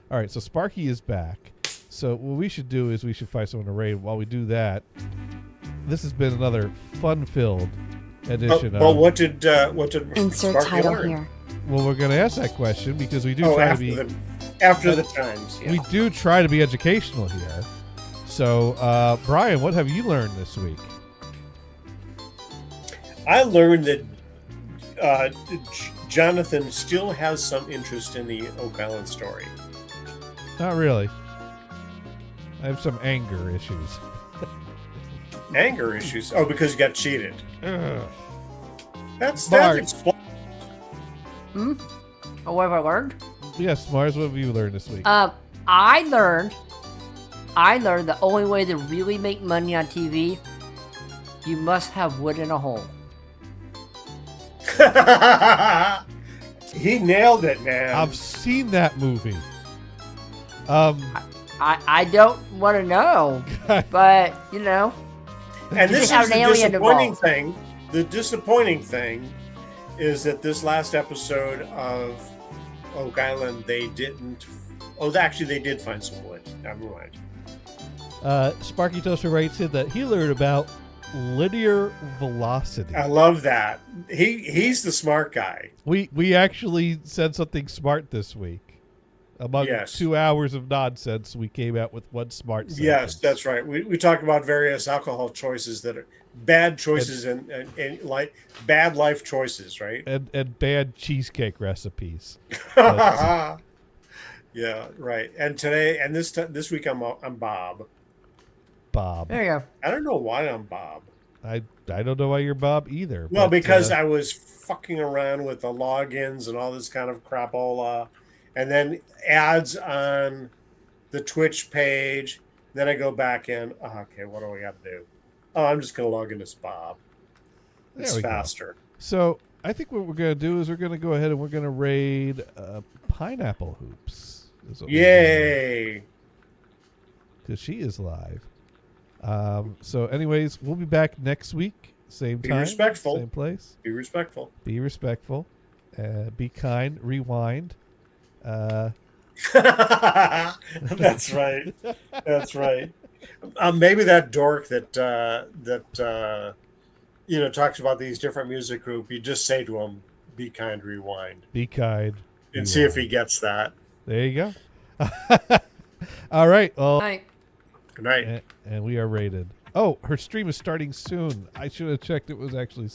All right. So Sparky is back. So what we should do is we should find someone to raid. While we do that, this has been another fun-filled edition. But of... what did Insert Sparky title learn? here. Well, we're going to ask that question because we do try to be after the times. Yeah. we do try to be educational here. So, Brian, what have you learned this week? I learned that Jonathan still has some interest in the Oak Island story. Not really. I have some anger issues. Anger issues. Oh, because you got cheated. Ugh. That's Mark. explains. Oh, what have I learned? Yes, Mars, what have you learned this week? I learned the only way to really make money on TV, you must have wood in a hole. He nailed it, man. I've seen that movie. I don't want to know, but you know. And this have is an the alien disappointing involved. thing. The disappointing thing is that this last episode of Oak Island, they didn't. Oh, actually, they did find some wood. Never mind. Sparky Toaster writes in that he learned about linear velocity. I love that. He's the smart guy. We actually said something smart this week. Among Yes. 2 hours of nonsense, we came out with one smart sentence. Yes, that's right. We talk about various alcohol choices that are bad choices and like bad life choices, right? And bad cheesecake recipes. Yeah, right. And today and this week I'm Bob. Bob. There you go. I don't know why I'm Bob. I don't know why you're Bob either. Well, but, because I was fucking around with the logins and all this kind of crapola, and then ads on the Twitch page. Then I go back in. Oh, okay, what do I got to do? Oh, I'm just going to log in as Bob. It's There we go. faster. So I think what we're going to do is we're going to go ahead and we're going to raid Pineapple Hoops. Yay! Because she is live. So anyways, we'll be back next week. Same Be time. respectful. Same place. Be respectful. Be respectful. Be kind. Rewind. That's right. That's right. Maybe that dork that talks about these different music groups. You just say to him, "Be kind, rewind." Be kind. And see if he gets that. There you go. All right. Well, Night. Good night. and we are rated. Oh, her stream is starting soon. I should have checked it was actually.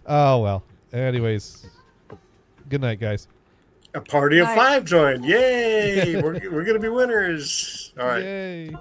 Oh well. Anyways, good night, guys. A party of Night. 5 joined. Yay! We're gonna be winners. All right. Yay.